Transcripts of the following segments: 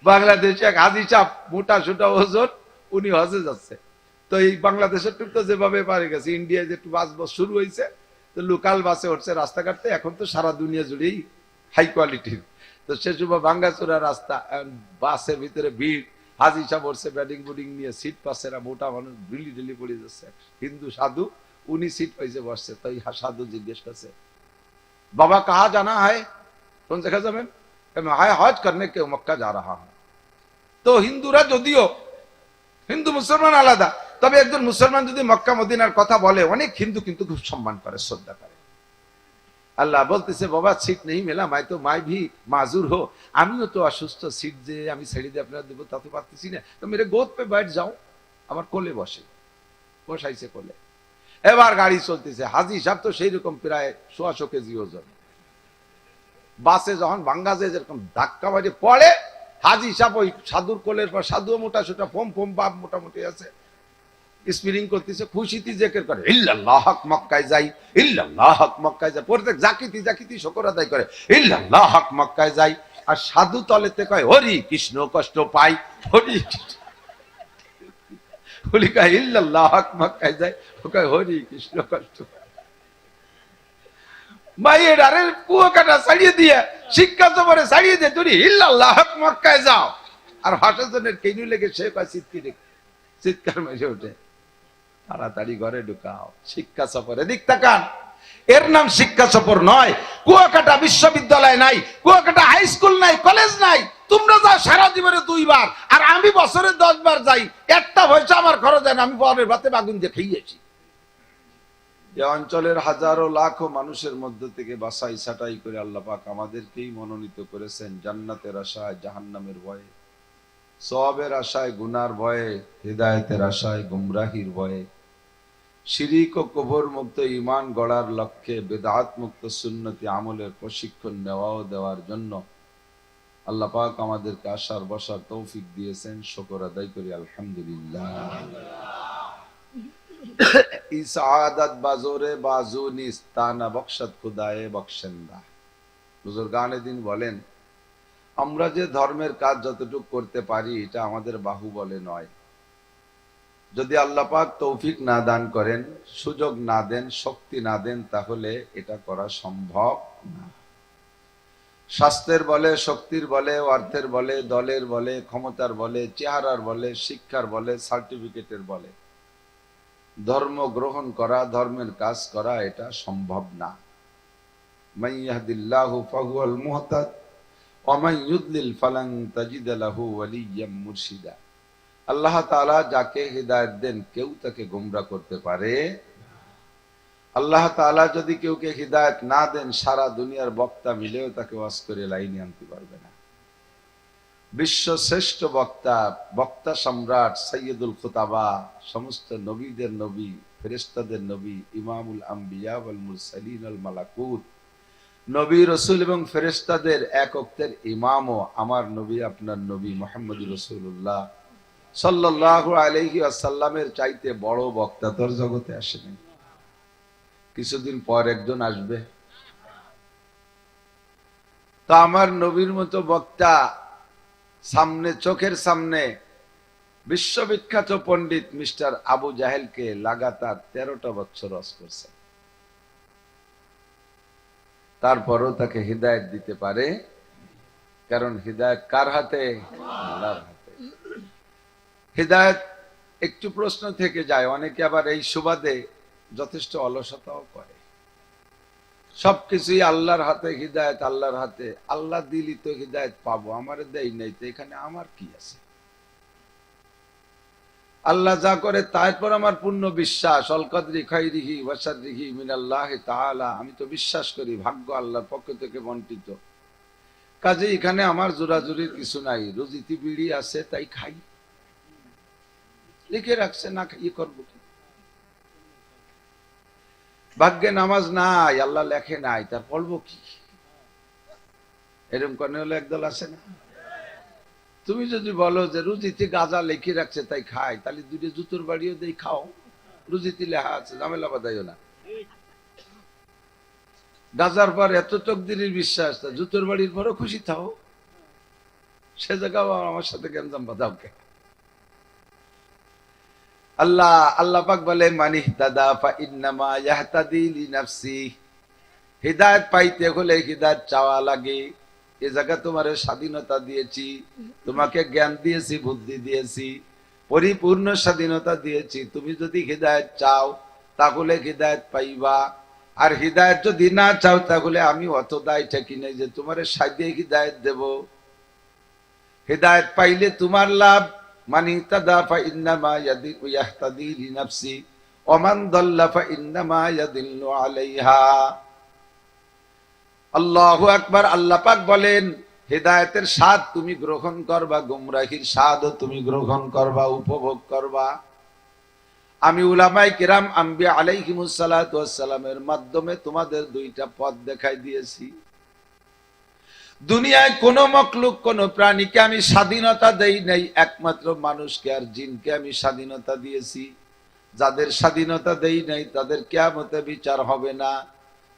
বাংলাদেশে এক হাজি চাপ মোটা সোটা ওজন, উনি হজে যাচ্ছে। তো এই বাংলাদেশের টুক তো যেভাবে পারে গেছে, ইন্ডিয়ায় যে একটু বাস বাস শুরু হয়েছে, তো লোকাল বাসে উঠছে রাস্তাঘাটে, এখন তো সারা দুনিয়া জুড়েই হাই কোয়ালিটির। তো সে সময় ভাঙ্গাচোরা রাস্তা, বাসের ভিতরে ভিড়, হাজি সাহেব উঠছে ব্যাটিং বুটিং নিয়ে, সিট পাচ্ছে না, মোটা মানুষ ঢিলি ঢিলি পড়ে যাচ্ছে। হিন্দু সাধু, উনি সিট পাইছে বসছে। তো এই সাধু জিজ্ঞেস করছে, বাবা কাহা জানা হয়, কোন জায়গায় যাবেন? হায় হজ করনে কে মক্কা যা রাহা হ্যাঁ। তো হিন্দুরা যদিও, হিন্দু মুসলমান আলাদা, তবে একজন মুসলমান যদি মক্কা মদিনার কথা বলে, অনেক হিন্দু কিন্তু খুব সম্মান করে, শ্রদ্ধা করে। আল্লাহ বলতেছে, বাবা সিট নেই মেলা, মাই তো মাই ভি মাজুর হো, আমিও তো অসুস্থ, সিট যে আমি ছেড়ে দিয়ে আপনারা দেবো তা তো পারতেছি না, তো মেরে গোদ পে बैठ যাও, আমার কোলে বসে। বসাইছে কোলে। এবার গাড়ি চলতেছে, হাজি সাহেব তো সেই রকম প্রায় 100 কেজি ওজন। বাসে যখন ভাঙ্গাজে যেরকম ধাক্কা মারি পড়ে, হাজি সাহেব ওই সাধুর কোলের পর, সাধু মোটা সোটা ফোম ফোম বাপ মোটামুটি আছে, স্পিরিং করতেছে, খুশিতে জেকের করে, ইল্লাল্লাহ হক মক্কায় যাই, ইল্লাল্লাহ হক মক্কায় যাই। প্রত্যেক জাকিতি জাকিতি শুকর আদায় করে, ইল্লাল্লাহ হক মক্কায় যাই। আর সাধু তলেতে কয়, হরি কৃষ্ণ কষ্ট পাই, হরি বলি কয় ইল্লাল্লাহ হক মক্কায় যাই, ও কয় হরি কৃষ্ণ কষ্ট পাই। মাইয়ের আরে কুয়াকাটা ছাড়িয়ে দিয়ে, শিক্ষা সফরে ছাড়িয়ে দিয়ে, তুমি ইল্লাল্লাহ হক মক্কায় যাও। আর হঠাৎজনের কেনু লেগে সে কয় চিৎকার মেরে ওঠে, তাড়াতাড়ি ঘরে ঢুকাও, শিক্ষা সফর। এদিক তাকান, এর নাম শিক্ষা সফর নয়। কুয়াকাটা বিশ্ববিদ্যালয় নাই, কুয়াকাটা হাই স্কুল নাই, কলেজ নাই। তোমরা যাও সারা জীবনে 2 বার, আর আমি বছরে 10 বার যাই, একটা পয়সা আমার খরচ হয় না, আমি বরের ভাতে বাগুন দিয়ে খেয়েছি। এ অঞ্চলের হাজারো লাখো মানুষের মধ্য থেকে বাছাই ছাঁটাই করে আল্লাহ পাক আমাদেরকেই মনোনীত করেছেন, জান্নাতের আশায় জাহান্নামের ভয়ে, সওয়াবের আশায় গুনার ভয়ে, হিদায়াতের আশায় গুমরাহির ভয়ে, শিরিক ও কুফর মুক্ত ঈমান গড়ার লক্ষ্যে বিদআত মুক্ত সুন্নতি আমলের প্রশিক্ষণ নেওয়া ও দেওয়ার জন্য আল্লাহ পাক আমাদেরকে আসার বসার তৌফিক দিয়েছেন। শুকর আদায় করি আলহামদুলিল্লাহ। ইসআদাত বাজোরে বাজু নিস্তানা বখশত খুদায়ে বখশেন্দা। বুজুর্গানে দিন বলেন, আমরা যে ধর্মের কাজ যতটুকু করতে পারি, এটা আমাদের বাহুবলে নয়। যদি আল্লাহ পাক তৌফিক না দান করেন, সুযোগ না দেন, শক্তি না দেন, তাহলে এটা করা সম্ভব না। স্বাস্থ্যের বলে, শক্তির বলে, অর্থের বলে, দলের বলে, ক্ষমতার বলে, চেহারার বলে, শিক্ষার বলে, সার্টিফিকেটের বলে, ধর্ম গ্রহণ করা, ধর্মের কাজ করা এটা সম্ভব না। মান ইয়াহদিল্লাহু ফাহুয়াল মুহতাদ ওয়া মান ইউদ্লিল ফালান তাজিদ লাহু ওয়ালিয়্যাম মুরশিদা। আল্লাহ তাআলা যাকে হিদায়াত দেন, কেউ তাকে গোমরা করতে পারে। আল্লাহ তাআলা যদি কেউকে হিদায়াত না দেন, সারা দুনিয়ার বক্তা মিলেও তাকে ওয়াজ করে লাইনে আনতে পারবে না। বিশ্ব শ্রেষ্ঠ বক্তা, বক্তা সম্রাট, সৈয়দুল খুতাবা, সমস্ত নবীদের নবী, ফেরেশতাদের নবী, ইমামুল আম্বিয়া ওয়াল মুরসালিন ওয়াল মালাকুত, নবী রাসূল এবং ফেরেশতাদের এক ওয়াক্তের ইমামও আমার নবী, আপনার নবী মুহাম্মদুর রাসূলুল্লাহ সাল্লাল্লাহু আলাইহি ওয়াসাল্লামের চাইতে বড় বক্তা তোর জগতে আসেনি। কিছুদিন পর একজন আসবে। তো আমার নবীর মতো বক্তা সামনে, চোখের সামনে বিশ্ববিখ্যাত পণ্ডিত মিস্টার আবু জাহেলকে লাগাতার 13টা বছর ওয়াজ করছে, তারপরও তাকে হিদায়াত দিতে পারে। কারণ হিদায়াত কার হাতে? আল্লাহর হাতে। হিদায়াত একটু প্রশ্ন থেকে যায়, অনেকে আবার এই সুবাদে যথেষ্ট অলসতাও করে। সবকিছুই আল্লাহর হাতে, হিদায়াত আল্লাহর হাতে। আল্লাহ দিলি তো হিদায়াত পাবো, আমারে দেই নাই তো এখানে আমার কি আছে? আল্লাহ যা করে তারপর আমার পূর্ণ বিশ্বাস, অল কদরি খাইরিহি ওয়া শাররিহি মিনাল্লাহি তাআলা। আমি তো বিশ্বাস করি ভাগ্য আল্লাহর পক্ষ থেকে বন্টিত, কাজে এখানে আমার জোরাজুরির কিছু নাই। রুজিতে বিড়ি আছে তাই খাই, লিখে রাখছে, না খাইয়ে করবো কি? ভাগ্যে নামাজ নাই, আল্লাহ লেখে নাই, তার পড়বো কি? এরকম কোন হলো একদল আছে না? তুমি যদি বলো যে রুজিতে গাঁজা লিখে রাখছে তাই খাই, তাহলে 2টা জুতোর বাড়িও দেই, খাও, রুজিতে লেখা আছে, ঝামেলা বাঁধাইও না। গাঁজার পর এত তকদিরের বিশ্বাস, জুতোর বাড়ির পরও খুশি থাও। সে জায়গাও আমার সাথে গ্যাঞ্জাম বাঁধাও কে? আল্লাহ পাক বলে মানি দাদা ফা ইন্নামা ইয়াহতাদি লিনাফসি। হিদায়াত পাইতে হলে হিদায়াত চাওয়া লাগে। এ জায়গা তোমার স্বাধীনতা দিয়েছি, তোমাকে জ্ঞান দিয়েছি, বুদ্ধি দিয়েছি, পরিপূর্ণ স্বাধীনতা দিয়েছি। তুমি যদি হিদায়াত চাও তাহলে হিদায়াত পাইবা, আর হিদায়াত যদি না চাও তাহলে আমি অত দায় ঠেকি নেই যে তোমার সাইডে হিদায়াত দেব। হিদায়াত পাইলে তোমার লাভ। মানি তাদা ফা ইন্নামা ইয়াহতাদি লিনাফসি ওয়া মান দাল্লা ফা ইন্নামা ইয়াদিল্লু আলাইহা। আল্লাহু আকবার। আল্লাহ পাক বলেন হিদায়াতের স্বাদ তুমি গ্রহণ করবা, গুমরাহির স্বাদও তুমি গ্রহণ করবা, উপভোগ করবা। আমি উলামায়ে কিরাম আম্বিয়া আলাইহিমুস সালাতু ওয়াস সালামের মাধ্যমে তোমাদের দুইটা পথ দেখাই দিয়েছি। দুনিয়ায় কোন মখলুক, কোন প্রাণীকে আমি স্বাধীনতা দেই নাই, একমাত্র মানুষকে আর জিনকে আমি স্বাধীনতা দিয়েছি। যাদের স্বাধীনতা দেই নাই তাদের কিয়ামতে বিচার হবে না,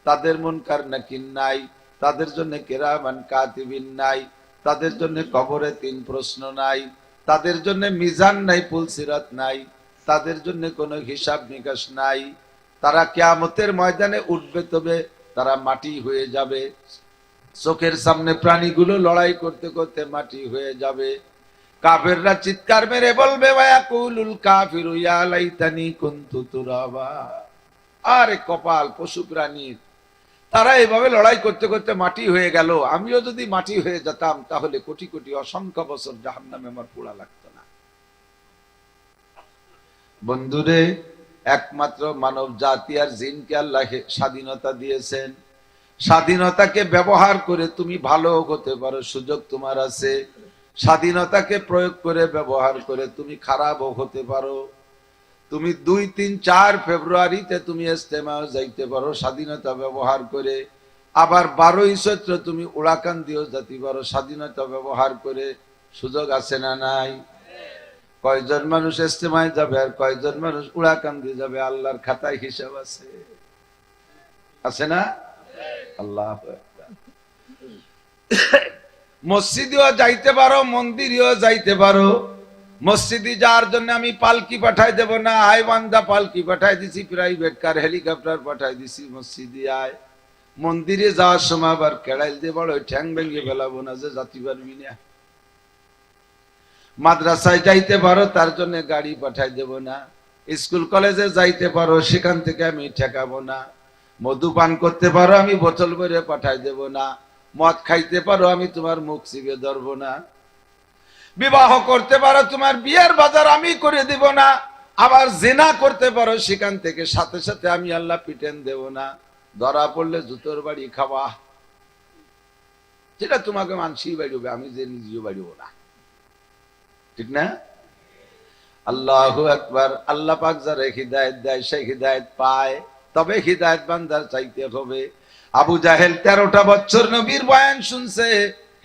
তাদের মুনকার নাকির নাই, তাদের জন্য কিরামান কাতিবিন নাই, তাদের জন্য কবরে 3 প্রশ্ন নাই, তাদের জন্য মিজান নাই, পুলসিরাত নাই, তাদের জন্য কোনো হিসাব নিকাশ নাই। তারা কিয়ামতের ময়দানে উঠবে, তবে তারা মাটি হয়ে যাবে। চোখের সামনে প্রাণীগুলো লড়াই করতে করতে মাটি হয়ে যাবে। কাফেররা চিৎকার মেরে বলবে ওয়ায়াকুলুল কাফিরু ইয়া লাইতানি কুনতু তুরাবা। আরে কপাল পশু প্রাণীর, তারা এভাবে লড়াই করতে করতে মাটি হয়ে গেল, আমিও যদি মাটি হয়ে যেতাম তাহলে কোটি কোটি অসংখ্য বছর জাহান্নামে আমার পোড়া লাগতো না। বন্ধুরে, একমাত্র মানব জাতি আর জিনকে আল্লাহ স্বাধীনতা দিয়েছেন। স্বাধীনতাকে ব্যবহার করে তুমি ভালো হতে পারো, সুযোগ তোমার আছে। স্বাধীনতাকে প্রয়োগ করে ব্যবহার করে তুমি খারাপও হতে পারো। তুমি 2, 3, 4 ফেব্রুয়ারিতে তুমি ইজতেমাও যাইতে পারো স্বাধীনতা ব্যবহার করে। আবার 12ই চৈত্র তুমি উড়াকান্দিও যেতে পারো স্বাধীনতা ব্যবহার করে। সুযোগ আছে না নাই? কয়জন মানুষ ইজতেমায় যাবে আর কয়জন মানুষ উড়াকান্দি যাবে, আল্লাহর খাতায় হিসাব আছে, আছে না? আল্লাহ মসজিদেও যাইতে পারো, মন্দিরেও যাইতে পারো। মসজিদে যাওয়ার জন্য আমি পালকি পাঠাই দেব না, আয় বান্দা পালকি পাঠাই দিছি, প্রাইভেট কার হেলিকপ্টার পাঠাই দিছি, মসজিদে আয়। মন্দিরে যাওয়ার সময় আবার কেড়াইল দিয়ে বড় ঠ্যাং ভেঙে ফেলাবো না যে যাতে পারবি না। মাদ্রাসায় যাইতে পারো, তার জন্য গাড়ি পাঠাই দেব না। স্কুল কলেজে যাইতে পারো, সেখান থেকে আমি ঠেকাবো না। মধুপান করতে পারো, আমি বোতল ভরে পাঠাই দেব না। মদ খাইতে পারো, আমি তোমার মুখ চিপে ধরবো না। বিবাহ করতে পারো, তোমার বিয়ের বাজার আমি করে দেব না। আবার জিনা করতে পারো, সেখান থেকে সাথে সাথে আমি আল্লাহ পিটেন দেব না। ধরা পড়লে জুতোর বাড়ি খাওয়া, যেটা তোমাকে মানসি বাড়িবে, আমি যে নিজেও বাড়িব না, ঠিক না? আল্লাহু আকবার। আল্লাহ পাক যারা হিদায়াত দেয় সে হিদায়াত পায়, তবে হিদায়াত বান্দার চাইতে হবে। আবু জাহেল 13টা বছর নবীর বয়ান শুনছে,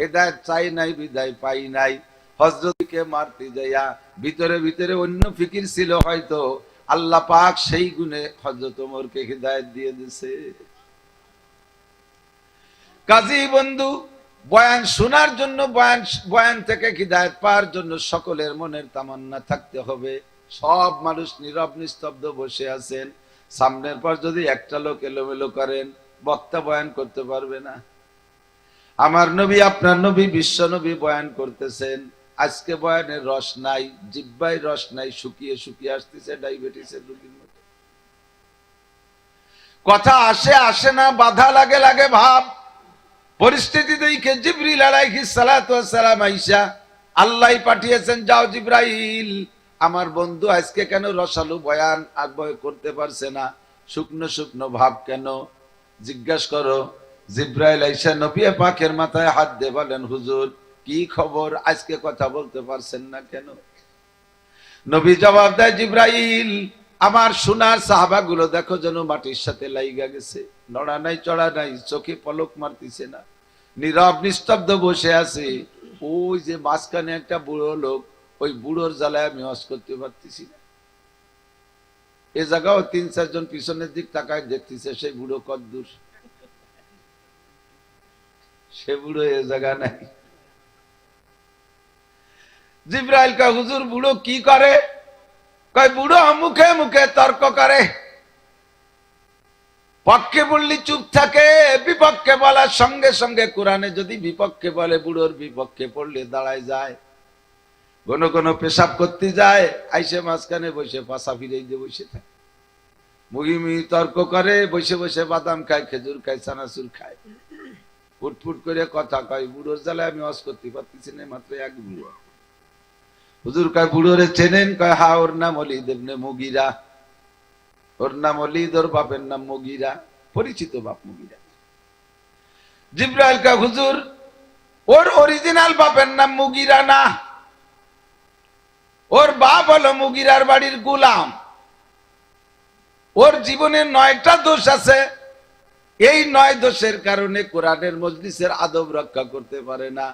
হিদায়াত চাই নাই, বিদায় পাই নাই। হযরতকে মারতে যাইয়া ভিতরে ভিতরে অন্য ফিকির ছিল হয়তো, আল্লাহ পাক সেই গুণে হযরত ওমরকে হিদায়াত দিয়ে দিয়েছে। কাজী বন্ধু, বয়ান শোনার জন্য, বয়ান থেকে হিদায়াত পাওয়ার জন্য সকলের মনের তামান্না থাকতে হবে। সব মানুষ নীরব নিস্তব্ধ বসে আছেন, সামনের পর যদি একটা লোক এলোমেলো করেন, বক্তা বয়ান করতে পারবে না। আমার নবী, আপনার নবী, বিশ্ব নবী বয়ান করতেছেন, আজকে বয়ানের রস নাই, জিহ্বায় রস নাই, শুকিয়ে শুকিয়ে আসতেছে ডায়াবেটিসের রোগীর মতো। কথা আসে আসে না, বাধা লাগে লাগে ভাব। পরিস্থিতি দেখে জিবরিল আলাইহিস সালাতু ওয়াস সালাম আইসা আল্লাহ পাঠিয়েছেন, যাও জিবরাইল, আমার বন্ধু আজকে কেন রসালো বয়ান আগবয় করতে পারছে না, শুকনো শুকনো ভাব কেন, জিজ্ঞাসা করো। জিবরাইল আইসা নবী পাকের মাথায় হাত দিয়ে বলেন, হুজুর কি খবর, আজকে কথা বলতে পারছেন না কেন? নবী জবাব দেয়, জিবরাইল, আমার সোনার সাহাবাগুলো দেখো যেন মাটির সাথে লাইগা গেছে, নড়া নাই চড়া নাই, চোখে পলক মারতিছে না, নীরব নিস্তব্ধ বসে আছে। ওই যে মাঝখানে একটা বুড়ো লোক, ওই বুড়োর জ্বালায় আমি হজ করতে পারতেছি না। এ জায়গাও 3-4 জন পিছনের দিক তাকায় দেখতেছে, সেই বুড়ো কদ্দুর, সে বুড়ো এ জায়গা নাই। জিব্রাইল কয় হুজুর বুড়ো কি করে? কয় বুড়ো মুখে মুখে তর্ক করে, পক্ষে বললি চুপ থাকে, বিপক্ষে বলার সঙ্গে সঙ্গে কোরআনে যদি বিপক্ষে বলে বুড়োর বিপক্ষে পড়লে দাঁড়ায় যায়, কোন কোন পেশাব করতে যায়, আইসে মাঝখানে বসে পাশা ফিরে দিয়ে বসে থাকে, মুগিমি তর্ক করে, বসে বসে বাদাম খায়, খেজুর খায়, চানাচুর খায়, ফুটফুট করে কথা কয়। বুড়োর জ্বালায় আমি ওয়াজ করতে পারতেছি না, মাত্র এক বুড়ো। হুজুর কয় বুড়োরে চেনেন? কয় হা, ওর নাম ওলীদ ইবনে মুগীরা। ওর নাম ওলীদ, ওর বাপের নাম মুগীরা, পরিচিত বাপ মুগীরা। জিব্রাইল কয় হুজুর ওর অরিজিনাল বাপের নাম মুগীরা না, ওর বাপ হলো মুগীরার বাড়ির গোলাম। ওর জীবনে 9টা দোষ আছে, এই 9 দোষের কারণে কোরআনের মজলিসের আদব রক্ষা করতে পারে না,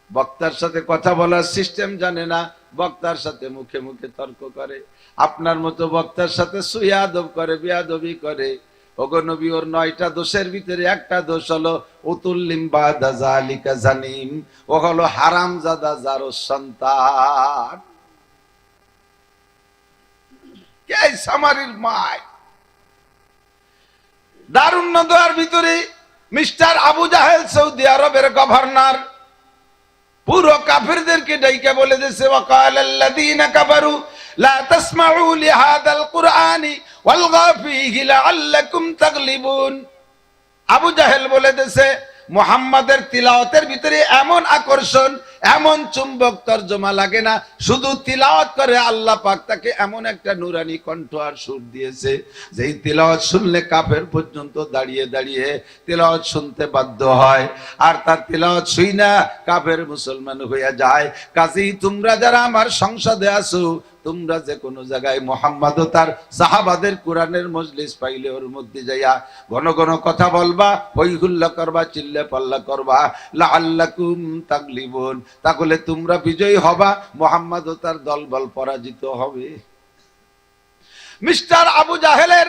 বক্তার সাথে কথা বলার সিস্টেম জানে না, বক্তার সাথে মুখে মুখে তর্ক করে, আপনার মতো বক্তার সাথে সুইয়া আদব করে, বেয়াদবি করে। ওগো নবী, ওর 9টা দোষের ভিতরে একটা দোষ হলো উতুল্লিম বাদা যালিকা জানিম, ও হলো হারামজাদা জারোর সন্তান। কে সামারির মায়। দারুন নদওয়ার ভিতরে মিস্টার আবু জাহেল, সৌদি আরবের গভর্নর, পুরো কাফিরদেরকে ডাইকা বলে দিয়েছে ওয়াকাল আল্লাযীনা কাফারু লা তাসমাউ লিহাদাল কুরআনি ওয়ালগা ফীহি লাআল্লাকুম তাগলিবুন। আবু জাহেল বলে দিয়েছে মুহাম্মাদের তিলাওয়াতের ভিতরে এমন আকর্ষণ, এমন চুম্বক তর্জমা লাগে না, শুধু তিলাওয়াত করে আল্লাহ পাক তাকে এমন একটা নুরানি কণ্ঠ আর সুর দিয়েছে, যেই তিলাওয়াত শুনলে কাফের পর্যন্ত দাঁড়িয়ে দাঁড়িয়ে তিলাওয়াত শুনতে বাধ্য হয়, আর তার তিলাওয়াত শুই না কাফের মুসলমান হইয়া যায়। কাজেই তোমরা যারা আমার সংসদে আছো, তোমরা যে কোনো জায়গায় মুহাম্মদ ও তার সাহাবাদের কোরআনের মজলিস পাইলে ওর মধ্যে যাইয়া ঘন ঘন কথা বলবা, হই হুল্লা করবা, চিল্লা পাল্লা করবা, লাআল্লাকুম তাগলিবুন, তাহলে তোমরা বিজয়ী হবা, মুহাম্মদ ও তার দলবল পরাজিত হবে। মিস্টার আবু জাহেলের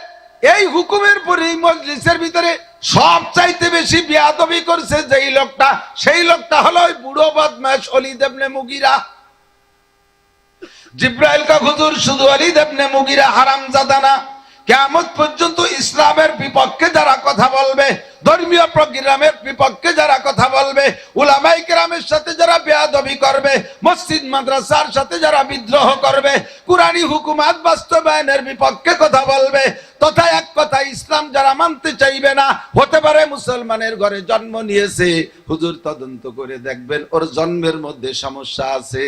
এই হুকুমের পরে মজলিসের ভিতরে সবচাইতে বেশি বেয়াদবি করছে যেই লোকটা, সেই লোকটা হলো ওই বুড়ো বদমাশ ওলীদ ইবনে মুগীরা। জিব্রাইল কা হুজুর শুধু ওলীদ ইবনে মুগীরা হারামজাদা না, কিয়ামত পর্যন্ত ইসলামের বিপক্ষে যারা কথা বলবে, ধর্মীয় প্রোগ্রামের বিপক্ষে যারা কথা বলবে, উলামায়ে কেরামের সাথে যারা বেয়াদবি করবে, মসজিদ মাদ্রাসার সাথে যারা বিদ্রোহ করবে, কুরআনী হুকুমাত বাস্তবায়নের বিপক্ষে কথা বলবে, তথা এক কথা ইসলাম যারা মানতে চাইবে না, হতে পারে মুসলমানের ঘরে জন্ম নিয়েছে, হুজুর তদন্ত করে দেখবেন ওর জন্মের মধ্যে সমস্যা আছে।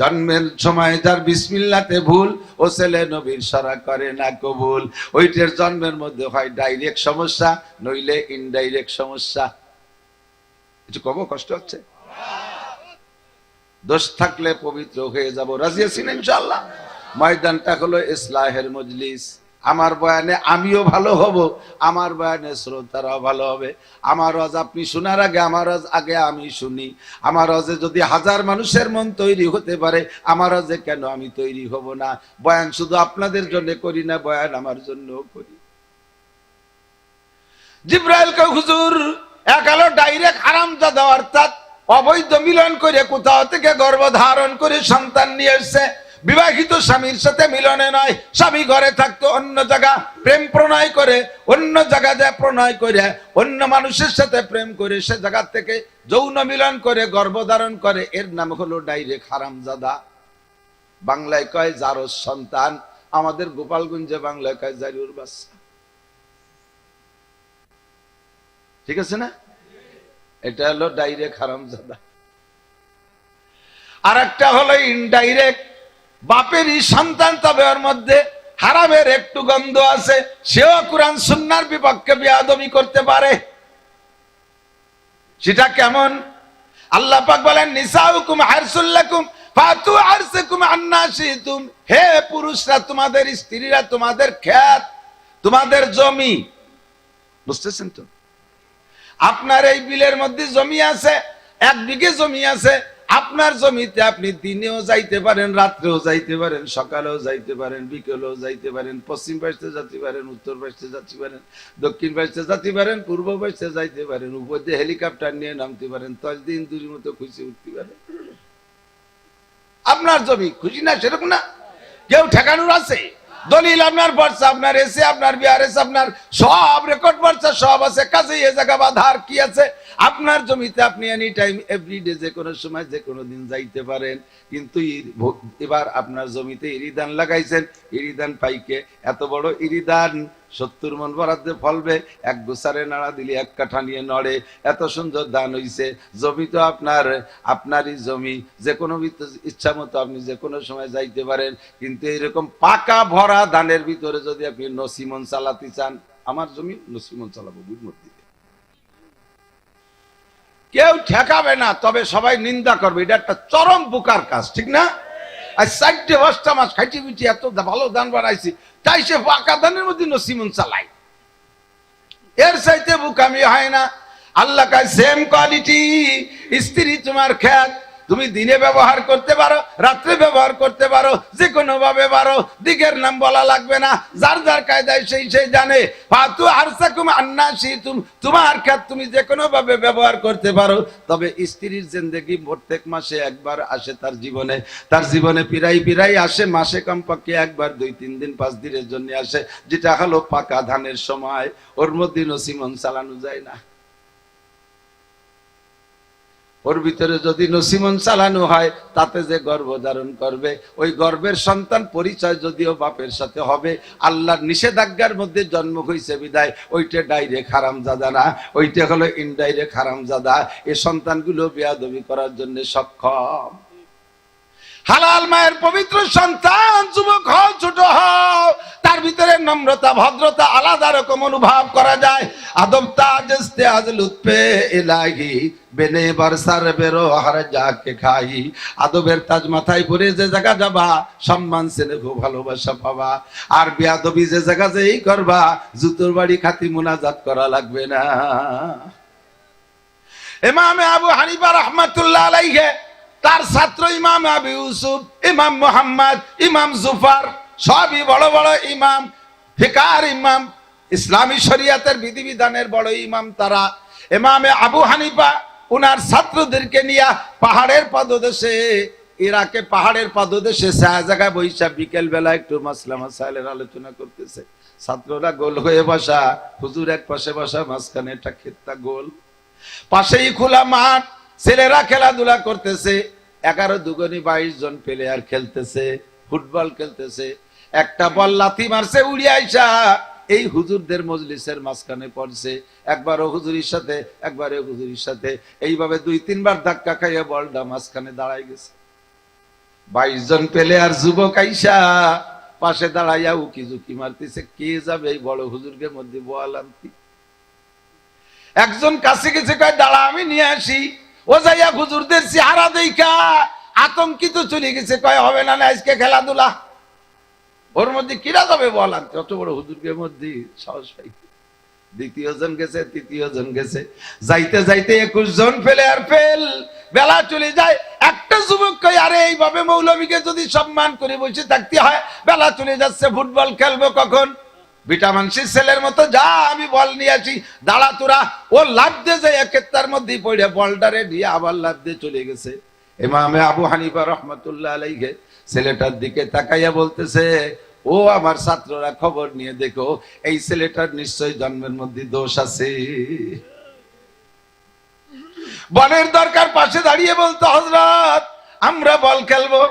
জন্মের সময় যার বিসমিল্লাতে ভুল, ও ছেলে নবীর সারা করে না কবুল, ওইটার জন্মের মধ্যে হয় ডাইরেক্ট সমস্যা, নইলে ইনডাইরেক্ট সমস্যা। একটু কব কষ্ট হচ্ছে? দোষ থাকলে পবিত্র হয়ে যাব, রাজি আছেন ইনশাআল্লাহ? ময়দানটা হলো ইসলাহের মজলিস। আমার বয়ানে আমিও ভালো হব, আমার বয়ানে শ্রোতারাও ভালো হবে। আমার ওয়াজ আপনি শোনার আগে আমার ওয়াজ আগে আমি শুনি। আমার ওয়াজে যদি 1000 মানুষের মন তৈরি হতে পারে, আমার ওয়াজে কেন আমি তৈরি হব না? বয়ান শুধু আপনাদের জন্য করি না, বয়ান আমার জন্যও করি। জিব্রাইল কে হুজুর একালো ডাইরেক্ট হারামজাদা, অর্থাৎ অবৈধ মিলন করে কোথাও থেকে গর্ভধারণ করে সন্তান নিয়ে এসেছে। বিবাহিত স্বামীর সাথে মিলনে নয়, স্বামী ঘরে থাকতো অন্য জায়গা প্রেম প্রণয় করে, অন্য জায়গায় প্রণয় করে, অন্য মানুষের সাথে প্রেম করে, সে জায়গা থেকে যৌন মিলন করে গর্ভধারণ করে, এর নাম হলো ডাইরেক্ট হারামজাদা। বাংলায় কয় জারোর সন্তান, আমাদের গোপালগঞ্জে বাংলায় কয় জারুর বাচ্চা। ঠিক আছে না? এটা হলো ডাইরেক্ট হারামজাদা। আর একটা হলো ইনডাইরেক্ট, বাপেরই সন্তান, তবে ওর মধ্যে হারামের একটু গন্ধ আছে, সেও কুরআন সুন্নাহর বিপক্ষে বেয়াদবি করতে পারে। সেটা কেমন? আল্লাহ পাক বলেন নিসাউকুম হারসুল লাকুম ফাতু আরসাকুম আন্না শিতুম, হে পুরুষরা তোমাদের স্ত্রীরা তোমাদের ক্ষেত, তোমাদের জমি। বুঝতেছেন তো? আপনার এই বিলের মধ্যে জমি আছে, 1 বিঘে জমি আছে, আপনার জমিতে আপনি দিনেও যাইতে পারেন, রাত্রেও যাইতে পারেন, সকালেও যাইতে পারেন, বিকেলেও যাইতে পারেন, পশ্চিম পাশে যেতে পারেন, উত্তর পাশে যেতে পারেন, দক্ষিণ পাশে যেতে পারেন, পূর্ব পাশে যাইতে পারেন, উপর দিয়ে হেলিকপ্টার নিয়ে নামতে পারেন, 10 দিন দূরের মতো খুশি উঠতে পারেন। আপনার জমি, খুশি না? সেরকম না? কেউ ঠেকানোর আছে? দলিল আপনার পড়ছে, আপনার এসে, আপনার বিআরএস, আপনার সব রেকর্ড পড়ছে, সব আছে। কাজেই এ জায়গা বাধার কি আছে? আপনার জমিতে আপনি এনি টাইম এভরিডে যে কোনো সময় যে কোনো দিন যাইতে পারেন। কিন্তু এবার আপনার জমিতে ইরিদান লাগাইছেন, ইরিদান পাইকে এত বড় ইরিদান 70 মণ বরাদ্দে ফলবে, এক গোছারে নাড়া দিলে 1 কাঠা নিয়ে নড়ে, এত সুন্দর ধান হইছে। জমি তো আপনারই জমি, যে কোনো ইচ্ছা মতো আপনি যে কোনো সময় যাইতে পারেন। কিন্তু এরকম পাকা ভরা ধানের ভিতরে যদি আপনি নসিমন চালাতে চান, আমার জমি নসিমন চালাবো, বুঝমত দিতে কেউ ঠেকাবে না, তবে সবাই নিন্দা করবে। এটা একটা চরম বোকার কাজ, ঠিক না? আর 4-5টা মাস খাইটি পিটি এত ভালো ধান বানাইছি, তাই সে পাকা ধানের মধ্যে নসিমন চালাই। এর চাইতে বোকামি হয় না। আল্লাহ কয় সেম কোয়ালিটি, স্ত্রী তোমার খেত, তুমি দিনে ব্যবহার করতে পারো, রাত্রে ব্যবহার করতে পারো, যে কোনো ভাবে পারো, দিকের নাম বলা লাগবে না, যার যার কায়দায় সেই সেই জানে। ফাতু আরসাকুম আন্নাসি, তোমার খেত তুমি যে কোনো ভাবে ব্যবহার করতে পারো। তবে স্ত্রীর জিন্দেগি প্রত্যেক মাসে একবার আসে, তার জীবনে পিরাই আসে, মাসে কমপক্ষে একবার 2-3 দিন 5 দিনের জন্য আসে, যেটা হলো পাকা ধানের সময়। ওর মধ্যে নসিমন চালানো যায় না। ওর ভিতরে যদি নসিমন চালানো হয়, তাতে যে গর্ভ ধারণ করবে, ওই গর্ভের সন্তান পরিচয় যদিও বাপের সাথে হবে, আল্লাহর নিষেধাজ্ঞার মধ্যে জন্ম হয়েছে বিদায় ওইটা ডাইরেক্ট হারামজাদা না, ওইটা হলো ইনডাইরেক্ট হারামজাদা। এই সন্তানগুলো বেয়াদবি করার জন্য সক্ষম। হালাল মায়ের পবিত্র সন্তান, যুবক হও ছোট হও, তার ভিতরে নম্রতা ভদ্রতা আলাদা রকম অনুভব করা যায়। আদব তাজস্তে আজ লুৎফে ইলাহি বেনে বরসার বেরো হার যাকে খাই। আদবের তাজ মাথায় পরে যে জায়গা যাবা, সম্মান স্নেহ ভালোবাসা পাবা। আর বেয়াদবি যে জায়গা যেই করবা, জুতোর বাড়ি খাতি মুনাজাত করা লাগবে না। ইমাম আবু হানিফা রাহমাতুল্লাহ আলাইহি, তার ছাত্র ইমাম আবু ইউসুফ, ইমাম মুহাম্মদ, ইমাম জুফার, সবই বড় বড় ইমাম, ফিকার ইমাম, ইসলামী শরিয়াতের বিধিবিধানের বড় ইমাম তারা। ইমামে আবু হানিফা উনার ছাত্রদেরকে নিয়ে পাহাড়ের পাদদেশে, ইরাকে পাহাড়ের পাদদেশে জায়গায় বৈশা বিকেল বেলা একটু মাসলা মাসাইলের আলোচনা করতেছে। ছাত্ররা গোল হয়ে বসা, হুজুর এক পাশে বসা, মাঝখানে একটা ক্ষেতটা গোল, পাশেই খোলা মাঠ, ছেলেরা খেলাধুলা করতেছে। 11 দুগুনি 22 জন প্লেয়ার খেলতেছে, ফুটবল খেলতেছে। একটা বল লাথি মারছে, উড়িয়ে আইসা এই হুজুরদের মজলিসের মাঝখানে পড়ছে। একবারও হুজুরির সাথে, একবারে হুজুরির সাথে, এইভাবে 2-3 বার ধাক্কা খাইয়া বলটা মাঝখানে দাঁড়াই গেছে। 22 জন প্লেয়ার যুবক আইসা পাশে দাঁড়াইয়া উকি ঝুঁকি মারতেছে, কে যাবে এই বড় হুজুরকে মধ্যে বল আনতি। একজন কাছে গেছে, কয় দাঁড়া আমি নিয়ে আসি। ও যাইয়া হুজুরদের চেহারা দেখা আতঙ্কিত চলে গেছে, কয় হবে না আজকে খেলাধুলা। ওর মধ্যে কিরা যাবে বল আনতে, অত বড় হুজুরকে মধ্যে সাহস পাই। দ্বিতীয় জন গেছে, তৃতীয় জন গেছে, যাইতে যাইতে 21 জন ফেলে আর ফেল। বেলা চলে যায়। একটা যুবক কয়, আরে এইভাবে মৌলবীকে যদি সম্মান করে বসে থাকতে হয়, বেলা চলে যাচ্ছে, ফুটবল খেলবো কখন? ভিটামিনসির ছেলের মতো যা, আমি বল নিয়ে আসি, দাঁড়া তোরা। ও লাফ দিয়ে যায় একের মধ্যে পড়ে, বলটারে দিয়ে আবার লাফ দিয়ে চলে গেছে। ইমামে আবু হানিফা রাহমাতুল্লাহ আলাইহি ছেলেটার দিকে তাকাইয়া বলতেছে, ও আমার ছাত্ররা খবর নিয়ে দেখো, এই ছেলেটার নিশ্চয় জন্মের মধ্যে দোষ আছে। বলের দরকার পাশে দাঁড়িয়ে বলতো, হযরত আমরা বল খেলবো,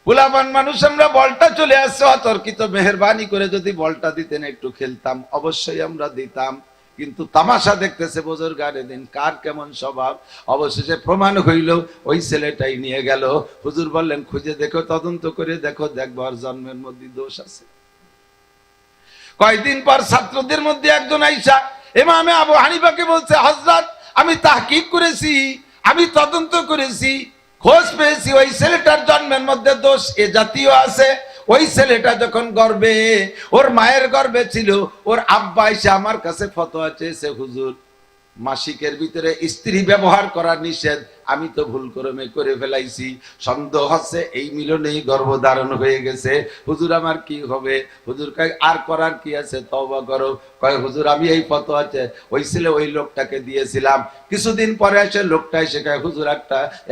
পুলাবান মানুষ আমরা, বলটা চলে আসছে, অতর্কিত মেহেরবানি করে যদি বলটা দিতেন একটু খেলতাম, অবশ্যই আমরা দিতাম। কিন্তু তামাশা দেখতেছে বুজুর্গানে দিন, কার কেমন স্বভাব। অবশেষে প্রমাণ হইল, ওই ছেলেটাই নিয়ে গেল। হুজুর বললেন, খুঁজে দেখো, তদন্ত করে দেখো, দেখবার জন্মের মধ্যে দোষ আছে। কয়েকদিন পর ছাত্রদের মধ্যে একজন আইসা ইমামে আবু হানিফাকে বলছে, হযরত আমি তাহকিক করেছি, আমি তদন্ত করেছি, খোঁজ পেয়েছি, ওই ছেলেটার জন্মের মধ্যে দোষ এ জাতীয় আছে। ওই ছেলেটা যখন গর্ভে, ওর মায়ের গর্ভে ছিল, ওর আব্বা এসে আমার কাছে ফতোয়া চেয়েছে, হুজুর মাসিকের ভিতরে স্ত্রী ব্যবহার করা নিষেধ, আমি তো ভুল ক্রমে করে ফেলাইছি, সন্দেহ হচ্ছে এই মিলনেই গর্ভধারণ হয়ে গেছে, হুজুর আমার কি হবে? হুজুর কয় আর করার কি আছে, তওবা করো। কয় হুজুর আমি এই ফতোয়া আছে ওই ছেলে ওই লোকটাকে দিয়েছিলাম, কিছুদিন পরে এসে লোকটা এসে কয় হুজুর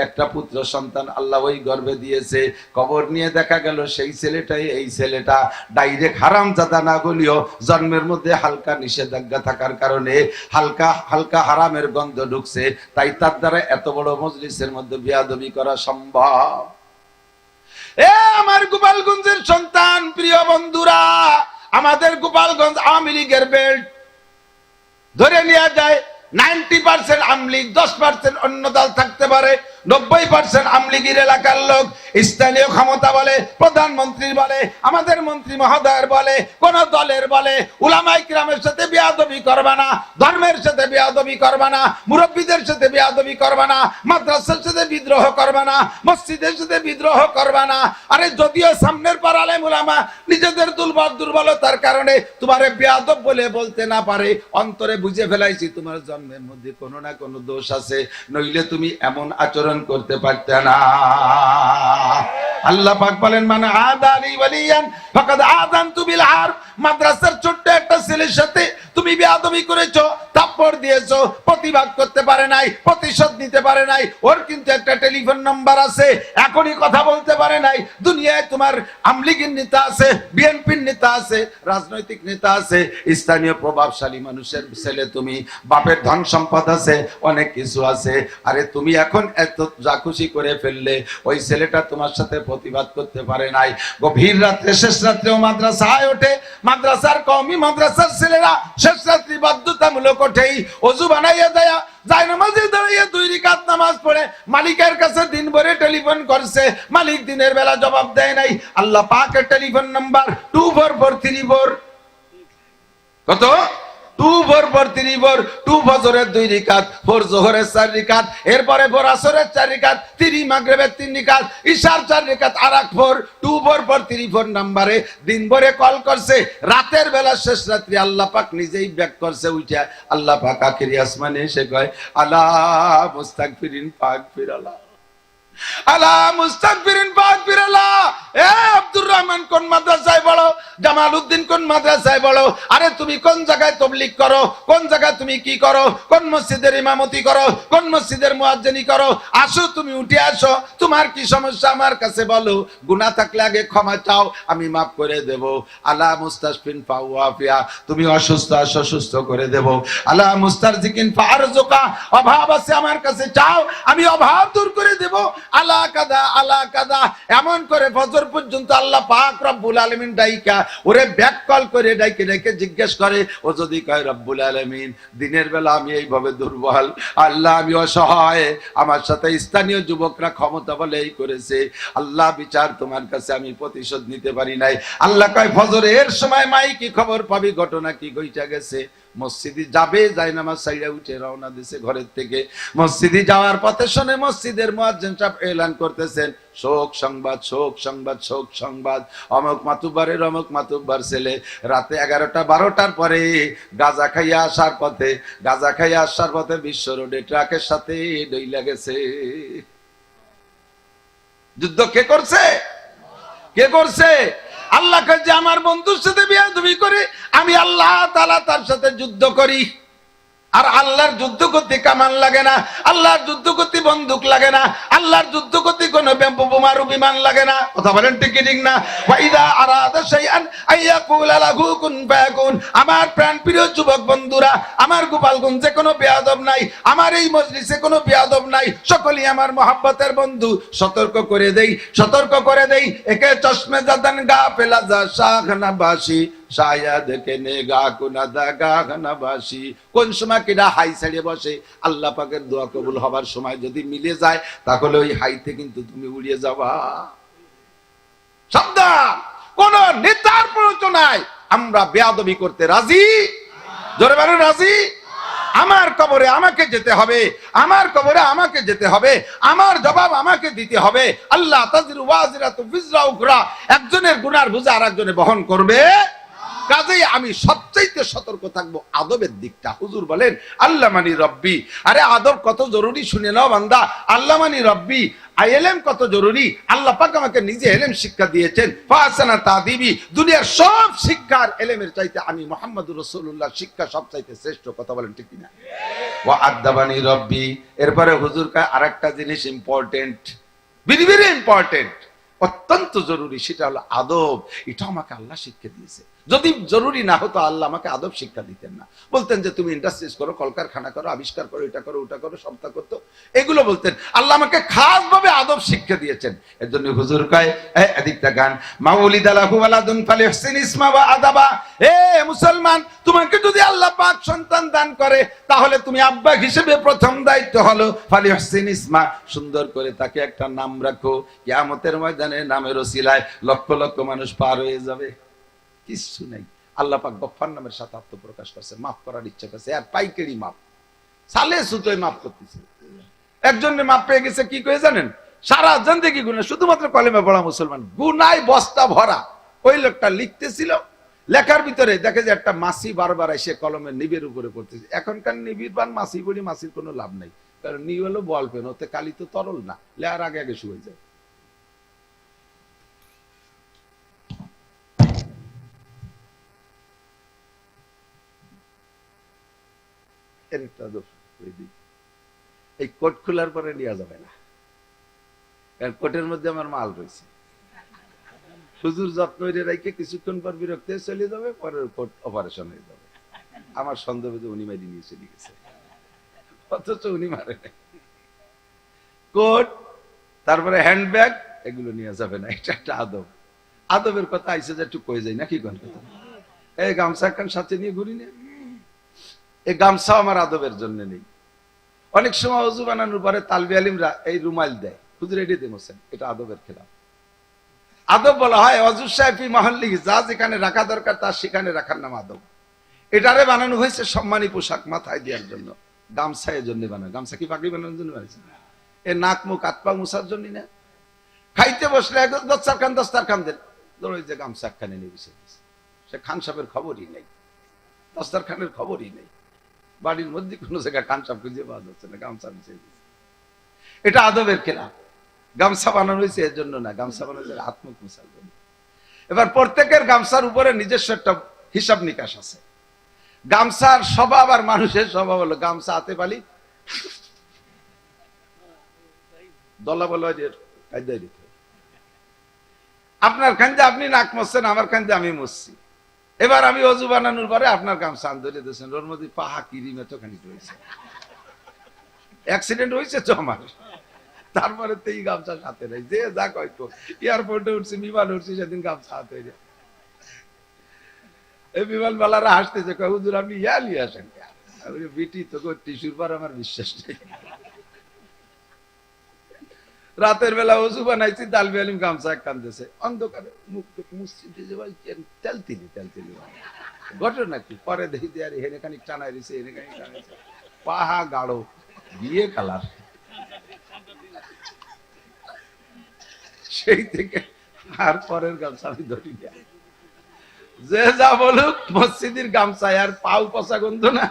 একটা পুত্র সন্তান আল্লাহ ওই গর্ভে দিয়েছে। কবর নিয়ে দেখা গেল সেই ছেলেটাই এই ছেলেটা। ডাইরেক্ট হারামজাদা না বলিও, জন্মের মধ্যে হালকা নিষেধাজ্ঞা থাকার কারণে হালকা হালকা হারামের গন্ধ ঢুকছে, তাই তার দ্বারা এত বড় মজলিসের মধ্যে বেয়াদবি করা সম্ভব। এ আমার গোপালগঞ্জের সন্তান, প্রিয় বন্ধুরা, আমাদের গোপালগঞ্জ আওয়ামী লীগের বেল্ট ধরে নেওয়া যায় 90% আওয়ামী লীগ, 10% অন্য দল থাকতে পারে, 90% আওয়ামী লীগের এলাকার লোক। স্থানীয় ক্ষমতা বলে, প্রধানমন্ত্রীর বলে, আমাদের মন্ত্রী মহোদয়ের বলে, কোন দলের বলে, উলামায়ে কিরামের সাথে বেয়াদবি করবা না, ধর্মের সাথে বেয়াদবি করবা না, মুরব্বীদের সাথে বেয়াদবি করবা না, মাদ্রাসার সাথে বিদ্রোহ করবা না, মসজিদের সাথে বিদ্রোহ করবা না। আরে যদিও সামনের পর আলেম উলামা নিজেদের দুর্বলতার কারণে তোমারে বেয়াদব বলে বলতে না পারে, অন্তরে বুঝে ফেলাইছি তোমার জন্মের মধ্যে কোনো না কোনো দোষ আছে, নইলে তুমি এমন আচরণ করতে পারতে না। আল্লাহ পাক বলেন মান আদানি ওয়ালিয়ান ফাকাদ আযানতু বিল হারব। মাদ্রাসার ছোট্ট একটা ছেলের সাথে তুমি বেয়াদবি করেছো, থাপ্পড় দিয়েছো, প্রতিবাদ করতে পারে নাই, প্রতিশোধ নিতে পারে নাই, ওর কিন্তু একটা টেলিফোন নাম্বার আছে, এখনই কথা বলতে পারে নাই। দুনিয়ায় তোমার আওয়ামী লীগের নেতা আছে, বিএনপির নেতা আছে, রাজনৈতিক নেতা আছে, স্থানীয় প্রভাবশালী মানুষের ছেলে তুমি, বাপের ধন সম্পদ আছে, অনেক কিছু আছে। আরে তুমি এখন এত যা খুশি করে ফেললে, ওই ছেলেটা তোমার সাথে প্রতিবাদ করতে পারে নাই। গভীর রাত্রে, শেষ রাত্রেও মাদ্রাসায় ওঠে, মাদ্রাসার কওমি মাদ্রাসার ছেলেরা শেষ রাত্রি বাধ্যতামূলক ওঠেই, ওযু বানাইয়া দেয়া যায় নামাজে দাঁড়িয়ে 2 রাকাত নামাজ পড়ে মালিকের কাছে দিন ভরে টেলিফোন করছে, মালিক দিনের বেলা জবাব দেয় নাই। আল্লাহ পাকের টেলিফোন নাম্বার 24434 কত 24434 2 ফজরের 2 রাকাত, 4 যোহরের 4 রাকাত, এরপরে ভোর আসরের 4 রাকাত, 3 মাগরিবের 3 রাকাত, ইশার 4 রাকাত, আর 24434 নম্বরে দিন ভরে কল করছে। রাতের বেলা শেষ রাত্রি আল্লাহ পাক নিজেই ব্যাক করছে উঠা। আল্লাহ পাক আখিরি আসমানে এসে কয় আলা মুস্তাগফিরিন ফাগফিরাল্লাহ, আলা মুস্তাগফিরিন ফাগফিরাল্লাহ। এ আব্দুর রহমান কোন মাদ্রাসায় পড়ো, জামালউদ্দিন কোন মাদ্রাসায় পড়ো, আরে তুমি কোন জায়গায় তাবলীগ করো, কোন জায়গায় তুমি কি করো, কোন মসজিদের ইমামতি করো, কোন মসজিদের মুয়াজ্জিনি করো, আসো তুমি উঠে আসো, তোমার কি সমস্যা আমার কাছে বলো, গুনাহ থাকলে আগে ক্ষমা চাও, আমি মাফ করে দেব। আলা মুস্তাশফিন ফাওয়াফিয়া, তুমি অসুস্থ আসো, সুস্থ করে দেব। আলা মুস্তারজিকিন ফারজুকা, অভাব আছে আমার কাছে চাও, আমি অভাব দূর করে দেব। আলা কাদা আলা কাদা, এমন করে ফজর পর্যন্ত আল্লাহ পাক রব্বুল আলামিন ডাইকা ওরে ব্যাক কল করে ডাইকে ডাইকে জিজ্ঞেস করে, ও যদি কয় রব্বুল আলামিন দিনের বেলা আমি এইভাবে দুর্বল, আল্লাহ আমি অসহায়, আমার সাথে স্থানীয় যুবকরা ক্ষমতা বলে এই করেছে, আল্লাহ বিচার তোমার কাছে আমি প্রতিশোধ নিতে পারি নাই। আল্লাহ কয় ফজরের সময় মাই কি খবর পাবি, ঘটনা কি ঘইটা গেছে। মসজিদে যাবে, যায় নামাজ সাইরা উঠে রওনা দিছে ঘরের থেকে, মসজিদে যাওয়ার পথে শুনে মসজিদের মুয়াজ্জিন সাহেব এলান করতেছেন, শোক সংবাদ, শোক সংবাদ, শোক সংবাদ, অমুক মাতুব্বারের অমুক মাতুব্বার ছেলে রাতে 11টা 12টার পরে গাঁজা খাইয়া আসার পথে বিশ্ব রোডে ট্রাকের সাথে ডইলা গেছে। যুদ্ধ কে করছে? কে করছে? আল্লাহ কে যে আমার বন্ধুর সাথে বেয়াদবি করে আমি আল্লাহ তাআলা তার সাথে যুদ্ধ করি। আর আল্লাহর যুদ্ধ করতে কামান লাগে না, আল্লাহর যুদ্ধ করতে বন্দুক লাগে না, আল্লাহর যুদ্ধ করতে কোনো বোমারু বিমান লাগে না। কথা বলেন ঠিক কি ঠিক না? ওয়াইদা আরাদা শাইআন আইয়াকুলা লাহু কুন ফায়াকুন। আমার প্রাণ প্রিয় যুবক বন্ধুরা, আমার গোপালগঞ্জে কোনো বেয়াদব নাই, আমার এই মজলিসে কোনো বেয়াদব নাই, সকলেই আমার মহব্বতের বন্ধু। সতর্ক করে দেই একে চশমে জাদান গা ফেলা যা শাখনা বাসি শায়াদ কেনে গা কুনাদা গাগনা বাসি। কোন সময় কিনা হাই ছেড়ে বসে, আল্লাহ পাকের দোয়া কবুল হবার সময় যদি মিলে যায় তাহলে ওই হাইতে কিন্তু তুমি উড়িয়ে যাবা। সাবধান, কোন নেতার প্ররোচনায় আমরা বেয়াদবি করতে রাজি? জোরে বলেন রাজি? আমার কবরে আমাকে যেতে হবে, আমার কবরে আমাকে যেতে হবে, আমার জবাব আমাকে দিতে হবে। আল্লাহ তাযিরু ওয়াজিরাতু বিজরা উখরা, একজনের গুনার বোঝা আরেকজনে বহন করবে কাজেই আমি সবচাইতে সতর্ক থাকবো আদবের দিকটা। হুজুর বলেন আল্লাহ মানি রব্বি, আরে আদব কত জরুরি শুনে নাও বান্দা। আল্লাহ মানি রব্বি, এলেম কত জরুরি। আল্লাহ পাক আমাকে নিজে এলেম শিক্ষা দিয়েছেন। ফাসানা তাদিবি, দুনিয়ার সব শিক্ষার এলেমের চাইতে আমি মুহাম্মদুর রাসূলুল্লাহ শিক্ষা সবচাইতে শ্রেষ্ঠ। কথা বলেন ঠিক কিনা? ওয়া আদাবানি রব্বি, এরপরে হুজুর কা আরেকটা জিনিস ইম্পর্টেন্ট, ভেরি ভেরি ইম্পর্টেন্ট, অত্যন্ত জরুরি, সেটা হলো আদব। এটা আমাকে আল্লাহ শিক্ষা দিয়েছে। যদি জরুরি না হতো আল্লাহ আমাকে আদব শিক্ষা দিতেন না। বলতেন যে তুমি ইন্ডাস্ট্রিজ করো, কলকারখানা করো, আবিষ্কার করো, এটা করো, ওটা করো, সবটা করতো, এগুলো বলতেন। আল্লাহ আমাকে খাস ভাবে আদব শিক্ষা দিয়েছেন। এর জন্য হুজুর কয় এদিকটা গান, মাউলিদ আলাহু ওয়ালাদুন ফালিহসিন ইসমা ওয়া আদাবা। এ মুসলমান, তোমাকে যদি আল্লাহ পাক সন্তান দান করে তাহলে তুমি আব্বা হিসেবে প্রথম দায়িত্ব হলো ফালিহসিন ইসমা, সুন্দর করে তাকে একটা নাম রাখো। কিয়ামতের ময়দানে নামের ওসিলায় লক্ষ লক্ষ মানুষ পার হয়ে যাবে। কিছু নাই, আল্লাহ পাক গফফার নামের সাথে আত্মপ্রকাশ করছে, মাফ করার ইচ্ছা করছে। আর পাইকারি মাপ, সালে সুতোয় মাফ করতেছে। একজনের মাপ পেয়ে গেছে, কি করে জানেন? সারা জিন্দেগি গুনাহ, শুধুমাত্র কলেমা পড়া মুসলমান, গুনায় বস্তা ভরা। ওই লোকটা লিখতেছিল, লেখার ভিতরে দেখে যে একটা মাছি বারবার এসে কলমের নিবের উপরে পড়তেছে। এখনকার নিবির বান মাছি বলি, মাছির কোনো লাভ নাই, কারণ নি হলো বল পেন, ওতে কালি তো তরল না, লেয়ার আগে আগে শুয়ে যায়। এই কোট খোলার পরে নেওয়া যাবে না, কারণ কোটের মধ্যে আমার মাল রয়েছে। হুজুর যত্ন করে রেখে কিছুক্ষণ পর বিরক্ত হয়ে চলে যাবে, পরের কোট অপারেশন হয়ে যাবে। আমার সন্দেহ যে উনি মারি নিয়ে চলে গেছে, অথচ উনি মারে নাই। কোট, তারপরে হ্যান্ডব্যাগ, এগুলো নিয়ে যাবে না। এটা একটা আদব। আদবের কথা আইসে যে একটু কয়ে যায় নাকি? কোন কথা, এই গামছা একখান সাথে নিয়ে ঘুরি না, এই গামছা আমার আদবের জন্য নেই। অনেক সময় ওযু বানানোর পরে তালবি আলিমরা এই রুমাল দেয়, হুজুর এটি দেমছেন, এটা আদবের খেলাফ। আদব বলা হয় ওযু শাফি মহল্লি, যা যেখানে রাখা দরকার তার সেখানে রাখার নাম আদব। এটারে বানানো হয়েছে সম্মানী পোশাক মাথায় দেওয়ার জন্য, গামছা এর জন্য বানানো। গামছা কি পাগড়ি বানানোর জন্য বানাইছে? এ নাক মুখ হাত পা মুছার জন্য না। খাইতে বসলে দস্তারখান দেন, ধরো যে গামছা একখানে নিয়ে বসে গেছে, সে খান সাহেবের খবরই নেই, দস্তারখানের খবরই নেই, বাড়ির মধ্যে কোনো জায়গায় খান সাহেব খুঁজে পাওয়া যাচ্ছে না, গামছা বিছিয়ে দিয়েছে। এটা আদবের খেলাফ। গামছা বানানো হয়েছে এর জন্য না, গামছা বানানো হয়েছে হাত মুখ মুছার জন্য। এবার প্রত্যেকের গামছার উপরে নিজস্ব একটা হিসাব নিকাশ আছে। গামছার স্বভাব আর মানুষের স্বভাব হলো, গামছা হাতে পালি দলা বলা, আপনার খান্দে আপনি নাক মুছছেন, আমার খান্দে আমি মুছছি। এবার আমি ওযু বানানোর পরে আপনার গামছা ধরে দিয়েছেন, ওর মধ্যে পাহা কিরিম এতখানি রয়েছে, অ্যাক্সিডেন্ট হয়েছে তো আমার। তারপরে তো এই গামছা সাথে নেই, যে যা কয়তো এয়ারপোর্টে উঠছি, বিমানে উঠছি, সেদিন গামছা হাতে হয়ে যায়। এই বিমানওয়ালারা হাসতেছে, কয় হুজুর আপনি ইয়ালি আসেন, বিটি তোকে টিস্যুর পর আমার বিশ্বাস নেই। রাতের বেলা ওযু বানাইছি, তালবি আলিম গামছা এক কান্দেছে, অন্ধকারে মুখ মুসজিদে যে ভাই তেলতিলি তেলতিলি। ঘটনা কি? পরে দেখি যে আর হেনে খানিক টানাই দিছে, হেনে খানিক টানাইছে, পাহা গাঢ় বিয়ে কালার। সেই থেকে আর পরের গামছা আমি ধরি না। যে যা বলুক, মসজিদের গামছায় আর পাও পচা গন্ধ না,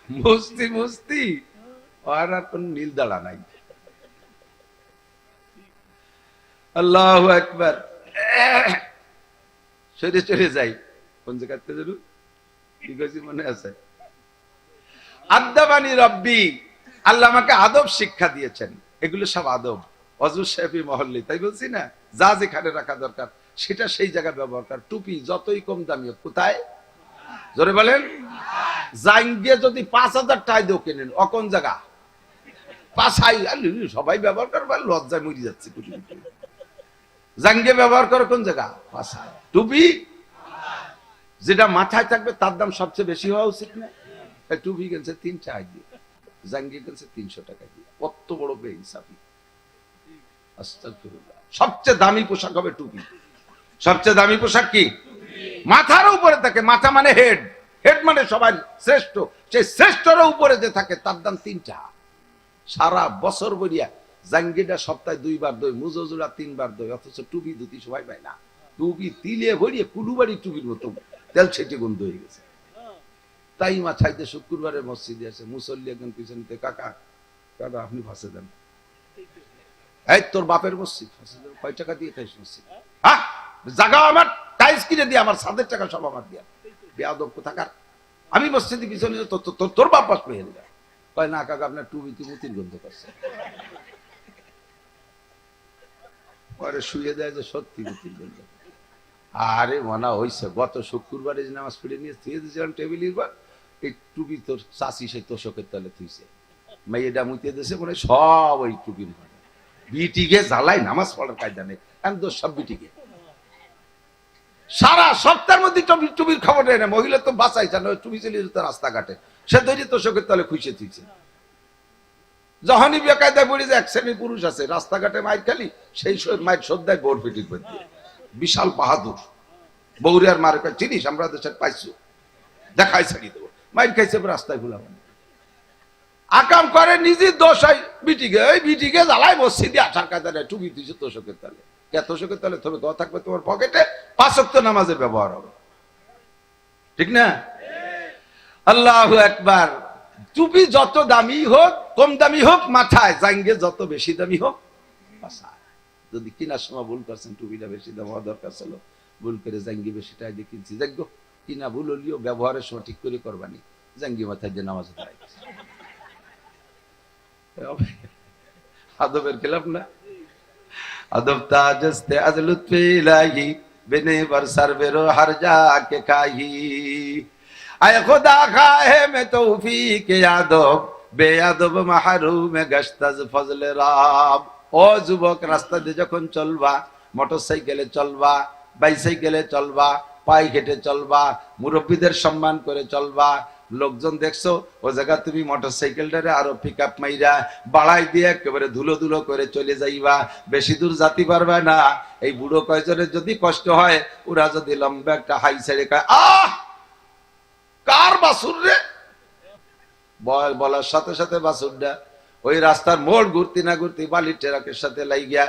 মুস্তি মুস্তি আর কোন নীল দাঁড়া নাই। আল্লাহু আকবার। সরে চলে যাই, কোন জায়গাতে যেন কি কইছি মনে আছে? আদাবানি রব্বি, আল্লাহ আমাকে আদব শিক্ষা দিয়েছেন। এগুলো সব আদব। ওযু শাফি মহল্লি, তাই বলছি না, যা যেখানে রাখা দরকার সেটা সেই জায়গায় ব্যবহার কর। টুপি যতই কম দামি হোক, কোথায়? জোরে বলেন। জাঙ্গে যদি 5000 টাকা দিয়ে কেনেন, অকন জায়গা পাছাই সবাই ব্যবহার করবে, লজ্জায় মরি যাচ্ছে। জাঙ্গে ব্যবহার করো কোন জায়গা? পাছায়। টুপি যেটা মাথায় থাকবে তার দাম সবচেয়ে বেশি হওয়া উচিত না? টুপি কিনছে 3 টাকা দিয়ে, জাঙ্গি কিনছে 300 টাকা দিয়ে, কত বড় বেইনসাফি। আস্তাগফিরুল্লাহ। সবচেয়ে দামি পোশাক হবে টুপি। সবচেয়ে দামি পোশাক কি? মাথার উপরে থাকে। মাথা মানে হেড, হেড মানে সবাই শ্রেষ্ঠ। সেই শ্রেষ্ঠর উপরে যে থাকে তার দাম 3 টাকা। সারা বছর বলিয়া জাঙ্গিটা সপ্তাহে 2 বার দই, মুজোজুরা 3 বার দই, অথচ টুপি ধুতি সবাই পায় না। টুপি তিলে ভরিয়ে কুলুবাড়ি টুপির মতো তেল ছেটে গন্ধ হয়ে গেছে। তাই মাথাইতে শুক্রবারে মসজিদে আসে, মুসল্লি একজন পিছনে, কাকা কাকা আপনি ফাঁসে দেন, এই তোর বাপের মসজিদ, কয় টাকা দিয়ে খাইস মসজিদ? হ্যাঁ, জায়গা আমার, টাইলস কিনে দিয়ে আমার সাদের টাকা সব আমার দিয়া, বেয়াদব কোথাকার। আমি মসজিদে পিছনে তোর বাপ পাস পেয়ে যায়। কয় না কাকা আপনার টুবিতে মুতির গন্ধ করছে। পরে শুয়ে দেয় যে সত্যি মুতির গন্ধ। আরে মনা হইছে, গত শুক্রবারে যে নামাজ পড়ে নিয়ে থুয়ে দিয়েছিলাম টেবিলের পর, এই টুপি তোর চাষি সেই তোষকের তলে থুইছে, মেয়েটা মুতিয়ে দিয়েছে, মনে সব ওই টুপির মানে বিটিকে জ্বালাই নামাজ পড়ার কায়দা নেই, একদম সব বিটিকে সারা সপ্তাহের মধ্যে টুপির খবর নেই না। মহিলা তো বাঁচাইছে না, টুপি চলে যেত রাস্তাঘাটে, সে তৈরি তোষকের তলে খুঁজে থুইছে। যখনই বেকায়দায় পড়ে যে এক শ্রেণীর পুরুষ আছে রাস্তাঘাটে মাইর খালি, সেই মাইর শ্রদ্ধায় বোর ফিটিং করে দিয়ে, বিশাল বাহাদুর বৌরে আর মারে চিনিস আমরা দেশের পাইছো, দেখাই ছাড়িয়ে দেবো, মাইর খাইছে রাস্তায় ভুলা মানে আকাম করে নিজের দোষ হয় বিটিকে, ওই বিটিকে জ্বালায় বসছি দিয়ে আঠার কায়দা টুপি দিচ্ছে তোষকের তলে। কে তোষকের তলে তবে কথা থাকবে তোমার পকেটে, 5 ওয়াক্ত নামাজের ব্যবহার হবে, ঠিক না? আল্লাহু আকবার। টুপি যত দামি হোক কম দামি হোক, মাথায় জাঙ্গে যত বেশি দামি হোক বাসায়। যদি কিনার সময় ভুল করছেন, টুপিটা বেশি দাম হওয়া দরকার ছিল, ভুল করে জাঙ্গি বেশিটা দিয়ে কিনছি, দেখবো কিনা ভুল হলিও ব্যবহারের সময় ঠিক করে করবানি, জাঙ্গি মাথায় দিয়ে নামাজ দাঁড়াই। আদবের খেলাফ না। আদব তাজস্তে আজ লুৎফে ইলাহি, বিনে বরসার বেরো হর যা কে কাহি। আয় খুদা খাহে মে তৌফিক আদব, বেয়াদব মাহরুম গশতাজ ফজলে রাব। ও যুবক, রাস্তা দিয়ে যখন চলবা, মোটরসাইকেলে চলবা, বাইসাইকেলে চলবা, পায়ে হেঁটে চলবা, মুরব্বীদের সম্মান করে চলবা। লোকজন দেখছো ও জায়গা তুমি মোটরসাইকেলটারে আরো পিক আপ মাইরা বাড়াই দিয়ে একেবারে ধুলো ধুলো করে চলে যাইবা, বেশি দূর যাতে পারবে না। এই বুড়ো কয়জনের যদি কষ্ট হয়, ওরা যদি লম্বা একটা হাই ছেড়ে কয় আহ কার বাসুর রে, বলার সাথে সাথে বাসুরটা ওই রাস্তার মোড় ঘুরতে না ঘুরতে বালির ট্রাকের সাথে লাইগিয়া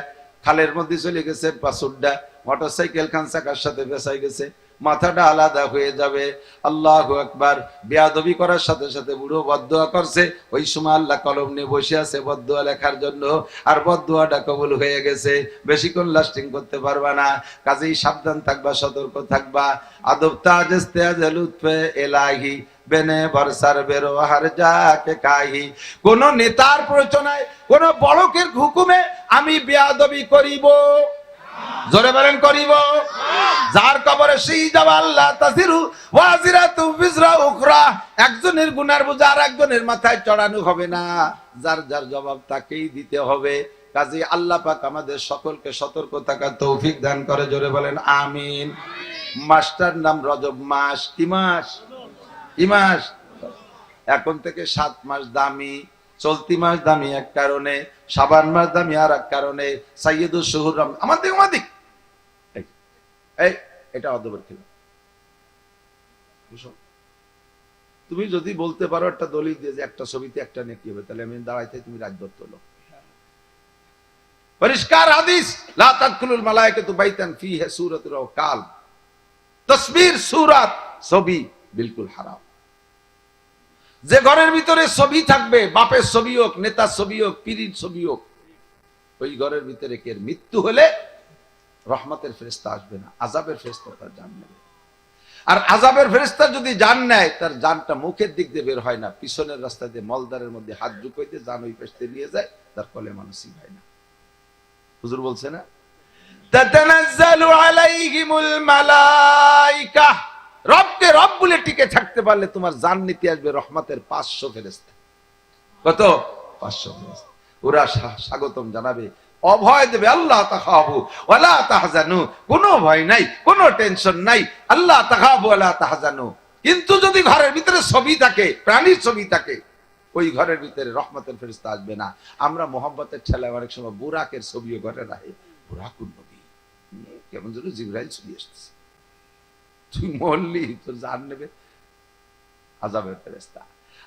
খালের মধ্যে চলে গেছে বাসুরটা, মোটরসাইকেল খান চাকার সাথে বেসাই গেছে, মাথাটা আলাদা হয়ে যাবে। আল্লাহু আকবার। বেয়াদবি করার সাথে সাথে বুড়ো বদদুয়া করছে, ওই সময় আল্লাহ কলম নিয়ে বসে আছে বদদুয়া লেখার জন্য, আর বদদুয়াটা কবুল হয়ে গেছে, বেশিক্ষণ লাস্টিং করতে পারবা না। কাজেই সাবধান থাকবা, সতর্ক থাকবা। আদব তাজস্তে আজ লুৎফে ইলাহি, বেনে বরসার বেরো হর যাকে কাহি। কোন নেতার প্ররোচনায়, কোন বড়কের হুকুমে আমি বেয়াদবি করিব, জোরে বলেন করিব। যার কবরে সেই যাব আল্লাহ তাসিরু ওয়াজিরাতু বিজরা উখরা, একজনের গুনার বোঝা আর একজনের মাথায় চড়ানো হবে না, যার যার জবাব তাকেই দিতে হবে। কাজে আল্লাহ পাক আমাদের সকলকে সতর্ক থাকার তৌফিক দান করে, জোরে বলেন আমিন। মাসটার নাম রজব মাস। কি মাস? কি মাস? এখন থেকে 7 মাস দামি। চলতি মাস দামি এক কারণে, শাবান মাস দামি আর এক কারণে। সাইয়্যিদুশ শুহুর আমাদের এই এটা অদবের খেলা। তুমি যদি বলতে পারো একটা দলিল দিয়ে যে একটা ছবিতে একটা নেকি হবে, তাহলে আমি দাঁড়াইতে তুমি রাজভর তোলো। পরিষ্কার হাদিস, লা তাদখুলুল মালায়েকাতু বাইতান ফীহি সূরাতুল কাল। তাসবির সূরাত ছবি বিলকুল হারাম। যে ঘরের ভিতরে ছবি থাকবে, বাপের ছবি হোক, নেতার ছবি হোক, পীরের ছবি হোক, ওই ঘরের ভিতরে কে মৃত্যু হলে রহমতের ফেরেশতা আসবে না, আযাবের ফেরেশতা তার জান নেবে। আর আযাবের ফেরেশতা যদি জান নেয়, তার জানটা মুখের দিক দিয়ে বের হয় না, পিছনের রাস্তা দিয়ে মলদারের মধ্যে হাত ঢুকাই দিয়ে জান ওই পেছতে নিয়ে যায়, তার কলে মানসিক হয় না। হুজুর বলছে না, তাতানাজ্জালু আলাইহিমুল মালায়েকা, রবকে রব বলে টিকে থাকতে পারলে তোমার জান নিতে আসবে রহমতের 500 ফেরেশতা। কত? 500 ফেরেশতা। ওরা স্বাগতম জানাবে, অভয় দেবে, আল্লাহ তাখাবু ওয়ালা তাহজানু, কোনো ভয় নাই, কোনো টেনশন নাই, আল্লাহ তাখাবু ওয়ালা তাহজানু। কিন্তু যদি ঘরের ভিতরে ছবি থাকে, প্রাণীর ছবি থাকে, ওই ঘরের ভিতরে রহমতের ফেরেশতা আসবে না। আমরা মোহাম্মতের ঠেলায় অনেক সময় বুরাকের ছবিও ঘরে রাখে, বুরাকুন নবী, কেমন যেন জিবরাইল চলে আসতেছে, তুই মরলি তোর জান নেবে আযাবের ফেরেশতা।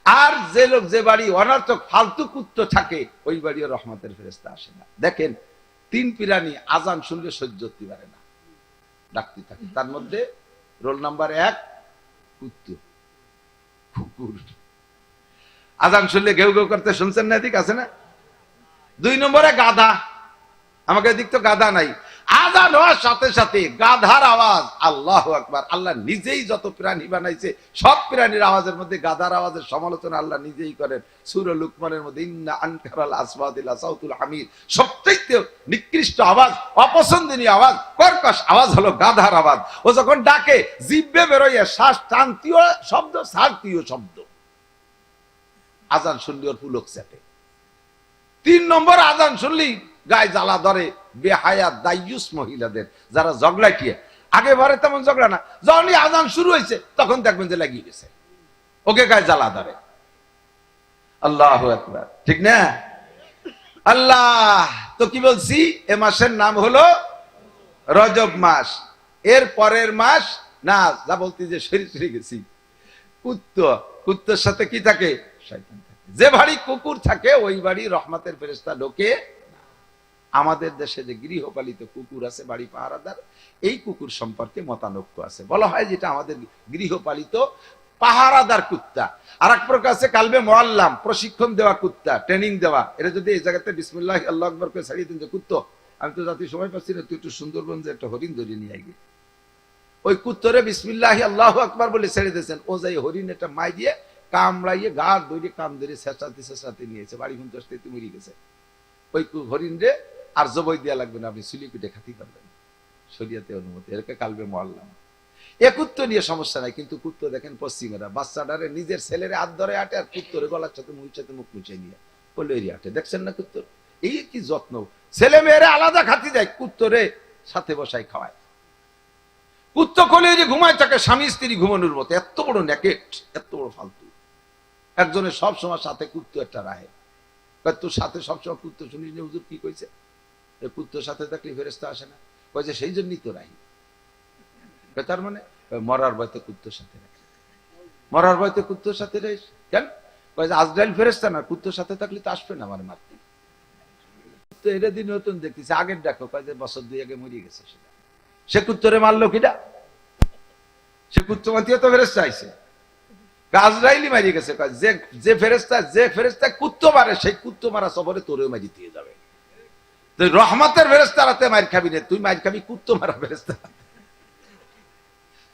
আর যে লোক যে বাড়ি অনর্থক ফালতু কুত্তো থাকে, ওই বাড়িও রহমতের ফেরেশতা আসে না। দেখেন 3 প্রাণী আজান শুনলে সহ্য করতে পারে না, ডাকতে থাকে। তার মধ্যে রোল নাম্বার 1 কুত্তু, কুকুর। আজান শুনলে ঘেউ ঘেউ করতে শুনছেন না? এদিক আছে না? 2 নম্বরে গাধা। আমাকে এদিক তো গাধা নাই। আজান হওয়ার সাথে সাথে গাধার আওয়াজ, আল্লাহু আকবার। আল্লাহ নিজেই যত প্রাণী বানাইছে সব প্রাণীর আওয়াজের মধ্যে গাধার আওয়াজের সমালোচনা আল্লাহ নিজেই করেন সূরা লুকমানের মধ্যে, ইন্না আনকারাল আসওয়াতি লাসাউতুল হামির। সবচেয়ে নিকৃষ্ট আওয়াজ, অপছন্দনীয় আওয়াজ, কর্কশ আওয়াজ হলো গাধার আওয়াজ। ও যখন ডাকে জিহ্বে বেরোয় শ্বাস টানতীয় শব্দ, ছাড়তীয় শব্দ। আজান শুনলে ওর পুলক চাপে। 3 নম্বর, আজান শুনলেই গায়ে জ্বালা ধরে বেহায়া দাইয়ুস মহিলাদের, যারা ঝগড়াটিয়ে। আগে বারে তেমন ঝগড়া না, যখনই আজান শুরু হয়েছে তখন দেখবেন যে লাগিয়ে গেছে, ওকে গায়ে জ্বালা ধরে। আল্লাহু আকবার, ঠিক না? আল্লাহ তো কি বলছি, এ মাসের নাম হলো রজব মাস। এর পরের মাস না, যা বলতে যে সরে গেছি, কুত্তর সাথে কি থাকে? শয়তান থাকে। যে বাড়ি কুকুর থাকে ওই বাড়ি রহমতের ফেরেশতা ঢোকে। আমাদের দেশে যে গৃহপালিত কুকুর আছে বাড়ি পাহারাদার, এই কুকুর সম্পর্কে মতানৈক্য আছে। বলা হয় যেটা আমাদের গৃহপালিত পাহারাদার কুত্তা। আর এক প্রকার আছে কালবে মুআল্লাম, প্রশিক্ষণ দেওয়া কুত্তা, ট্রেনিং দেওয়া। এটা যদি এই জায়গাতে বিসমিল্লাহ আল্লাহু আকবার করে ছাড়িয়ে দিন যে কুত্তো, আমি তো জাতি সময় পাচ্ছি না, তুই একটু সুন্দরবন যে একটা হরিণ ধরে নিয়ে আইগে, ওই কুত্তরে বিসমিল্লাহ আল্লাহু আকবার বলে ছেড়ে দিয়েছেন। ও যাই হরিণ একটা মাই দিয়ে কামড়াইয়ে গাড় দৌড়ে কাম ধরে ছেঁচাতে নিয়েছে, বাড়ি ঘুম আসতে মরে গেছে। ওই হরিণ রে আর জবই দেওয়া লাগবে না, আপনি সুলি পিঠে খাতি করবেন, শরিয়াতে অনুমতি। এরকে কালবে মুআল্লাম। এ কুত্তো নিয়ে সমস্যা নাই, কিন্তু কুত্তো দেখেন পশ্চিমেরা বাচ্চাটারে নিজের ছেলেরে হাত ধরে আটে, আর কুত্তরে গলার সাথে মুখ মুছে নিয়ে পলেরি আটে। দেখছেন না কুত্তর এই কি যত্ন? ছেলে মেয়েরে আলাদা খাতি যায়, কুত্তরে সাথে বসাই খাওয়ায়। কুত্তো কোলে যে ঘুমায় থাকে স্বামী স্ত্রী ঘুমানোর মতো, এত বড় নেকেট, এত বড় ফালতু। একজনের সব সময় সাথে কুত্তো একটা রাহে, তোর সাথে সবসময় কুত্তো শুনিস না হুজুর কি কইছে? কুত্তোর সাথে থাকলে ফেরেশতা আসে না, কয়েছে সেই জন্যই তো রাহি। তার মানে মরার ভয়তে কুত্তোর সাথে রাখি, মরার ভয়তে কুত্তোর সাথে রাখিস কেন? কয়েছে আজরাইল ফেরেশতা না, কুত্তোর সাথে থাকলে তো আসবে না আমার মারতে। তো এটা দিন নতুন দেখতেছে, আগের দেখো কয়েছে বছর 2 আগে মরিয়ে গেছে। সেটা সে কুত্তরে মারলো কিনা? সে কুত্তো মাতিও তো ফেরেশতা আইছে, আজরাইলই মারিয়ে গেছে। যে ফেরেশতা কুত্তো মারে, সেই কুত্তো মারা সবরে তোরেও মারি দিয়ে যাবে। রহমতের ফেরেশতারাতে মার খাবি না, তুই মার খাবি কুত্তো মারা ফেরেশতা।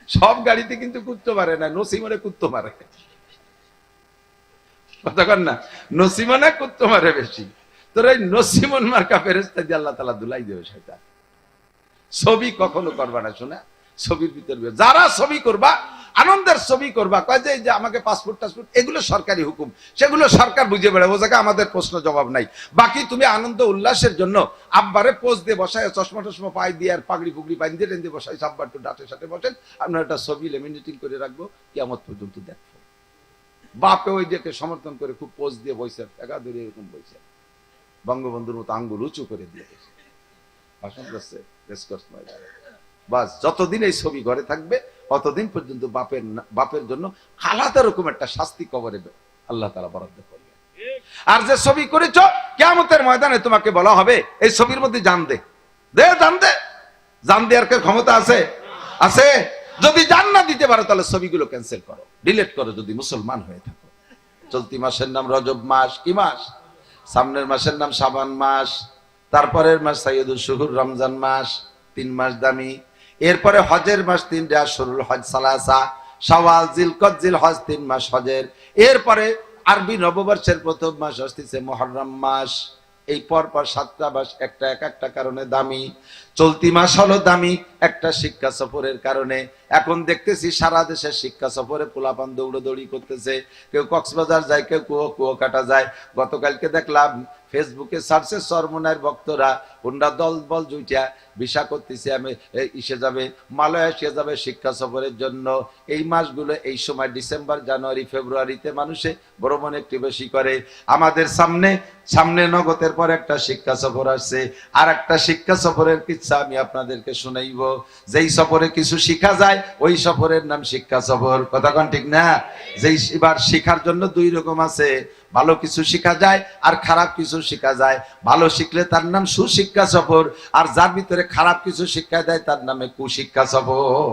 সব গাড়িতে কিন্তু কুত্তো মারে না, নসিমনে কুত্তো মারে। কথা কন না, নসিমনে কুত্তো মারে বেশি। তোর এই নসিমন মার্কা ফেরেশতা দিয়ে আল্লাহ তাআলা দুলাই দেবে শয়তান। ছবি কখনো করবা না, শোনা, ছবির ভিতর যারা ছবি করবা, আনন্দের ছবি করবা, কয় যে আমাকে পাসপোর্ট টাসপোর্ট, এগুলো সরকারি হুকুম, সেগুলো সরকার বুঝে বেড়ায়, ও জায়গায় আমাদের প্রশ্ন জবাব নাই। বাকি তুমি আনন্দ উল্লাসের জন্য আব্বারে পোজ দিয়ে বসায়, চশমা টশমা পাই দিয়ে আর পাগড়ি পুগড়ি পাই দিয়ে রেন্দে বসাই, আব্বার একটু ডাটের সাথে বসেন, আপনার একটা ছবি লেমিনেটিং করে রাখবো, কিয়ামত পর্যন্ত দেখবো। বাপে ওই দিকে সমর্থন করে খুব পোজ দিয়ে বসে, একা ধরে এরকম বসে, বঙ্গবন্ধুর মতো আঙ্গুল উঁচু করে দিয়ে বসে ভাষণ করছে। বাস যতদিন এই ছবি ঘরে থাকবে অতদিন পর্যন্ত বাপের জন্য আলাদা রকম একটা শাস্তি কবরে আল্লাহ তাআলা বরাদ্দ করবে। আর যে ছবি করেছ, কিয়ামতের ময়দানে তোমাকে বলা হবে এই ছবির মধ্যে জান দে, জান দেওয়ার ক্ষমতা আছে? আছে। যদি জান না দিতে পারো তাহলে ছবিগুলো ক্যান্সেল করো, ডিলিট করো, যদি মুসলমান হয়ে থাকো। চলতি মাসের নাম রজব মাস। কি মাস? সামনের মাসের নাম শাবান মাস, তারপরের মাস সাইয়্যিদুশ শুহুর রমজান মাস, 3 মাস দামি। এরপরে হজের মাস 3টা, আশহুরুল হজ সালাসা, শাওয়াল, জিলকদ, জিলহজ 3 মাস হজের। এরপরে আরবি নববর্ষের প্রথম মাস আসছে মুহররম মাস। এই পরপর 7টা মাস একটা এক একটা কারণে দামি। চলতি মাস হলো দামি একটা শিক্ষা সফরের কারণে। এখন দেখতেছি সারা দেশে শিক্ষা সফরে পোলাপান দৌড়দৌড়ি করতেছে, কেউ কক্সবাজার যায়, কেউ কুয়াকাটা যায়। গতকালকে দেখলাম ফেসবুকে সার্চে চরমনার ভক্তরা ওনরা দল বল জুইটা ভিসা করতেছে, আমি ইসে যাবে, মালয়েশিয়া যাবে শিক্ষা সফরের জন্য। এই মাসগুলো এই সময় ডিসেম্বর, জানুয়ারি, ফেব্রুয়ারিতে মানুষে ভ্রমণ একটু বেশি করে। আমাদের সামনে নগদের পর একটা শিক্ষা সফর আসছে। আর একটা শিক্ষা সফরের কিচ্ছা আমি আপনাদেরকে শুনাইব। যেই সফরে কিছু শিখা যায় ওই সফরের নাম শিক্ষা সফর। কথা কোন ঠিক না? যেই এবার শিখার জন্য 2 রকম আছে, ভালো কিছু শিখা যায় আর খারাপ কিছু শিখা যায়। ভালো শিখলে তার নাম সুশিক্ষা সফর, আর যার ভিতরে খারাপ কিছু শিক্ষা দেয় তার নামে কুশিক্ষা সফর।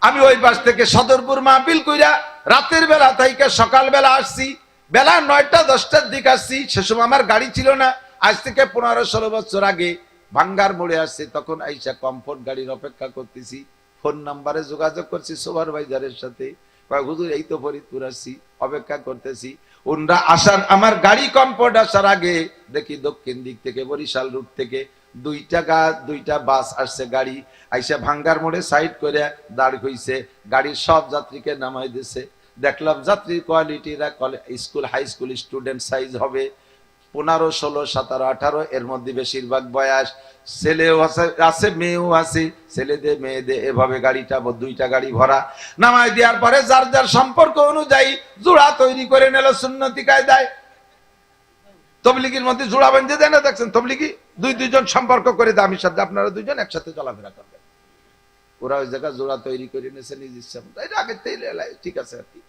আমি ওই পাশ থেকে সদরপুর মাহফিল কইরা রাতের বেলা থেকে সকাল বেলা আসছি, বেলা 9টা-10টার দিকে আসছি। সে সময় আমার গাড়ি ছিল না, আজ থেকে 15-16 বছর আগে ভাঙ্গার মোড়ে আসছি। তখন আইসা কমফোর্ট গাড়ির অপেক্ষা করতেছি, ফোন নাম্বারে যোগাযোগ করছি সুপারভাইজারের সাথে, হুজুর এই তো ফরিদপুর আসছি, অপেক্ষা করতেছি। ওনরা আসার, আমার গাড়ি কমফোর্ট আসার আগে দেখি দক্ষিণ দিক থেকে বরিশাল রুট থেকে দুইটা বাস আসছে। গাড়ি আইসা ভাঙ্গার মোড়ে সাইড করে দাঁড় হইছে, গাড়ির সব যাত্রীকে নামাই দিছে। দেখলাম যাত্রীর কোয়ালিটিরা school high school student size হবে, 15, 16, 17, 18, এর মধ্যে বেশিরভাগ বয়স। ছেলেও আছে মেয়েও আছে, ছেলেদের মেয়েদের, এভাবে গাড়িটা দুইটা গাড়ি ভরা। নামাই দেওয়ার পরে যার যার সম্পর্ক অনুযায়ী জোড়া তৈরি করে নিল সুন্নতি কায়দায়। তবলিগির মধ্যে জোড়া বেঁধে দেয় না, দেখছেন তবলিগি দুইজন সম্পর্ক করে দেয়, আমি সাথে আপনারা দুইজন একসাথে চলাফেরা করবেন। ওরা ওই জায়গায় জোড়া তৈরি করে নিয়েছে নিজ ইচ্ছা মতো, এটা আগে ঠিক আছে আর কি।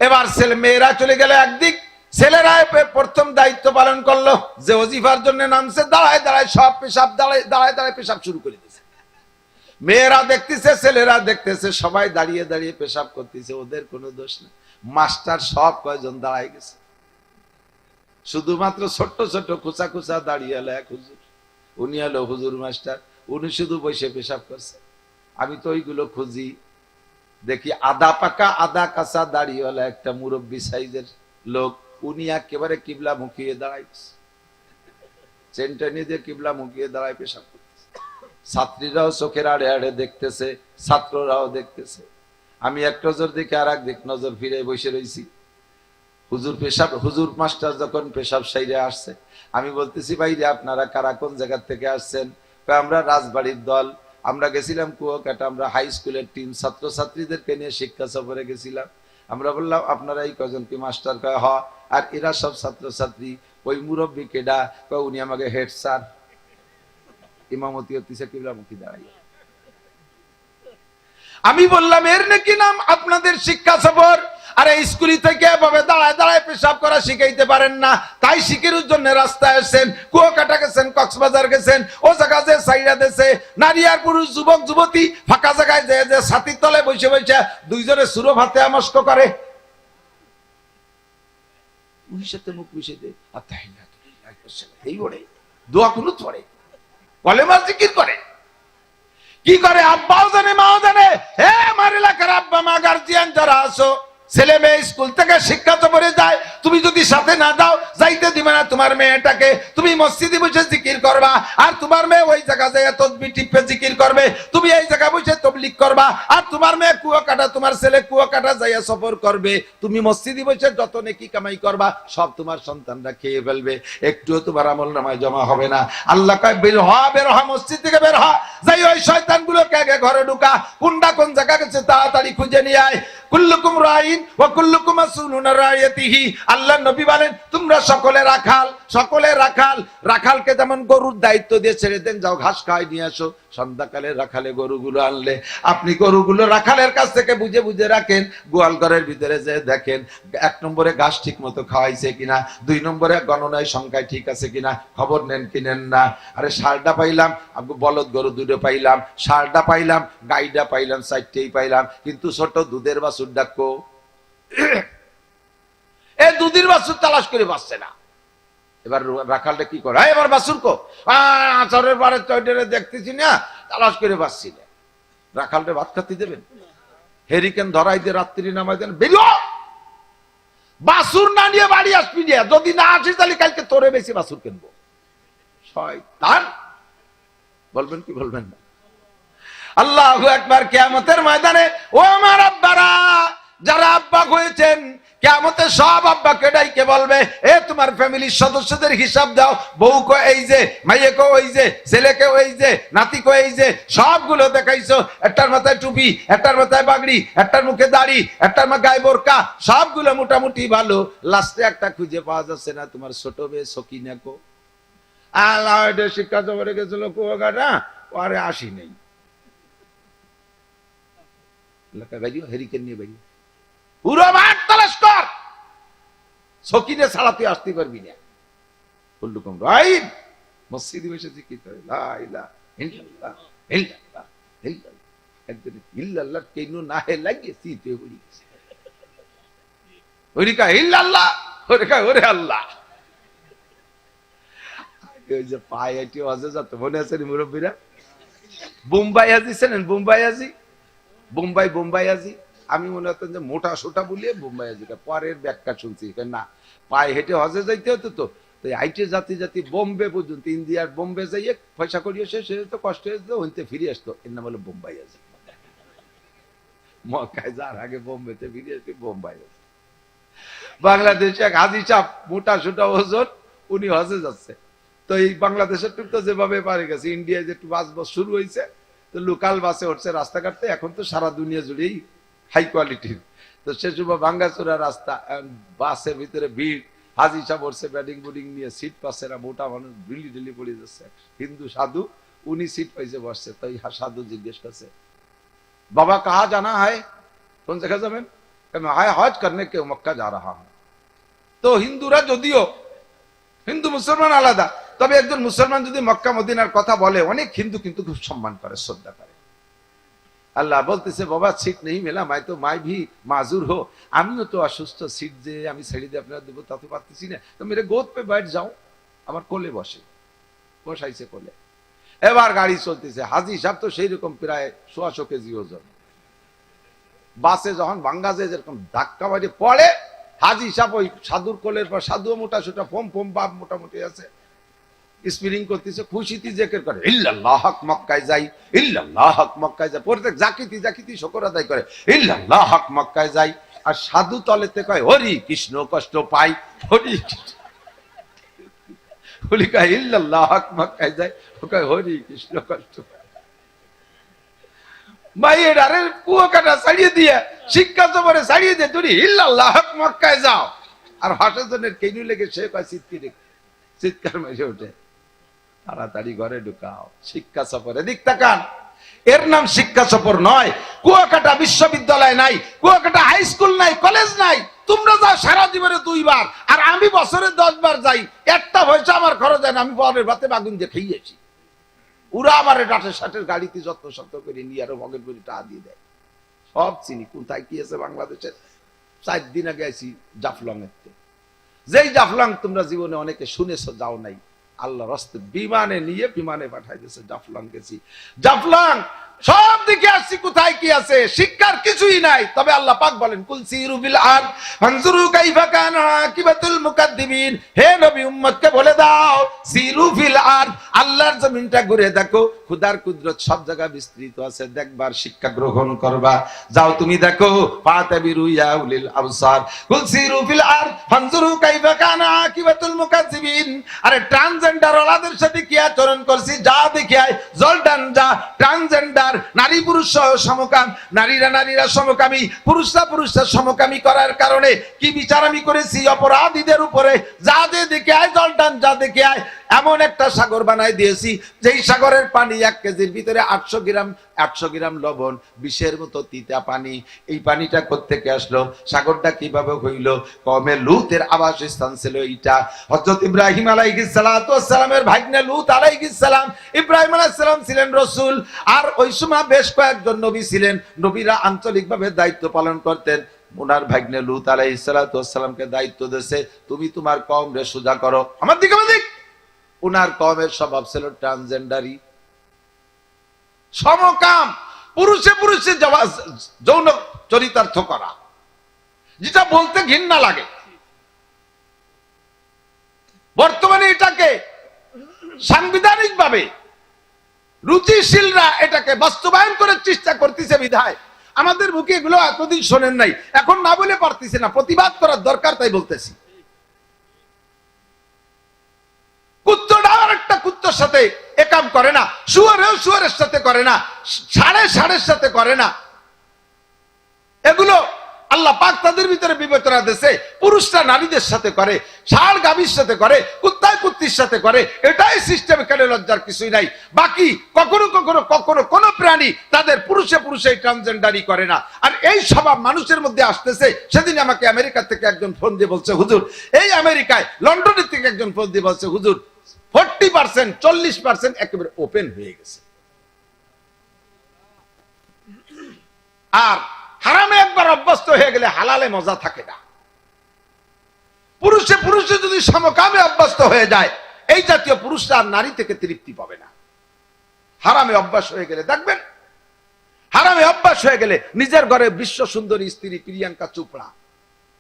এবার ছেলে মেয়েরা চলে গেলে একদিক, ছেলেরা প্রথম দায়িত্ব পালন করলো, যে ওজিফার জন্য নামছে, দাঁড়ায় দাঁড়ায় সব পেশাব, দাঁড়ায় পেশাব শুরু করে দিয়েছে। মেয়েরা দেখতেছে, ছেলেরা দেখতেছে, সবাই দাঁড়িয়ে দাঁড়িয়ে পেশাব করতেছে, ওদের কোনো দোষ নেই। মাস্টার সব কয়জন দাঁড়ায় গেছে, শুধুমাত্র ছোট্ট ছোট্ট খুচা খুচা দাঁড়িয়ে এলো এক হুজুর, উনি হলো হুজুর মাস্টার, উনি শুধু বসে পেশাব করছে। আমি তো ওইগুলো খুঁজি, দেখি আধা পাকা আধা কাঁচা দাঁড়িয়েওয়ালা একটা মুরব্বী সাইজের লোক, উনি একেবারে কিবলা মুখিয়ে দাঁড়াইছে, চেনটা নিয়ে কিবলা মুখিয়ে দাঁড়ায় পেশাব করতেছে। ছাত্রীরাও চোখের আড়ে আড়ে দেখতেছে, ছাত্ররাও দেখতেছে। আমি এক নজর দেখে আর এক নজর ফিরে বসে রয়েছি। হুজুর মাস্টার যখন পেশাব সাইরে আসছে, আমি বলতেছি, ভাইরে আপনারা কারা, কোন জায়গা থেকে আসছেন? আমরা রাজবাড়ির দল, আমরা গেছিলাম কুয়াকাটা, আমরা হাই স্কুলের টিম ছাত্রছাত্রীদেরকে নিয়ে শিক্ষা সফরে গেছিলাম। আমরা বললাম আপনারা এই কজন কি? মাস্টার কয় হ। আর এরা সব ছাত্রছাত্রী। ওই মুরব্বী কেডা? কয় উনি আমাকে হেড স্যার, ইমামতি হতিছে কিবলামুখী দাঁড়াই। আমি বললাম এর নাকি নাম আপনাদের শিক্ষা সফর? আরে স্কুলে থেকে এভাবে দাঁড়ায় দাঁড়ায় পেশাব করা শিখাইতে পারেন না, তাই শিখের জন্য রাস্তায় আসছেন, কুয়াকাটা গেছেন, কক্সবাজার গেছেন, ও জায়গা যে সাইডা দেশে নারী আর পুরুষ, যুবক যুবতী ফাঁকা জায়গায় যে ছাতির তলে বসে বসে দুইজনে সুরো ভাতে আমস্ক করে, সাথে মুখ মিশে দে এই ওরে দোয়া কুনুত পড়ে, কলেমা জিকির করে, কি করে? আব্বাও জানে মাও জানে। হে আমার এলাকার আব্বা মা গার্জিয়ান যারা আছো, ছেলে মেয়ে স্কুল থেকে শিক্ষা তো পড়ে যায়, তুমি যদি সাথে না দাও, যাইতে দিবে না তোমার মেয়েটাকে। তুমি মসজিদে বসে জিকির করবা, আর তোমার মেয়ে ওই জায়গা যায় তসবিহ টিপে জিকির করবে, তুমি এই জায়গা বসে তাবলীগ করবা, আর তোমার মেয়ে কুয়াকাটা, তোমার ছেলে কুয়াকাটা যাইয়া সফর করবে, তুমি মসজিদে বসে যত নেকি কামাই করবা সব তোমার সন্তানরা খেয়ে ফেলবে, একটুও তোমার আমল নামায় জমা হবে না। আল্লাহ কয় বের হ, মসজিদ থেকে বের হ, যাই ওই শয়তানগুলোকে আগে ঘরে ঢুকা, কোনটা কোন জায়গা গেছে তাড়াতাড়ি খুঁজে নিয়ে আয়। কুল্লুকুম রাইন ওয়া কুল্লুকুম মাসউলুন আন রাইয়াতিহি। আল্লাহর নবী বলেন তোমরা সকলে রাখাল, সকলে রাখাল। রাখালকে যেমন গরুর দায়িত্ব দিয়ে ছেড়ে দেন, যাও ঘাস খাওয়াই নিয়ে আসো, সন্ধ্যাকালে রাখালে গরুগুলো আনলে আপনি গরুগুলো রাখালের কাছ থেকে বুঝে বুঝে রাখেন, গোয়াল ঘরের ভিতরে যে দেখেন 1 নম্বরে ঘাস ঠিক মতো খাওয়াইছে কিনা, 2 নম্বরে গণনায় সংখ্যায় ঠিক আছে কিনা, খবর নেন কি নেন না। আরে ষাঁড়টা পাইলাম, বলদ গরু 2টো পাইলাম, ষাঁড়টা পাইলাম, গাইটা পাইলাম, 4টেই পাইলাম, কিন্তু ছোট দুধের বাছুর ডাকো, এ দুধের বাছুর তালাশ করে পাচ্ছে না। এবার রাখালটা কি করে? এবার বাছুর কো, আচরের বারে চৈডেরে দেখতেছি না, তালাশ করে পাচ্ছি না। রাখালটা ভাত খাতে দেবেন? হেরিকেন ধরাই দিয়ে রাত্রি নামাই দেন, বেরিয়ে বাছুর না নিয়ে বাড়ি আসবি না, যদি না আসিস তাহলে কালকে তোরে বেশি বাছুর কিনবো। শয়তান! বলবেন কি বলবেন না? আল্লাহু আকবার। কিয়ামতের ময়দানে ও আমার আব্বারা, যারা আব্বা হয়েছেন, কিয়ামতে সব আব্বাকে ডাইকে বলবে, এ তোমার ফ্যামিলির সদস্যদের হিসাব দাও, বউকে এই যে, মাইয়াকে ওই যে, ছেলেকে ওই যে, নাতিকে এই যে, সবগুলো দেখাইছো, একটার মাথায় টুপি, একটার মাথায় পাগড়ি, একটার মুখে দাড়ি, একটার গায়ে বোরকা, সবগুলো মোটামুটি ভালো, লাস্টে একটা খুঁজে পাওয়া যাচ্ছে না, তোমার ছোট মেয়ে সকিনাকো। আল্লাহ শিক্ষা জবরে গেছিল কুয়াকাটা, আরে আসি নেই, হেরিকেন নিয়ে বেরিয়ে পুরো মাঠ তালাশ কর, সকিনে ছাড়া তুই আসতে পারবি না। কুল্লুকুম রাইন, মসজিদে বসে জিকির করে লা ইলাহা ইল্লাল্লাহ ইল্লাল্লাহ ইল্লাল্লাহ, একজন ইল্লাল্লাহ কেন না হে লাগিয়ে শীতে উড়ি গেছে। ওই কা ইল্লাল্লাহ, ওরে কা ওরে আল্লাহ। ওই যে পায়ে হেঁটে হজে যেত, মনে আছে মুরব্বীরা? বোম্বাই হাজি ছিলেন, বোম্বাই হাজি, বোম্বাই হাজি। আমি মনে হতাম যে মোটা সোটা বলিয়ে বোম্বাই হাজিটা, পরের ব্যাখ্যা শুনছি না, পায়ে হেঁটে হজে যাইতে হতো। তো হাইটে জাতি জাতি বোম্বে পর্যন্ত, ইন্ডিয়ার বোম্বে যাইয়ে পয়সা করিয়ে শেষ হয়ে যেত, কষ্ট হয়ে যেত, হইতে ফিরে আসতো। এর নাম হলো বোম্বাই হাজি। মক্কায় যার আগে বোম্বেতে ফিরে আসবে বোম্বাই হাজি। বাংলাদেশে এক হাজি চাপ, মোটা সোটা ওজন, উনি হজে যাচ্ছে। তো এই বাংলাদেশের টুক তো যেভাবে পারে গেছে, ইন্ডিয়ায় যে বাস বাস শুরু হয়েছে, তো লোকাল বাসে উঠছে রাস্তাঘাটে, এখন তো সারা দুনিয়া জুড়েই হাই কোয়ালিটির। তো সে সময় ভাঙ্গাচোরা রাস্তা, বাসের ভিতরে ভিড়, হাজি সাহেব উঠছে ব্যাটিং বুডিং নিয়ে, সিট পাচ্ছে না, মোটা মানুষ ডিলি ডিলি পড়ে যাচ্ছে। হিন্দু সাধু, উনি সিট পাইছে বসছে। তো এই সাধু জিজ্ঞেস করছে, বাবা কাহা জানা হয়, কোন জায়গায় যাবেন? হায় হজ করনে কে মক্কা যা রাহা হুঁ। তো হিন্দুরা যদিও, হিন্দু মুসলমান আলাদা, তবে একজন মুসলমান যদি মক্কা মদিনার কথা বলে, অনেক হিন্দু কিন্তু খুব সম্মান করে, শ্রদ্ধা করে। আল্লাহ বলতেছে, বাবা সিট নেই মেলা, মাই তো মাই ভি মাজুর হো, আমিও তো অসুস্থ, সিট যে আমি ছেড়ে দিয়ে আপনারা দেবো তা তো পারতেছি না, তো মেরে গোদ পে বাইট যাও, আমার কোলে বসে, বসাইছে কোলে। এবার গাড়ি চলতেছে, হাজি সাহেব তো সেই রকম প্রায় 100 কেজি ওজন। বাসে যখন ভাঙ্গাজে যেরকম ধাক্কা মারি পড়ে, হাজি সাহেব ওই সাধুর কোলের পর, সাধুও মোটা সোটা, ফোম ফোম বাপ মোটামুটি আছে, স্পিরিং করতেছে, খুশিতে জেকের করে, ইল্লাল্লাহ হক মক্কায় যাই, ইল্লাল্লাহ হক মক্কায় যাই। প্রত্যেক জাকিতি জাকিতি শুকর আদায় করে, ইল্লাল্লাহ হক মক্কায় যাই। আর সাধু তলেতে কয়, হরি কৃষ্ণ কষ্ট পাই, হরি বলি কয় ইল্লাল্লাহ হক মক্কায় যাই, ও কয় হরি কৃষ্ণ কষ্ট পাই। মাইয়ের আরে কুয়াকাটা ছাড়িয়ে দিয়ে, শিক্ষা জবরে ছাড়িয়ে দিয়ে, তুমি ইল্লাল্লাহ হক মক্কায় যাও। আর হঠাৎজনের কেনু লেগে সে কয় চিৎকার মেরে ওঠে, তাড়াতাড়ি ঘরে ঢুকাও, শিক্ষা সফরে দিক তাকান। এর নাম শিক্ষা সফর নয়। কুয়াকাটা বিশ্ববিদ্যালয় নাই, কুয়াকাটা হাই স্কুল নাই, কলেজ নাই। তোমরা যাও সারা জীবনে 2 বার, আর আমি বছরে 10 বার যাই, একটা পয়সা আমার খরচ হয় না, আমি বরের ভাতে বাগুন দিয়ে খেয়েছি। ওরা আমার ডাটের সাটের গাড়িতে যত্ন সত্য করে নিয়ে আরো মগের করে টা দিয়ে দেয়। সব চিনি, কোথায় কি আছে বাংলাদেশের। 4 দিন আগে আছি জাফলং এর, যেই জাফলং তোমরা জীবনে অনেকে শুনেছো, যাও নাই, আল্লাহ রাস্তে বিমানে নিয়ে, বিমানে পাঠাই দিয়েছে, জাফলং গেছি। জাফলং সব দিকে আসছি, কোথায় কি আছে, শিক্ষার কিছুই নাই। তবে আল্লাহ পাক বলেন, কুল সিরু বিল আরদ ফানজুরু কাইফা কানা আকিবাতুল মুকাদ্দিমিন। হে নবী, উম্মতকে বলে দাও, সিরু ফিল আরদ, আল্লাহর জমিনটা ঘুরে দেখো, খুদার কুদরত সব জায়গায় বিস্তৃত আছে, দেখবার, শিক্ষা গ্রহণ করবা। যাও তুমি দেখো, ফাতাবিরু ইয়া উলিল আবসার। কুল সিরু ফিল আরদ ফানজুরু কাইফা কানা আকিবাতুল মুকাদ্দিমিন। আরে ট্রান্সজেন্ডার ওলাদের সাথে কি আচরণ করছি, যা দেখে আয়। জলডান যা, ট্রান্সজেন্ডার, নারী পুরুষ সমকাম, নারীরা নারীরা সমকামী, পুরুষরা পুরুষরা সমকামী করার কারণে কি বিচার আমি করেছি অপরাধীদের উপরে। যা দেখে আয়, জলডান যা দেখে আয়। এমন একটা সাগর বানাই দিয়েছি, যেই সাগরের পানি 1 কেজির ভিতরে 800 গ্রাম লবণ, বিষের মতো তিতা পানি। এই পানিটা কোত্থেকে আসলো, সাগরটা কিভাবে হইল? কমে লুতের আবাসস্থান ছিল এইটা। হযরত ইব্রাহিম আলাইহিস সালাতু ওয়াস সালামের ভাগ্নে লুত আলাইহিস সালাম, ইব্রাহিম আলাইহিস সালাম ছিলেন রাসূল, আর ওই সময় বেশ কয়েকজন নবী ছিলেন। নবীরা আঞ্চলিকভাবে দায়িত্ব পালন করতেন। ওনার ভাগ্নে লুত আলাইহিস সালাতু ওয়াস সালামকে দায়িত্ব দিয়েছে, তুমি তোমার কওমরে সোজা করো। আমার দিকে উনার কওমের স্বভাব ছিল ট্রান্সজেন্ডারি, সমকাম, পুরুষে পুরুষে যৌন চরিতার্থ করা, যেটা বলতে ঘৃণা লাগে। বর্তমানে এটাকে সাংবিধানিক ভাবে রুচিশীলরা এটাকে বাস্তবায়ন করার চেষ্টা করতেছে বিধায় আমাদের মুখে এগুলো এতদিন শোনেন নাই, এখন না বলে পারতেছে না, প্রতিবাদ করার দরকার, তাই বলতেছি। কুত্তটাও একটা কুত্তর সাথে একাম করে না, শুয়ারেও শুয়ারের সাথে করে না, ষাঁড়ের সাথে করে না। এগুলো আল্লাহ পাক তাদের ভিতরে বিবেচনা দিয়েছে। পুরুষরা নারীদের সাথে করে, ষাঁড় গাভীর সাথে করে, কুত্তায় কুত্তির সাথে করে, এটাই সিস্টেম, এখানে লজ্জার কিছুই নাই। বাকি কখনো কখনো কখনো কোন প্রাণী তাদের পুরুষে পুরুষে ট্রান্সজেন্ডারি করে না। আর এই স্বভাব মানুষের মধ্যে আসতেছে। সেদিন আমাকে আমেরিকা থেকে একজন ফোন দিয়ে বলছে, হুজুর, এই আমেরিকায় লন্ডনের থেকে একজন ফোন দিয়ে বলছে, হুজুর 40% 40% একেবারে ওপেন হয়ে গেছে। আর হারামে একবার অভ্যস্ত হয়ে গেলে হালালে মজা থাকে না। পুরুষে পুরুষে যদি সমকামে অভ্যস্ত হয়ে যায়, এই জাতীয় পুরুষরা আর নারী থেকে তৃপ্তি পাবে না। হারামে অভ্যাস হয়ে গেলে দেখবেন, হারামে অভ্যাস হয়ে গেলে নিজের ঘরে বিশ্ব সুন্দরী স্ত্রী প্রিয়াঙ্কা চোপড়া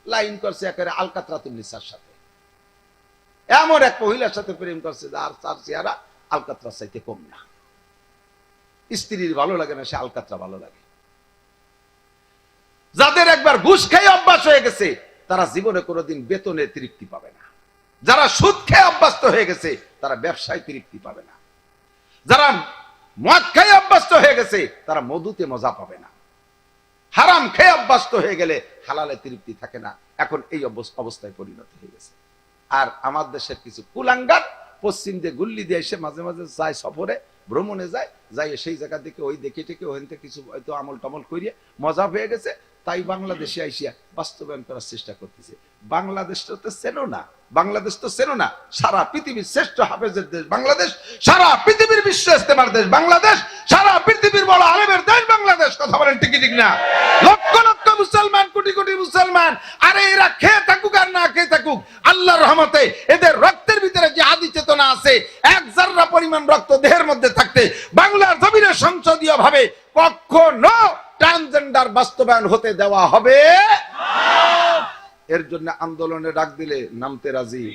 লাইন করছে একেবারে আলকাতরাতুন নিসার সাথে, এমন এক মহিলার সাথে প্রেম করছে যার তার চেহারা আলকাতরার চাইতে কম না। স্ত্রীর ভালো লাগে না, সে আলকাতরা ভালো লাগে। যাদের একবার ঘুষ খেয়ে অভ্যাস হয়ে গেছে তারা জীবনে কোনোদিন বেতনে তৃপ্তি পাবে না। যারা সুদ খেয়ে অভ্যস্ত হয়ে গেছে তারা ব্যবসায় তৃপ্তি পাবে না। যারা মদ খেয়ে অভ্যস্ত হয়ে গেছে তারা মধুতে মজা পাবে না। হারাম খেয়ে অভ্যস্ত হয়ে গেলে হালালে তৃপ্তি থাকে না। এখন এই অবস্থায় পরিণত হয়ে গেছে। আর আমার দেশের কিছু কুলাঙ্গার পশ্চিম দিয়ে গুল্লি দিয়ে এসে মাঝে মাঝে যায় সফরে, ভ্রমণে যায়, যাই সেই জায়গা থেকে ওই দেখে টেকে ওখান থেকে কিছু হয়তো আমল টমল করিয়ে মজা পেয়ে গেছে, তাই বাংলাদেশে আইসিয়া বাস্তবায়ন করার চেষ্টা করতেছে। বাংলাদেশটা তো চেনো না, বাংলাদেশ তো চেনো না। সারা পৃথিবীর শ্রেষ্ঠ হাফেজের দেশ বাংলাদেশ, সারা পৃথিবীর বিশ্ব ইস্তেমার দেশ বাংলাদেশ, সারা পৃথিবীর বড় আলেমের দেশ বাংলাদেশ। কথা বলেন ঠিক ঠিক না? লক্ষ লক্ষ মুসলমান, কোটি কোটি মুসলমান। আরে এরা খেয়ে থাকুক আর না খেয়ে থাকুক, আল্লাহর রহমতে এদের রক্তের ভিতরে যে আদি চেতনা আছে, এক জাররা পরিমাণ রক্ত দেহের মধ্যে থাকতে বাংলার জমিনে সংসদীয় ভাবে কখনো ট্রান্সজেন্ডার বাস্তবায়ন হতে দেওয়া হবে না। এর জন্য আন্দোলনে ডাক দিলে নামতে রাজি।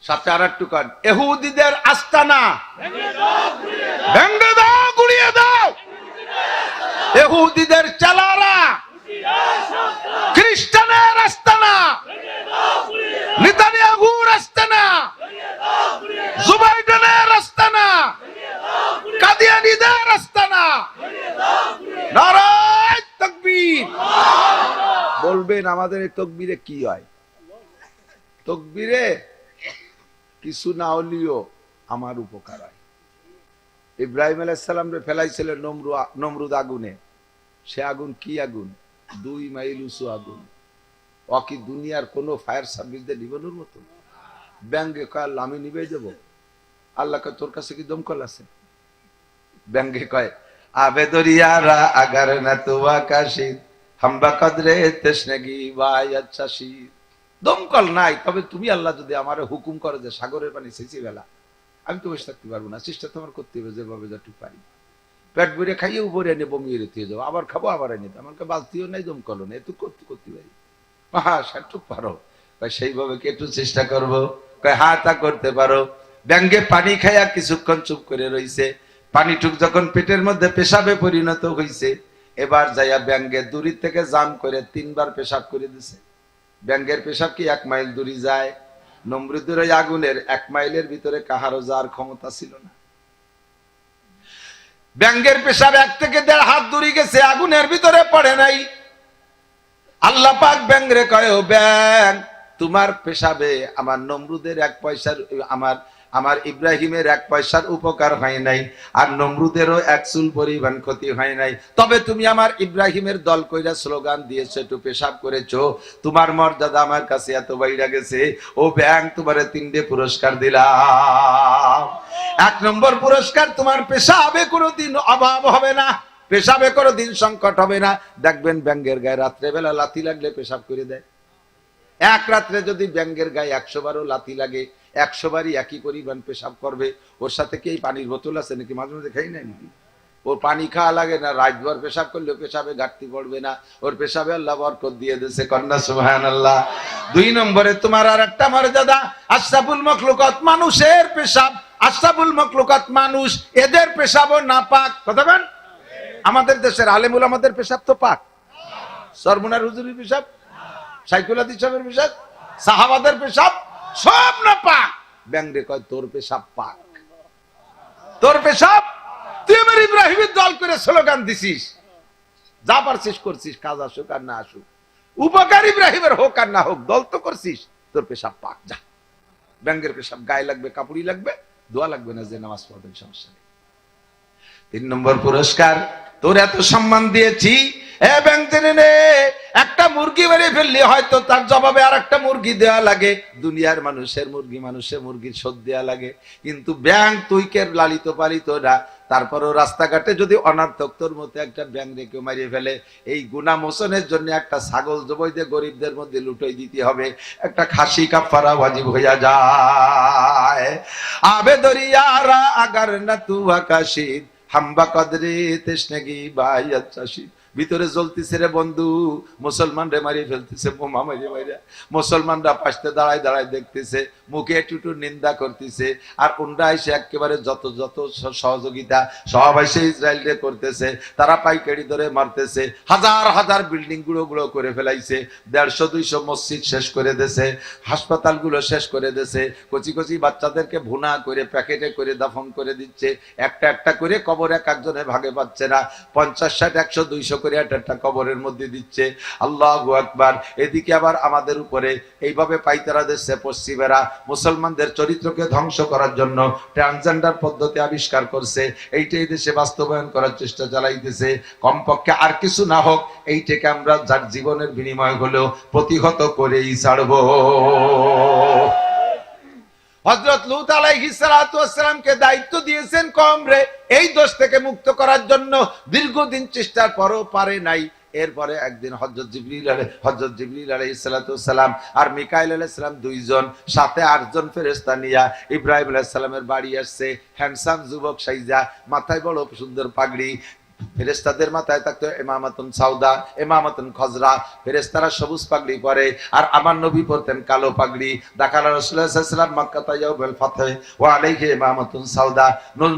সাথে আর একটু কান, ইহুদিদের আস্তানা ভেঙে দাও, গুড়িয়ে দাও। ইহুদিদের চালারা, খ্রিস্টানের আস্তানা, নেতানিয়াহুর আস্তানা, জো বাইডেনের আস্তানা, কাদিয়ানীদের আস্তানা। নারায়ে তাকবীর। বলবেন আমাদের এই তকবীরে কি হয়? তকবীরে কিছু না হলেও আমার উপকার হয়। ইব্রাহিম আলাইহিস সালাম রে ফেলাইছিলেন নমরুদ আগুনে। সে আগুন কি আগুন? 2 মাইল উঁচু আগুন। ও কি দুনিয়ার কোন ফায়ার সার্ভিস দিয়ে নিবানোর মতো? ব্যাঙ্গে কয় আল্লাহ আমি নিবে দেব। আল্লাহ কয় তোর কাছে কি দমকল আছে? ব্যাঙ্গে কয় আবে দরিয়ারা আগার না তো আকাশে হামবা কদরে তেশনেগি ভাই আচ্ছা শীত। দমকল নাই, তবে তুমি আল্লাহ যদি আমার হুকুম করে যে সাগরের পানি ছেঁচে বেলা, আমি তো বসে থাকতে পারবো না। চেষ্টা তোমার করতে হবে যেভাবে যতটুকু পারি। পেট ভরে খাইয়ে উপরে এনে বমিয়ে রেখে যাবো, আবার খাবো আবার এনে দেবো। আমাকে বালতিও নাই, দমকলও নেই, তুই করতে পারি। হ্যাঁ সেটুক পারো। সেইভাবে কি একটু চেষ্টা করবো? হ্যাঁ তা করতে পারো। ব্যাঙ্গে পানি খাইয়া কিছুক্ষণ চুপ করে রইছে। পানিটুক যখন পেটের মধ্যে পেশাবে পরিণত হইছে, এবার যাইয়া ব্যাঙ্গে দূরি থেকে জাম করে 3 বার পেশাব করে দিছে। ব্যাঙ্গের পেশাব কি 1 মাইল দূরে যায়? নমরুদের ওই আগুনের 1 মাইলের ভিতরে কাহারও যাওয়ার ক্ষমতা ছিল না। ব্যাঙ্গের পেশাব 1 থেকে 1.5 হাত দূরে গেছে, আগুনের ভিতরে পড়ে নাই। আল্লাহ পাক ব্যাঙ্গরে কয়, ও ব্যাং, তোমার পেশাবে আমার নমরুদের 1 পয়সার, আমার ইব্রাহিমের 1 পয়সার উপকার হয় নাই, আর নমরুদেরও 1 চুল পরিমাণ ক্ষতি হয় নাই। তবে তুমি আমার ইব্রাহিমের দল কইরা স্লোগান দিয়েছো, একটু পেশাব করেছো, তোমার মর্যাদা আমার কাছে এত বাইরা গেছে। ও ব্যাং, তোমারে 3টে পুরস্কার দিলাম। 1 নম্বর পুরস্কার, তোমার পেশাবে কোনোদিন অভাব হবে না, পেশাবে কোনোদিন সংকট হবে না। দেখবেন ব্যাঙ্গের গায়ে রাত্রেবেলা লাথি লাগলে পেশাব করে দেয়। 1 রাত্রে যদি ব্যাঙ্গের গায়ে 100 বারও লাথি লাগে, 100 বারই একই পরিমাণ পেশাব করবে। ওর সাথে কি এই পানির বোতল আছে নাকি? মাঝে মাঝে খাই নাই নাকি? ওর পানি খাওয়া লাগে না, রাতভর পেশাব করলেও পেশাবে ঘাটতি পড়বে না। ওর পেশাবে আল্লাহ বরকত দিয়ে দিয়েছে, কন্যা সুবহানাল্লাহ। 2 নম্বরে তোমার আর একটা মর্যাদা, আশরাফুল মাখলুকাত, মানুষের পেশাব, আশরাফুল মাখলুকাত মানুষ, এদের পেশাবও নাপাক। কথা বলেন? আমাদের দেশের আলেমুল আমাদের পেশাব তো পাক। সরমুনার হুজুরের পেশাব, সাইকুল হাদিস সাহেবের পেশাব, সাহাবাদের পেশাব সব না পাক। ব্যাংরে কয় তোর পেশাব পাক, তোর পেশাব তুই আমার ইব্রাহিমের দল করে স্লোগান দিছিস, যা পারছিস করছিস, কাজ আসুক আর না আসুক, উপকার ইব্রাহিমের হোক আর না হোক, দল তো করছিস, তোর পেশাব পাক, যা। ব্যাঙ্গের পেশাব গায়ে লাগবে, কাপড়ি লাগবে, দোয়া লাগবে না, যে নামাজ পড়বেন, সমস্যা নেই। 3 নম্বর পুরস্কার, তোর এত সম্মান দিয়েছি, এ ব্যাংক জেনে নে, একটা মুরগি মেরে ফেললে হয়তো তার জবাবে আর একটা মুরগি দেওয়া লাগে, দুনিয়ার মানুষের মুরগি, মানুষের মুরগির শোধ দেওয়া লাগে, কিন্তু ব্যাংক তুই কে লালিত পালিত না, তারপরও রাস্তাঘাটে যদি অনার্থক তোর মতো একটা ব্যাংক রেখে মারিয়ে ফেলে, এই গুনাহ মোচনের জন্য একটা ছাগল জবাই দিয়ে গরিবদের মধ্যে লুটাই দিতে হবে, একটা খাসি কাফারা ওয়াজিব হইয়া যায়। আবে দরিয়ারা আগার না তু আকাশিদ হাম্বা কদরে তেশনেগি বাইয়াত চাশিদ। ভিতরে জ্বলতেছে রে বন্ধু, মুসলমান রে মারিয়ে ফেলতেছে, বোমা মারিয়ে মারিয়া, মুসলমানরা পাশে দাঁড়ায় দাঁড়ায় দেখতেছে, মুখে একটু নিন্দা করতেছে, আর উন্ডা এসে একেবারে যত যত সহযোগিতা সব এসে ইসরায়েল রে করতেছে, তারা পাইকারি ধরে মারতেছে, হাজার হাজার বিল্ডিং গুলো গুলো করে ফেলাইছে, 150-200 মসজিদ শেষ করে দেছে, হাসপাতাল গুলো শেষ করে দেছে, কচি কচি বাচ্চাদেরকে ভুনা করে প্যাকেটে করে দাফন করে দিচ্ছে, একটা একটা করে কবর এক একজনে ভাগে পাচ্ছে না, 50, 60, 100, 200 করে একটা কবরের মধ্যে দিচ্ছে। আল্লাহু আকবার। এদিকে আবার আমাদের উপরে এইভাবে পাইতারা দেশে পশ্চিমেরা মুসলমানদের চরিত্রকে ধ্বংস করার জন্য ট্রান্সজেন্ডার পদ্ধতি আবিষ্কার করছে, এইটাই দেশে বাস্তবায়ন করার চেষ্টা চালাইতেছে। কমপক্ষে আর কিছু না হোক, এইটাকে আমরা যার জীবনের বিনিময় হলেও প্রতিহত করেই ছাড়বো। হযরত লূত আলাইহিস সালাতু ওয়াস সালামকে দায়িত্ব দিয়েছেন কওমরে এই দোষ থেকে মুক্ত করার জন্য, দীর্ঘদিন চেষ্টার পরও পারে নাই। এরপরে একদিন হযরত জিবরিল আলাইহিস সালাতু ওয়াস সালাম আর মিকাইল আলাইহিস সালাম দুইজন সাথে 8 জন ফেরেশতা নিয়া ইব্রাহিম আলাইহিস সালামের বাড়ি আসছে। হ্যান্ডসাম যুবক সাইজা, মাথায় বড় সুন্দর পাগড়ি, ফেরেশতাদের মাথায় থাকতো ইমামাতুন সাউদা, ইমামাতুন খজরা, ফেরেশতারা সবুজ পাগড়ি পরে, আর আমার নবী পরতেন কালো পাগড়ি। দাখালা রাসূলুল্লাহ সাল্লাল্লাহু আলাইহি ওয়াসাল্লাম মক্কা তাইয়াউল ফাতহ ওয়া আলাইহি ইমামাতুন সাউদা।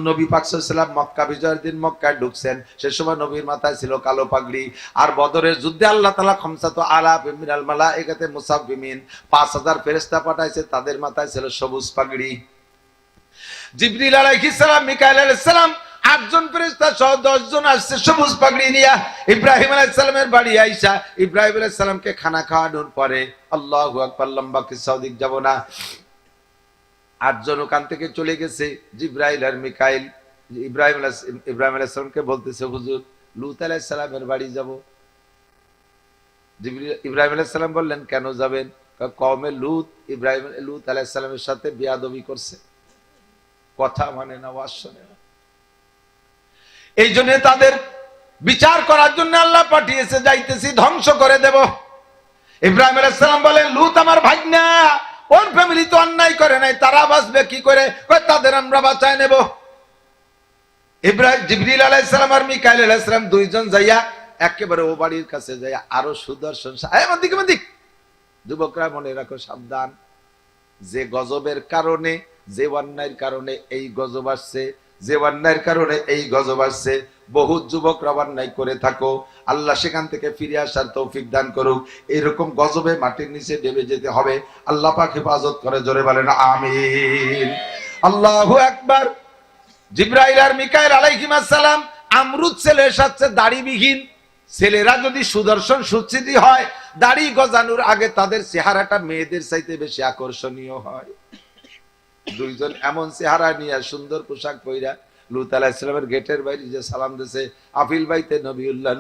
নবী পাক সাল্লাল্লাহু আলাইহি ওয়াসাল্লাম মক্কা বিজয়ের দিন মক্কায় ঢুকছেন, সে সময় নবীর মাথায় ছিল কালো পাগড়ি। আর বদরের যুদ্ধে আল্লাহ তাআলা খামসাতু আলাফ মিনাল মালায়েকাতে মুসাব্বিমিন 5000 ফেরেশতা পাঠাইছে, তাদের মাথায় ছিল সবুজ পাগড়ি। জিবরিল আলাইহিস সালাম, মিকাইল আলাইহিস সালাম 8 জন ফেরেশতা সহ 10 জন আসছে সবুজ পাগড়ি নিয়া ইব্রাহিম আলাইহিস সালামের বাড়ি আইসা ইব্রাহিম আলাইহিস সালামকে খানা খাওয়ানোর পরে, আল্লাহু আকবার, লম্বা কিসসা দিক যাব না, 8 জন ওখান থেকে চলে গেছে। জিবরাইল আর মিকাইল ইব্রাহিম আলাইহিস সালামকে বলতেছে, হুজুর লূত আলাইহিস সালামের বাড়ি যাব। ইব্রাহিম আলাইহিস সালাম বললেন, কেন যাবেন? কওমে লূত আলাইহিস সালামের সাথে বেয়াদবি করছে, কথা মানে না, ওয়াজ শুনে না, এই জন্য তাদের বিচার করার জন্য আল্লাহ পাঠিয়েছে, যাইতেছি ধ্বংস করে দেব। ইব্রাহিম আলাইহিস সালাম বলেন, লূত আমার ভাগনা, ওর ফ্যামিলি তো অন্যায় করে নাই, তারা বাঁচবে কি করে? তাদের আমরা বাঁচায় নেব। জিবরিল আলাইহিস সালাম আর মিকাইল আলাইহিস সালাম দুইজন যাইয়া একেবারে ও বাড়ির কাছে যাইয়া আরো সুদর্শন, যুবকরা মনে রাখো, সাবধান, যে গজবের কারণে, যে অন্যায়ের কারণে এই গজব আসছে, যে অন্যায়ের কারণে এই গজব আসছে, বহু যুবকরা অন্যায় করে থাকো, আল্লাহ সেখান থেকে ফিরে আসার তৌফিক দান করুক। এরকম গজবে মাটির নিচে ডেবে যেতে হবে, আল্লাহ পাক হেফাজত করে, জোরে বলেন আমিন। আল্লাহু আকবার। জিবরাইল আর মিকাইল আলাইহিস সালাম আমরুদ ছেলের সাথে দাড়িবিহীন, ছেলেরা যদি সুদর্শন সুচিতি হয়, দাড়ি গজানোর আগে তাদের চেহারাটা মেয়েদের চাইতে বেশি আকর্ষণীয় হয়। দুইজন এমন চেহারা নিয়ে সুন্দর পোশাক পইরা লূত আলাইহিস সালামের গেটের বাইরে যে সালাম দিয়েছে, আফিল বাইতে নবিউল্লাহ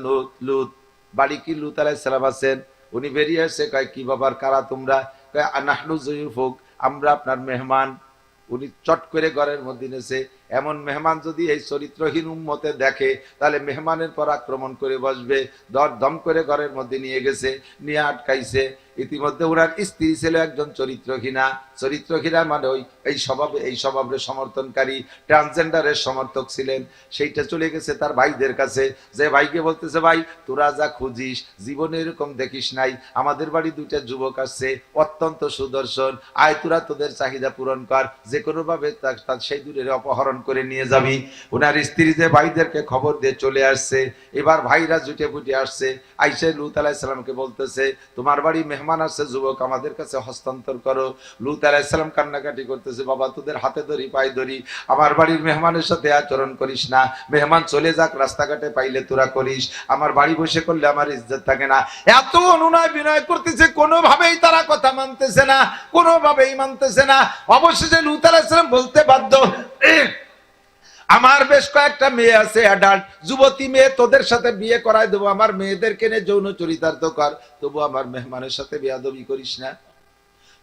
লূত, বাড়ি কি লূত আলাইহিস সালাম আছেন? উনি বেরিয়ে আসছে, কয় কি বাবার, কারা তোমরা? কয় নাহনু যুয়ুফুক, আমরা আপনার মেহমান। উনি চট করে ঘরের মধ্যে নেছে। এমন মেহমান যদি এই চরিত্রহীন উম্মতে দেখে, তাহলে মেহমানের পর আক্রমণ করে বসবে। দম করে ঘরের মধ্যে নিয়ে গেছে, নিয়ে আটকাইছে। ইতিমধ্যে ওনার স্ত্রী ছিল একজন চরিত্রহীনা। চরিত্রহীনা মানে এই স্বভাবের সমর্থনকারী, ট্রান্সজেন্ডারের সমর্থক ছিলেন। সেইটা চলে গেছে তার ভাইদের কাছে, যে ভাইকে বলতেছে, ভাই তোরা যা খুঁজিস জীবনে এরকম দেখিস নাই, আমাদের বাড়ি 2টা যুবক আসছে, অত্যন্ত সুদর্শন, আয় তোরা তোদের চাহিদা পূরণ কর, যে কোনো ভাবে সেই দূরের অপহরণ করে নিয়ে যাবি। ওনার স্ত্রী যে ভাইদেরকে খবর দিয়ে চলে আসছে। এবার ভাইরা জুটে ফুটে আসছে, আইসে লূত আলাইহিস সালামকে বলতেছে, তোমার বাড়ি মেহমান আসছে, যুবক আমাদের কাছে হস্তান্তর করো। লূত আলাইহিস সালাম কান্নাকাটি করতেছে, বাবা তোদের হাতে ধরি পায়ে ধরি, আমার বাড়ির মেহমানের সাথে আচরণ করিস না, মেহমান চলে যাক রাস্তাঘাটে পাইলে তোরা করিস, আমার বাড়ি বসে করলে আমার ইজ্জত থাকে না। এত অনুনয় বিনয় করতেছে, কোনোভাবেই তারা কথা মানতেছে না, কোনোভাবেই মানতেছে না। অবশেষে লূত আলাইহিস সালাম বলতে বাধ্য, আমার বেশ কয়েকটা মেয়ে আছে, অ্যাডাল্ট যুবতী মেয়ে, তোদের সাথে বিয়ে করায় দেবো, আমার মেয়েদেরকে নিয়ে যৌন চরিতার্থ কর, তবু আমার মেহমানের সাথে বেয়াদবি করিস না।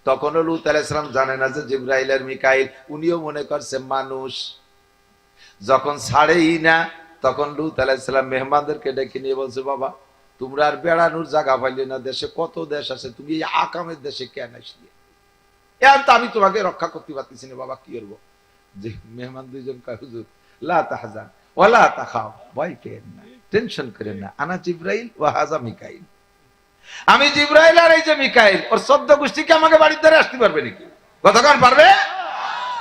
তখনও লূত আলাইহিস সালাম জানে না যে জিবরাইল আর মিকাইল, উনিও মনে করছে মানুষ। যখন ছাড়েই না, তখন লূত আলাইহিস সালাম মেহমানদেরকে ডেকে নিয়ে বলছে, বাবা তোমরা আর বেড়ানোর জায়গা পাইলে না, দেশে কত দেশ আছে, তুমি এই আকামের দেশে কেন আসলে? এখন তো আমি তোমাকে রক্ষা করতে পারতেছি না, বাবা কি করবো? যে মেহমান দুইজন কয়, হুজুর লা তাহজান ওয়ালা তাখাও, ভয় পেয়েন না, টেনশন করেন না, আনা জিবরাইল ওয়া হাযা মিকাইল, আমি জিবরাইল আর এই যে মিকাইল, ওর 14 গোষ্ঠী কি আমাকে বাড়ির দ্বারে আসতে পারবে নাকি? কতক্ষণ পারবে?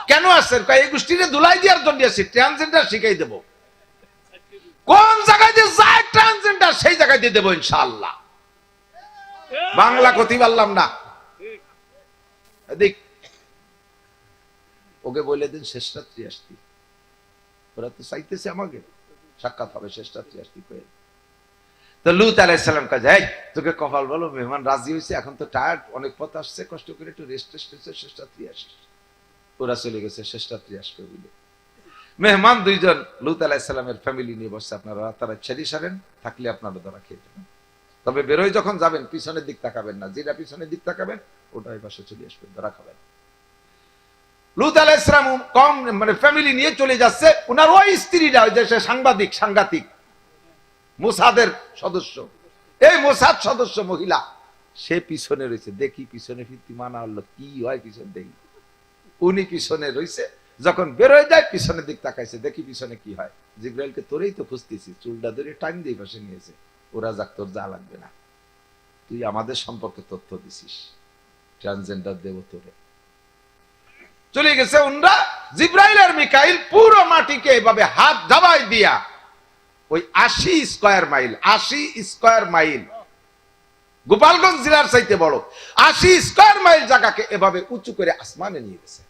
কেন আসছেন? এই গোষ্ঠীতে ধুলাই দেওয়ার জন্য আসছি, ট্রান্সজেন্ডার শিখাই দেব। কোন জায়গায় যে যায় ট্রান্সজেন্ডার, সেই জায়গায় দিয়ে দেবো ইনশাআল্লাহ। বাংলা কথি পারলাম না, দেখ ওকে বলে দিন শেষ রাত্রি আসতি, ওরা তো চাইতেছে আমাকে সাক্ষাৎ হবে শেষ রাত্রি আসতি কয়ে। তো লূত আলাইহিস সালাম কাজে, এই তোকে কপাল বলো, মেহমান রাজি হয়েছে, এখন তো টায়ার্ড, অনেক পথ আসছে, কষ্ট করে একটু রেস্ট শেষ রাত্রি আসিস। ওরা চলে গেছে শেষ রাত্রি আসবে বলে। মেহমান দুইজন লূত আলাইহিস সালামের ফ্যামিলি নিয়ে বসছে, আপনারা তারা ছেড়ে সারেন, থাকলে আপনারা ধরা খেয়ে যাবেন, তবে বেরোয় যখন যাবেন পিছনের দিক তাকাবেন না, যেটা পিছনের দিক তাকাবেন ওটাই পাশে চলে আসবেন, ধরা খাবেন। লূত আলাইহিস সালাম কম মানে ফ্যামিলি নিয়ে চলে যাচ্ছে, ওনার ওই স্ত্রীরা, ওই যে সাংবাদিক মোসাদের সদস্য, এই মোসাদ সদস্য মহিলা, সে পিছনে রয়েছে, দেখি পিছনে ফিরতি মানা হলো কি হয়, পিছনে দেখি উনি পিছনে রয়েছে, যখন বেরোয় যায় পিছনের দিক তাকাইছে, দেখি পিছনে কি হয়। জিবরাইলকে তোরেই তো খুঁজতেছি, চুলটা ধরে টাইম দিয়ে পাশে নিয়েছে, ওরা যাক তোর যা লাগবে না, তুই আমাদের সম্পর্কে তথ্য দিছিস, ট্রান্সজেন্ডার দেব তোরে। চলে গেছে উনরা, জিবরাইল আর মিকাইল পুরো মাটিকে এভাবে হাত দাবাই দিয়া ওই 80 স্কয়ার মাইল গোপালগঞ্জ জেলার চাইতে বড় 80 স্কয়ার মাইল জায়গাকে এভাবে উঁচু করে আসমানে নিয়ে গেছে।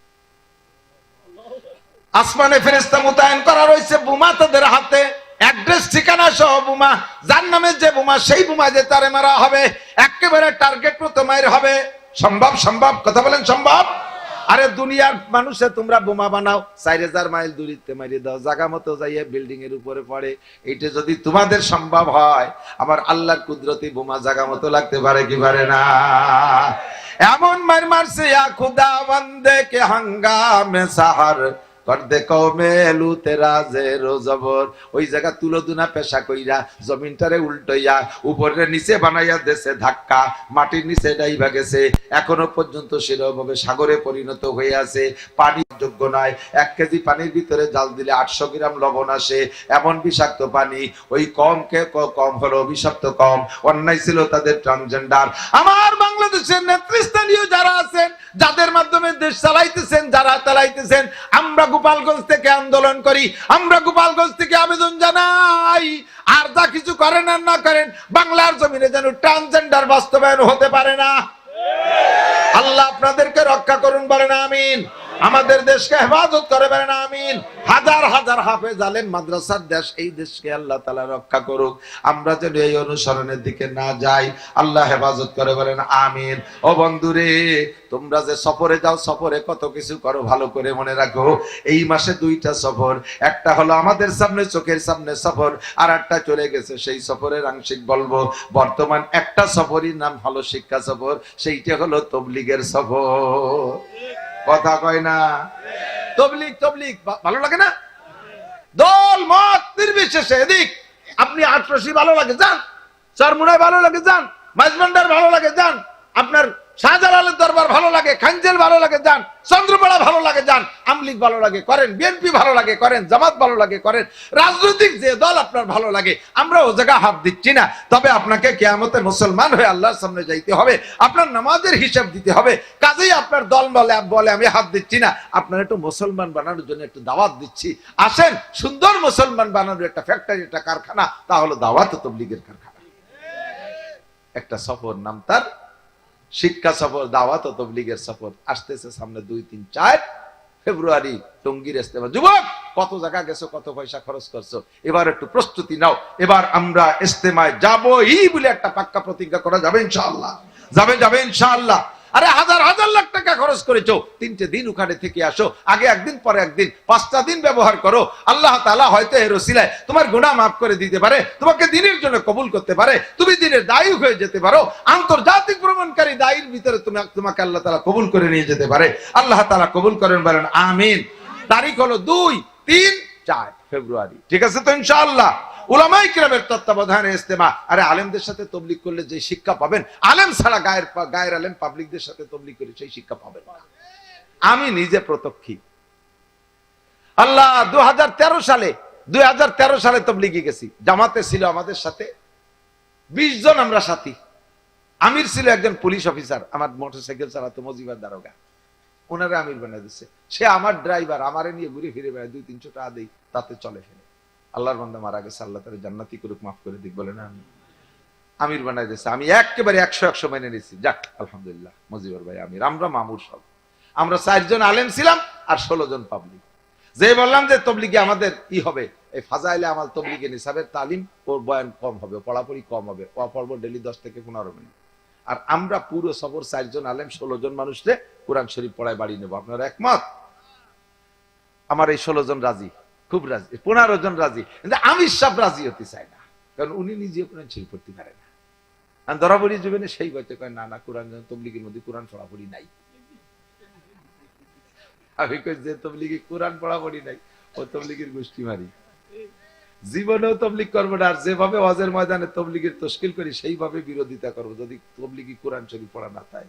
আসমানে ফেরেশতা মোতায়েন করা রয়েছে, বোমা তাদের হাতে, অ্যাড্রেস ঠিকানা সহ বোমা, যার নামে যে বোমা সেই বোমা যে তারে মারা হবে, একেবারে টার্গেট মতো মাইর হবে। সম্ভব কথা বলেন, সম্ভব? আরে দুনিয়ার মানুষে তোমরা বোমা বানাও, 4000 মাইল দূরিতে মারি দাও, জায়গা মতো যাইয়ে বিল্ডিং এর উপরে পড়ে, এইটা যদি তোমাদের সম্ভব হয়, আমার আল্লাহর কুদরতি বোমা জায়গা মতো লাগতে পারে কি পারে না? এমন মার মারছে, ইয়া খুদা বন্দে কে হাঙ্গামে সাহার করদে কওমে লূতে রাজের জবর, ওই জায়গা তুলোদুনা পেশা কইরা জমিনটারে উল্টাইয়া উপরে নিচে বানাইয়া দেশে ধাক্কা, মাটির নিচে ডাইবা গেছে, এখনো পর্যন্ত সেরকমভাবে সাগরে পরিণত হয়ে আছে, পানি যোগ্য নয়। 1 কেজি পানির ভিতরে জাল দিলে 800 গ্রাম লবণ আসে, এমন বিষাক্ত পানি। ওই কম হলো বিষাক্ত কম, অন্যায় ছিল তাদের ট্রান্সজেন্ডার। আমার বাংলাদেশের নেতৃস্থানীয় যারা আছেন, যাদের মাধ্যমে দেশ চালাইতেছেন, যারা চালাইতেছেন, আমরা গোপালগঞ্জ থেকে আন্দোলন করি, আমরা গোপালগঞ্জ থেকে আবেদন জানাই, আর যা কিছু করেন আর না করেন, বাংলার জমিনে যেন ট্রান্সজেন্ডার বাস্তবায়ন হতে পারে না। আল্লাহ আপনাদেরকে রক্ষা করুন, বলেন আমিন। আমাদের দেশকে হেফাজত করে, বলেন আমিন। হাজার হাজার হাফেজ আলেম মাদ্রাসার দেশ, এই দেশকে আল্লাহ তাআলা রক্ষা করুক, আমরা যেন এই অনুসরণের দিকে না যাই, আল্লাহ হেফাজত করে, বলেন আমিন। ও বন্ধুরে, তোমরা যে সফরে যাও, সফরে কত কিছু করো, ভালো করে মনে রাখো। এই মাসে 2টা সফর, একটা হলো আমাদের সামনে চোখের সামনে সফর, আর একটা চলে গেছে, সেই সফরের আংশিক বলবো। বর্তমান একটা সফরই নাম হলো শিক্ষা সফর, সেইটা হলো তবলিগের সফর। কথা কয় না? তবলিগ ভালো লাগে না? দল মত নির্বিশেষে, এদিক আপনি আটরশি ভালো লাগে যান, চরমুনায় ভালো লাগে যান, মাঝবান্ডার ভালো লাগে যান, আপনার শাহজালালের দরবার ভালো লাগে, খানজেল ভালো লাগে যান, চন্দ্রপাড়া ভালো লাগে যান, আমলিগ ভালো লাগে করেন, বিএনপি ভালো লাগে করেন, জামাত ভালো লাগে করেন, রাজনৈতিক যে দল আপনার ভালো লাগে, আমরা ও জায়গা হাত দিচ্ছি না। তবে আপনাকে কিয়ামতে মুসলমান হয়ে আল্লাহর সামনে যাইতে হবে, আপনার নামাজের হিসাব দিতে হবে। কাজেই আপনার দল বলে আমি হাত দিচ্ছি না, আপনার একটু মুসলমান বানানোর জন্য একটু দাওয়াত দিচ্ছি। আসেন, সুন্দর মুসলমান বানানোর একটা ফ্যাক্টরি, একটা কারখানা, তা হলো দাওয়াত ও তাবলীগের কারখানা। একটা সফর, নাম তার শিক্ষা সফর, দাওয়াত ও তাবলীগের সফর আসতেছে সামনে 2, 3, 4 ফেব্রুয়ারি টঙ্গীর ইস্তেমা। যুবক, কত জায়গা গেছো, কত পয়সা খরচ করছো, এবার একটু প্রস্তুতি নাও। এবার আমরা ইস্তেমায় যাবোই বলে একটা পাক্কা প্রতিজ্ঞা করা যাবে ইনশাআল্লাহ। যাবে ইনশাআল্লাহ। আরে হাজার হাজার লাখ টাকা খরচ করেছো, 3টে দিন ওখানে থেকে আসো, আগে একদিন পরে একদিন, 5টা দিন ব্যবহার করো। আল্লাহ তাআলা হয়তো এর ওসিলায় তোমার গুনাহ মাফ করে দিতে পারে, তোমাকে দ্বীনের জন্য কবুল করতে পারে, তুমি দ্বীনের দায়ী হয়ে যেতে পারো। আন্তর্জাতিক ভ্রমণকারী দায়ীর ভিতরে তোমাকে আল্লাহ তাআলা কবুল করে নিয়ে যেতে পারে। আল্লাহ তাআলা কবুল করেন, বলেন আমিন। তারিখ হলো 2, 3, 4 ফেব্রুয়ারি। ঠিক আছে তো ইনশাআল্লাহ? উলামায়ে কিরামের তত্ত্বাবধানে ইস্তেমা। আরে আলেমদের সাথে তাবলীগ করলে যে শিক্ষা পাবেন, আলেম ছাড়া গায়ের আলেম পাবলিকদের সাথে তাবলীগ করে সেই শিক্ষা পাবেন না। আমি নিজে প্রত্যক্ষী। আল্লাহ 2013 সালে তাবলীগে গেছি। জামাতে ছিল আমাদের সাথে 20 জন আমরা সাথী। আমির ছিল একজন পুলিশ অফিসার, আমার মোটরসাইকেল চালাতো, মজিবার দারোগা। ওনারা আমির বানাই দিচ্ছে। সে আমার ড্রাইভার, আমারে নিয়ে ঘুরে ফিরে বেড়ায়, 200-300 টাকা দেই, তাতে চলে ফেলে। আল্লাহর বান্দা মারা গেছে, আল্লাহ তাআলা জান্নাতি করুক, মাফ করে দিক, বলে না আমি আমির বানাই দিচ্ছে। আমি একেবারে 100 মেনে নিয়েছি। যাক আলহামদুলিল্লাহ, মজিবর ভাই আমির, আমরা মামুর সব। আমরা 4 জন আলেম ছিলাম আর 16 জন পাবলিক। যে বললাম যে তবলিগে আমাদের হবে, এই ফাজাইলে আমাল তবলিগে নিসাবের তালিম, ওর বয়ান কম হবে, পড়াপড়ি কম হবে, পড়বো ডেলি 10 থেকে 15 মিনিট। আর আমরা পুরো সফর 4 জন আলেম 16 জন মানুষকে কোরআন শরীফ পড়ায় বাড়ি নেবো। আপনারা একমত? আমার এই 16 জন রাজি, খুব রাজি। 15 জন রাজি, কিন্তু আমি সব রাজি হতে চাই না, কারণ উনি নিজে কোরআন শরীফ পড়তে পারে না। আমি ধরা পড়ি জীবনে, সেই বইতে কয় না কোরআন তবলিগের মধ্যে কোরআন পড়াপড়ি নাই। আমি কই যে তবলিগে কোরআন পড়াপড়ি নাই, ও তবলিগের গোষ্ঠী মারি, জীবনেও তবলিগ করবো না। আর যেভাবে ওয়াজের ময়দানে তবলিগের তশকিল করি, সেইভাবে বিরোধিতা করবো যদি তবলিগি কোরআন শরীফ পড়া না তাই।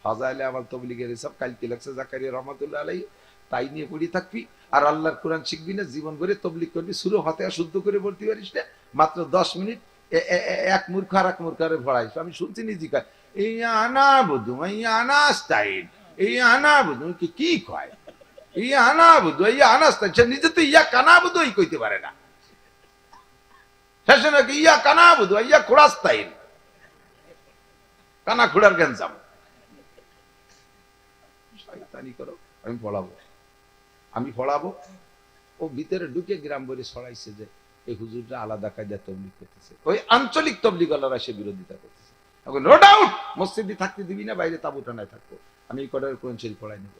ফাজাইলে আমার তবলিগের এসব কালকে লাগছে জাকারিয়া রহমাতুল্লাহ আলাইহি, তাই নিয়ে পড়ি থাকবি। আর আল্লাহর কোরআন শিখবি না, জীবন ভরে তবলিগ করবি, সুরে ফাতিহা শুদ্ধ করে পড়তে পারিস না, মাত্র 10 মিনিট এক মূর্খ আর এক মূর্খরে পড়াইস। আমি শুনছি নিজে কয় এই আনা বুধু, এই আনা স্টাইল, এই আনা বুধু কি কয়, এই আনা বুধু, এই আনা স্টাইল। সে নিজে তো ইয়া কানা বুধু কইতে পারে না, শেষে নাকি ইয়া কানা বুধু, ইয়া খোড়া স্টাইল, কানা খোড়ার গেঞ্জাম। শয়তানি করো, আমি পড়াবো। ও ভিতরে ঢুকে গ্রাম বলে ছড়াইছে যে এই হুজুররা আলাদা কায়দা তবলিগ করতেছে, ওই আঞ্চলিক তবলিগওয়ালারা সে বিরোধিতা করতেছে। নো ডাউট মসজিদে থাকতে দিবি না, বাইরে তাবু টানায় থাকবো, আমি এই কটার কোরআন শরীফ পড়াই নেব।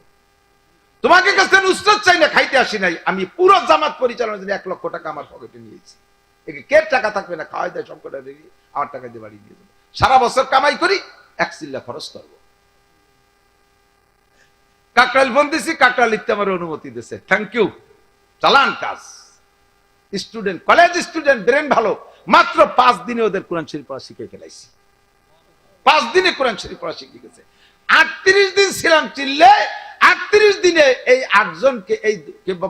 তোমাকে কাছে নুসরত চাই না, খাইতে আসি নাই। আমি পুরো জামাত পরিচালনার জন্য 1 লক্ষ টাকা আমার পকেটে নিয়েছি। কে টাকা থাকবে না, খাওয়াই দেয় সব কটা রেডি, আমার টাকা দিয়ে বাড়ি নিয়ে যাবো। সারা বছর কামাই করি, 1 চিল্লা খরচ করবো। কাকরাইল ফোন দিছি, কাকরাইল লিখতে আমার অনুমতি দিয়েছে, থ্যাংক ইউ, চালান কাজ। স্টুডেন্ট, কলেজ স্টুডেন্ট, ব্রেন ভালো, মাত্র 5 দিনে ওদের কোরআন শরীফ পড়া শিখে ফেলাইছি। 5 দিনে কোরআন শরীফ পড়া শিখে গেছে। 38 দিন ছিলাম চিল্লে, 38 দিনে এই 8 জনকে, এই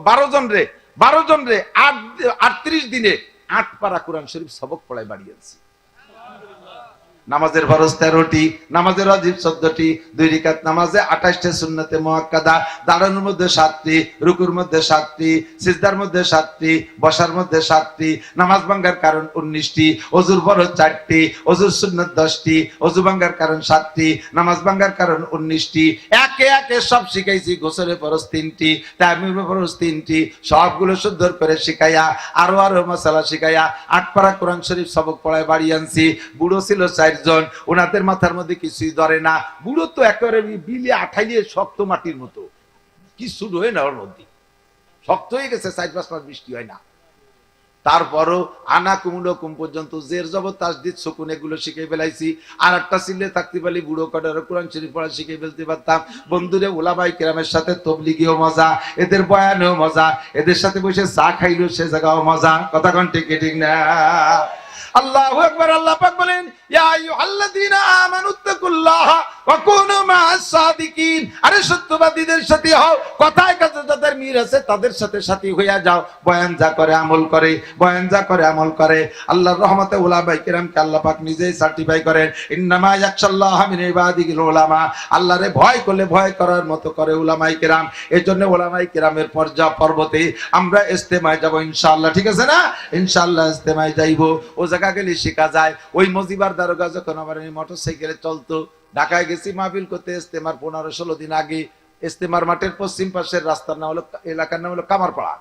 12 জন রে 38 দিনে 8 পারা কোরআন শরীফ সবক পড়ায় বাড়িয়েছি। নামাজের ফরজ 13টি, নামাজের ওয়াজিব 14টি, 2 রাকাত নামাজে 28টা সুন্নতে মুআক্কাদা, দাঁড়ানোর মধ্যে 7টি, রুকুর মধ্যে 7টি, সিজদার মধ্যে 7টি, বসার মধ্যে 7টি, নামাজ ভাঙার কারণ 19টি, ওযুর ফরজ 4টি, ওযুর সুন্নাত 10টি, ওযু ভাঙার কারণ 7টি, নামাজ ভাঙার কারণ 19টি, একে একে সব শিখাইছি। গোসলের ফরজ 3টি, তায়াম্মুমের ফরজ 3টি, সবগুলো সুন্দর করে শিখাইয়া আরো মাসালা শিখাইয়া 8 পারা কোরআন শরীফ সবক পড়ায় বাড়ি আনছি। বুড়ো ছিল 4 জন, ওনাদের মাথার মধ্যে কিছুই ধরে না। বুড়ো তো একেবারে বিলে আঠাইলে শক্ত মাটির মতো, কিছু রয়ে না, ওর মধ্যে শক্ত হয়ে গেছে, 4-5 মাস বৃষ্টি হয় না। তারপরও আনা কুমুলো কুম পর্যন্ত জের জবর তাসদিদ সুকুন এগুলো শিখে ফেলাইছি। আর একটা সিলে থাকতে পারলে বুড়ো কটার কোরআন শরীফ পড়া শিখে ফেলতে পারতাম। বন্ধুরে ওলামায়ে কেরামের সাথে তবলিগিও মজা, এদের বয়ানেও মজা, এদের সাথে বসে চা খাইলো সে জায়গাও মজা। কথা কোন ঠিক ঠিক না? আল্লাহু আকবার। আল্লাহ পাক বলেন ইয়া আইয়ুহাল্লাযীনা আমানুত্তাকুল্লাহা ওয়া কুনু মা'আস সাদিকিন। আরে সত্যবাদীদের সাথে হও, কথায় কাজে যাদের মিল আছে তাদের সাথে সাথী হইয়া যাও। বয়ান যা করে আমল করে, বয়ান যা করে আমল করে। আল্লাহর রহমতে উলামায়ে কিরামকে আল্লাহ পাক নিজেই সার্টিফাই করেন, ইন্নামা ইয়াখশাল্লাহা মিন ইবাদিহিল উলামা। আল্লাহরে ভয় করলে ভয় করার মতো করে উলামায়ে কিরাম। এজন্য উলামায়ে কিরামের পর্বতে আমরা ইস্তেমায় যাব ইনশাআল্লাহ, ঠিক আছে না? ইনশাআল্লাহ ইস্তেমায় যাইবো। ও জায়গা গেলে শেখা যায়। ওই মজিবার দারোগা যখন আমার মোটরসাইকেলে চলতো, ঢাকায় গেছি মাহফিল করতে, ইস্তেমার 15-16 দিন আগে। ইস্তেমার মাঠের পশ্চিম পাশের রাস্তার নাম হলো, এলাকার নাম হলো কামারপাড়া।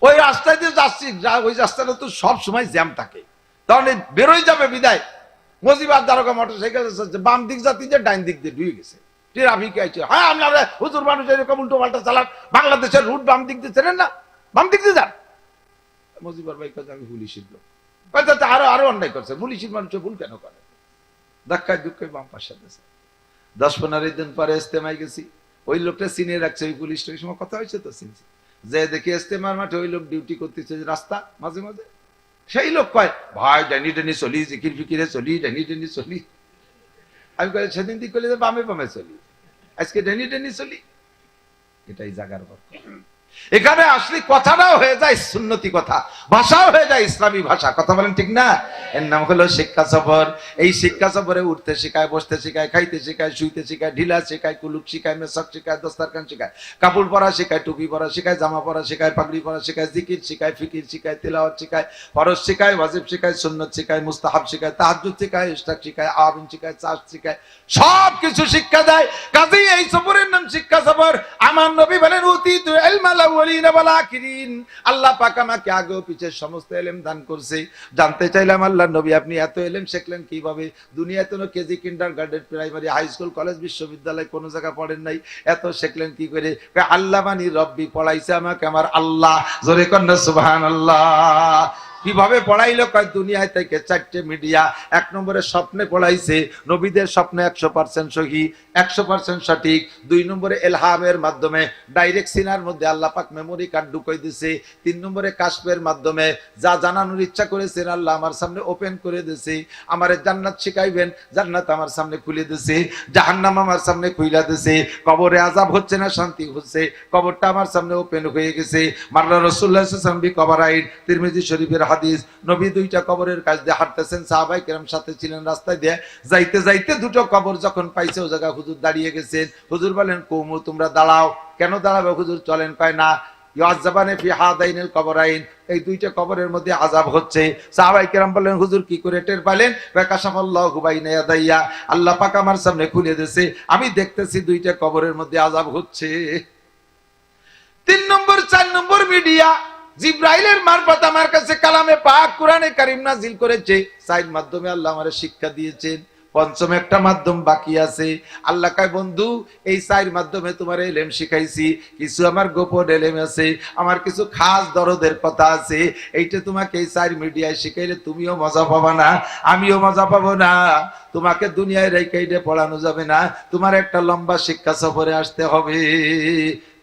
ওই রাস্তায় দিয়ে যাচ্ছি, ওই রাস্তাটা তো সব সময় জ্যাম থাকে, তাহলে বেরোই যাবে বিদায়। মজিবার দারোগা মোটরসাইকেল বাম দিক যাত্রী যে ডাইন দিক দিয়ে ঢুকে গেছে। ট্রাফিক আইছে, হ্যাঁ আপনারা হুজুর মানুষ এরকম উল্টো পাল্টা চালান, বাংলাদেশের রুট বাম দিক দিয়ে চেনেন না, বাম দিক দিয়ে যান। মজিবার ভাই কাছে আমি পুলিশের লোক, আরো অন্যায় করছে, পুলিশের মানুষের ভুল কেন করে? ধাক্কায় দুঃখে বাম পাশে দিয়েছে। 10-15 দিন পরে ইস্তেমায় গেছি, ওই লোকটা চিনে রাখছে, ওই পুলিশটা ওই সময় কথা হয়েছে তো চিনছি। যে দেখি ইস্তেমার মাঠে ওই লোক ডিউটি করতেছে রাস্তা মাঝে মাঝে। সেই লোক কয়, ভাই ডাইনি ডাইনি চলি, জিকির ফিকিরে চলি, ডাইনি ডাইনি চলি। আমি কই সেদিন দিক করলে বামে বামে চলি, আজকে ডাইনি ডাইনি চলি। এটাই জাগার বরকত। এখানে আসলে কথাটাও হয়ে যায় সুন্নতি কথা, ভাষাও হয়ে যায় ইসলামী ভাষা। কথা বলেন ঠিক না? এর নাম হলো শিক্ষা সফর। এই শিক্ষা সফরে উঠতে শেখায়, বসতে শেখায়, খাইতে শেখায়, শুইতে শেখায়, ঢিলা শেখায়, কুলুক শেখায়, মেসাক শেখায়, দস্তারখান শেখায়, কাপড় পরা শেখায়, টুপি পরা শেখায়, জামা পরা শেখায়, পাগড়ি পরা শেখায়, জিকির শেখায়, ফিকির শেখায়, তিলাওয়াত শেখায়, ফরজ শেখায়, ওয়াজিব শেখায়, সুন্নত শেখায়, মুস্তাহাব শেখায়, তাহাজ্জুদ শেখায়, ইশরাক শেখায়, আবিন শেখায়, চাষ শেখায়, সব কিছু শিক্ষা দেয়। কাজেই এই সফরের নাম শিক্ষা সফর। আমার নবী বলেন, উতিতু ইলমাল আউয়ালিনা ওয়াল আখিরিন। আল্লাহ পাক আমাকে আগে ও পিছে সমস্ত ইলম দান করছে। জানতে চাইলাম, আল্লাহর নবী আপনি এত ইলম শিখলেন কিভাবে? দুনিয়াতে তো KG, kindergarten, primary, high school, college, বিশ্ববিদ্যালয় কোনো জায়গা পড়েন নাই, এত শিখলেন কি করে? আল্লামানি রব্বি, পড়াইছে আমাকে আমার আল্লাহ। জোরে কন্যা সুবহানাল্লাহ। কিভাবে পড়াইলো? কয় দুনিয়ায় থেকে 4টে মিডিয়া। 1 নম্বরে স্বপ্নে পড়াইছে, নবীদের স্বপ্নে 100% সহি, 100% সঠিক। 2 নম্বরে এলহামের মাধ্যমে, ডাইরেক্ট সিনার মধ্যে আল্লাহ পাক মেমোরি কার্ড ঢুকাই দিছে। 3 নম্বরে কাশফের মাধ্যমে যা জানানোর ইচ্ছা করেছেন আল্লাহ আমার সামনে ওপেন করে দিছে। আমারে জান্নাত শিখাইবেন, জান্নাত আমার সামনে খুলে দিছে, জাহান্নাম আমার সামনে খুইলা দিছে। কবরে আযাব হচ্ছে না শান্তি হচ্ছে, কবরটা আমার সামনে ওপেন হয়ে গেছে। মাররা রাসূলুল্লাহ সাল্লাল্লাহু আলাইহি ওয়াসাল্লাম কবরাইন, তিরমিজি শরীফের হাদিস। নবী 2টা কবরের কাছ দিয়ে হাঁটতেছেন, সাহাবায়ে কেরাম সাথে ছিলেন, রাস্তায় দিয়ে যাইতে যাইতে 2টো কবর যখন পাইছে, ও জায়গা হুজুর দাঁড়িয়ে গেছেন। হুজুর বলেন, কওমু তোমরা দাঁড়াও। কেন দাঁড়াবে হুজুর? চলেন। কয় না, ইয়াযাবানে ফি হাদাইনিল কবরাইন, এই 2টা কবরের মধ্যে আযাব হচ্ছে। সাহাবায়ে কেরাম বলেন, হুজুর কি করে টের পেলেন? ওয়া কাশাফাল্লাহু বাইনা ইয়াদাইয়া, আল্লাহ পাক আমার সামনে খুলে দিয়েছে, আমি দেখতেছি 2টা কবরের মধ্যে আযাব হচ্ছে। 3 নম্বর 4 নম্বর মিডিয়া, জিব্রাইলের মারফত আমার কাছে কালামে পাক কোরআনে কারীম নাজিল করেছে। 4 মাধ্যমে আল্লাহ আমারে শিক্ষা দিয়েছেন, 5ম একটা মাধ্যম বাকি আছে। আল্লাহ কয়, বন্ধু এই 4 মাধ্যমে তোমার ইলম শিখাইছি, কিছু আমার গোপন ইলম আছে, আমার কিছু খাস দরদের কথা আছে। এইটা তোমাকে এই 4 মিডিয়ায় শিখাইলে তুমিও মজা পাবা না, আমিও মজা পাবো না। তোমাকে দুনিয়ায় রেখে এটা পড়ানো যাবে না, তোমার একটা লম্বা শিক্ষা সফরে আসতে হবে।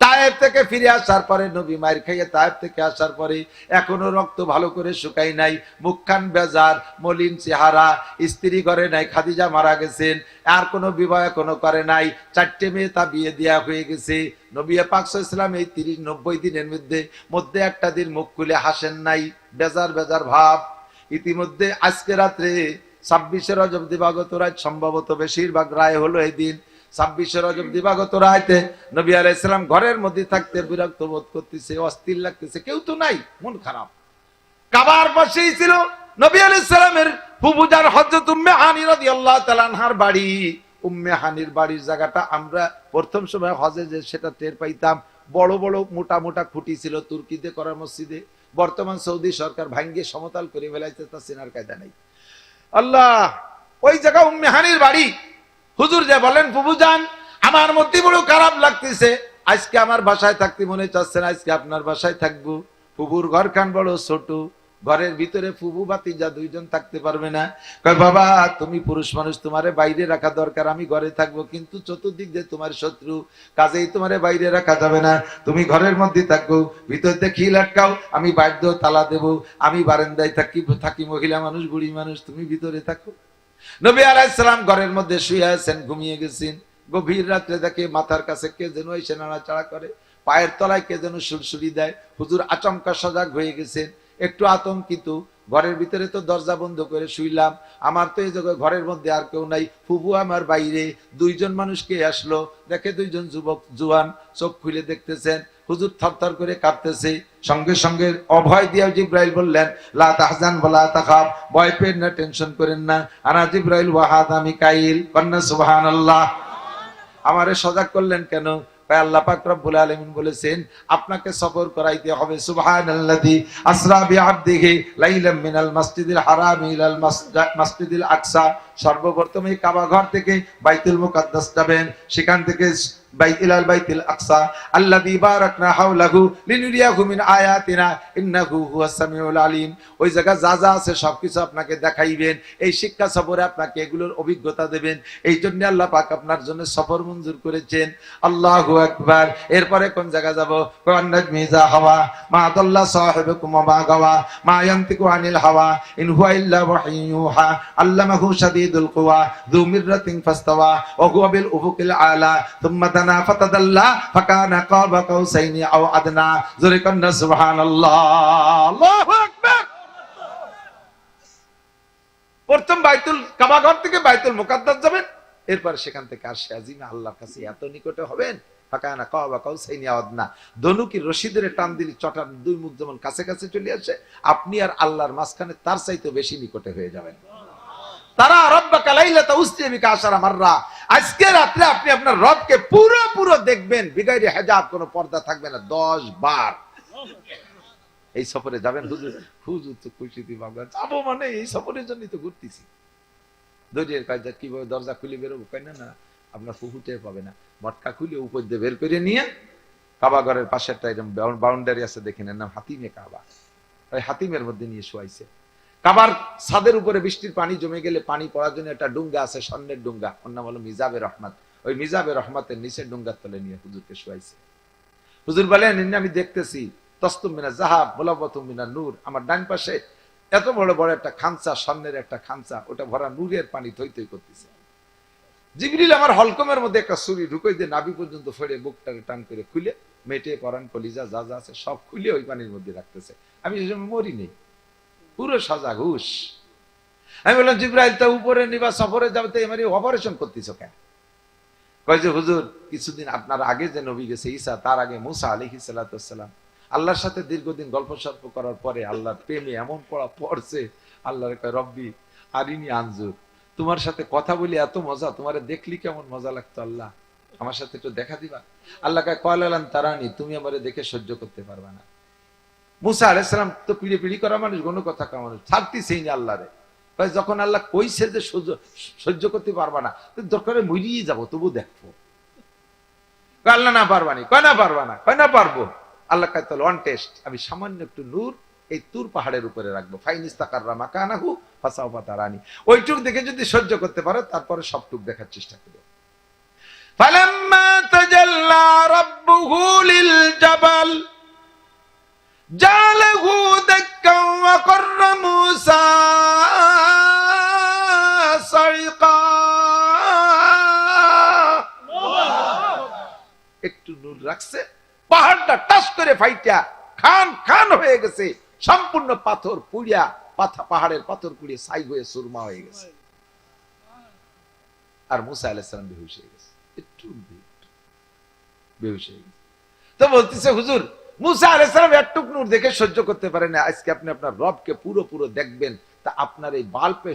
তায়েফ থেকে ফিরে আসার পরে, নবী মায়ের খাইয়ে তায়েফ থেকে আসার পরে এখনো রক্ত ভালো করে শুকাই নাই, মুখখান বেজার, মলিন চেহারা, স্ত্রী ঘরে নাই, খাদিজা মারা গেছেন, আর কোনো বিবাহ এখনো করে নাই, 4টে মেয়ে তা বিয়ে দেয়া হয়ে গেছে। নবী পাক সাল্লাল্লাহু আলাইহি ওয়াসাল্লাম এই 30-90 দিনের মধ্যে একটা দিন মুখ খুলে হাসেন নাই, বেজার বেজার ভাব। ইতিমধ্যে আজকে রাত্রে 26শে রজব দিবাগত রাত, সম্ভবত বেশিরভাগ রায় হলো এই দিন 26শে রজব দিবাগত রাতে নবী আলাইহিস সালাম ঘরের মধ্যে থাকতে বিরক্ত বোধ করতেছে, অস্থির লাগতেছে, কেউ তো নাই, মন খারাপ। কাবার পাশেই ছিল নবী আলাইহিস সালামের ফুফুজান হযরত উম্মে হানি রাদিয়াল্লাহু তাআলা আনহার বাড়ি। উম্মে হানির বাড়ির জায়গাটা আমরা প্রথম সময় হজে যে সেটা টের পাইতাম, বড় বড় মোটা মোটা খুঁটি ছিল তুর্কিতে করা মসজিদে। বর্তমান সৌদি সরকার ভাঙ্গে সমতল করে ফেলাইছে, তা চেনার কায়দা নাই। আল্লাহ, ওই জায়গা উম্মে হানির বাড়ি। হুজুর যে বলেন, ফুফুজান আমার মধ্যে বড় খারাপ লাগতেছে, আজকে আমার বাসায় থাকতে মনে চাচ্ছে না, আজকে আপনার বাসায় থাকবো। ফুফুর ঘরখান বড় ছোট, ঘরের ভিতরে ফুফু ভাতিজা 2জন থাকতে পারবে না। কয়, বাবা তুমি পুরুষ মানুষ, তোমারে বাইরে রাখা দরকার, আমি ঘরে থাকবো, কিন্তু চতুর্দিক দিয়ে তোমার শত্রু, কাজেই তোমারে বাইরে রাখা যাবে না, তুমি ঘরের মধ্যে থাকো, ভিতর দিয়ে খিল আটকাও, আমি বাইরে দিয়েও তালা দেবো, আমি বারান্দায় থাকি মহিলা মানুষ, বুড়ি মানুষ, তুমি ভিতরে থাকো। নবী আলাইহিস সালাম ঘরের মধ্যে শুয়ে আছেন, ঘুমিয়ে গেছেন। গভীর রাত্রে দেখে মাথার কাছে কে যেন এসে নাড়াচাড়া করে। পায়ের তলায় কে যেন সুরসুরি দেয়। হুজুর আচমকা সজাগ হয়ে গেছেন, একটু আতঙ্কিত। ঘরের ভিতরে তো দরজা বন্ধ করে শুইলাম, আমার তো এই জায়গায় ঘরের মধ্যে আর কেউ নাই, ফুবু আমার বাইরে। দুইজন মানুষকে আসলো, দেখে দুইজন যুবক জুয়ান, চোখ খুলে দেখতেছেন হুজুর থরথর করে কাঁপতেছে। সঙ্গে সঙ্গে অভয় দিয়া জিব্রাইল বললেন, লা তাহজান ওয়ালা তাখাফ, ভয় পেন না, টেনশন করেন না, আনা জিব্রাইল ওয়া হাযা মিকাইল, কন্না সুবহানাল্লাহ। আমারে সজাগ করলেন কেন? আল্লাহ পাক রব্বুল আলামিন বলেছেন আপনাকে সফর করাইতে হবে। সুবহানাল্লাযী আসরা বিআবদিহি লাইলাম মিনাল মাসজিদিল হারাম ইলাল মাসজিদিল আকসা। সর্বপ্রথমে কাবা ঘর থেকে বাইতুল মুকাদ্দাস যাবেন, সেখান থেকে ইলাল বাইতুল আকসা আল্লাযী বারাকনা হাওলাহু লিনুরিয়াহু মিন আয়াতিনা ইন্নাহু হুয়াস সামিউল আলিম। ওই জায়গা যা যা আছে সবকিছু আপনাকে দেখাইবেন। এই শিক্ষা সফরে আপনাকে এগুলোর অভিজ্ঞতা দেবেন। এই জন্য আল্লাহ পাক আপনার জন্য সফর মঞ্জুর করেছেন। আল্লাহু আকবার। এরপরে কোন জায়গা যাব? কোন নাজমি যা হাওয়া মা দাল্লা সাহিবুকুম মা গাওয়া মা ইয়ান্তিকু আনিল হাওয়া ইন হুয়া ইল্লা ওয়াহিয়ুহা আল্লামাহু শাদীদুল কুওয়া যু মিররাতিন ফাস্তাওয়া ওয়া হুয়া বিল উফুকিল আলা থুম্মা দানা ফাতাদাল্লা ফাকানা কাবা কাউসাইনি আও আদনা। জোরে কন্না সুবহানাল্লাহ। আল্লাহু আকবার। প্রথম বাইতুল কাবা ঘর থেকে বাইতুল মুকাদ্দাস যাবেন, এরপর সেখান থেকে আরশে আজিমে আল্লাহর কাছে এত নিকটে হবেন। ফাকানা কাবা কাউসাইনি আও আদনা। দনুকি রশিদের টান দিলে চটার দুই মুখ যেমন কাছে কাছে চলে আসে, আপনি আর আল্লাহর মাঝখানে তার চাইতে বেশি নিকটে হয়ে যাবেন। তারা রব্বাকা লাইলাতা উসরি বিকা আশারা মাররা। আজকে রাতে আপনি আপনার রবকে পুরো দেখবেন, বিগাইরে হিজাব, কোনো পর্দা থাকবে না, 10 বার। এই সফরে যাবেন হুজুর? হুজুর তো খুশি দি বাবা, যাবো মানে এই সফরের জন্যই তো ঘুরতেছি। দড়ির কাজে কিভাবে দরজা খুলে বেরোবো? কই না, আপনার ফুহুটে পাবে না, মটকা খুলে উপর দিয়ে বের করে নিয়ে কাবা ঘরের পাশে একটা এরকম বাউন্ডারি আছে, দেখেন, এর নাম হাতিমে কাবা। ওই হাতিমের মধ্যে নিয়ে শোয়াইছে। কাবার ছাদের উপরে বৃষ্টির পানি জমে গেলে পানি পড়ার জন্য একটা ডুঙ্গা আছে, স্বর্ণের ডুঙ্গা, ওর নাম হলো মিজাবে রহমত। ওই মিজাবে রহমতের নিচের ডুঙ্গার তলে নিয়ে হুজুরকে শোয়াইছে। হুজুর বলেন, আমি দেখতেছি তস্তুম মিনা যাহাব মুলাওয়াতুম মিনা নূর। আমার ডান পাশে এত বড় বড় একটা খাঁচা, স্বর্ণের একটা খাঁচা, ওটা ভরা নূরের পানি থই থই করতেছে। জিবরিল আমার হলকমের মধ্যে একটা ছুরি ঢুকাই দিয়ে নাভি পর্যন্ত ফেড়ে বুকটাকে টান করে খুলে মেটে পরান কলিজা যা যা আছে সব খুলে ওই পানির মধ্যে রাখতেছে। আমি সে সময় মরি নেই, পুরো সাজা ঘুষ। আমি বললাম, জিবরাইল তো উপরে নিবা, সফরে যাবে, এমারি অপারেশন করতেছ কেন? কয় যে হুজুর, কিছুদিন আপনার আগে যে নবী গেছে ঈসা, তার আগে মুসা আলাইহিস সালাতু ওয়াস সালাম, আল্লাহর সাথে দীর্ঘদিন গল্প সল্প করার পরে আল্লাহর প্রেমে এমন পড়া পড়ছে, আল্লাহর কয় রব্বি আরিনি আনজুর, তোমার সাথে কথা বলি এত মজা, তোমারে দেখলি কেমন মজা লাগতো, আল্লাহ আমার সাথে একটু দেখা দিবা? আল্লাহ কয় কলালান তারানি, তুমি আমারে দেখে সহ্য করতে পারবা না। মুসা আলাইহিস সালাম তো পিড়ে পিড়ি করা মানুষ, গণ কথা কা মানুষ, ছাড়তেছেই না আল্লাহরে। যখন আল্লাহ কইছে যে সহ্য করতে পারবা না, দরকারে মরিয়ে যাবো, তবু দেখবো। আল্লাহ না পারবানি, কয় না পারবা না, কয় না পারবো। আল্লাহ কয় তাহলে ওয়ান টেস্ট, আমি সামান্য একটু নূর এই তুর পাহাড়ের উপরে রাখবো, ফাইনিস্তাকাররা মাকানাহু ফাসাওফা তারানি। ওইটুক দেখে যদি সহ্য করতে পারো, তারপরে সবটুক দেখার চেষ্টা করো। ফালাম্মা তাজাল্লা রাব্বুহু লিল জাবাল জালাহু দাক্কান ওয়া কাররা মূসা সাইকা। একটু নূর রাখছে, পাহাড়টা টাচ করে ফাইটা খান খান হয়ে গেছে, সম্পূর্ণ পাথর পুড়িয়া, পাহাড়ের পাথর পুড়িয়ে ছাই হয়ে সুরমা হয়ে গেছে। আর মুসা আলাইহিস সালাম বেহুশ হয়ে গেছে, একটু বেহুশ হয়ে গেছে। তো বলতেছে, হুজুর মুসা আলাইহিস সালাম একটুক নূর দেখে সহ্য করতে পারে না, আজকে আপনি আপনার রবকে পুরো দেখবেন, তা আপনার এই বাল্বে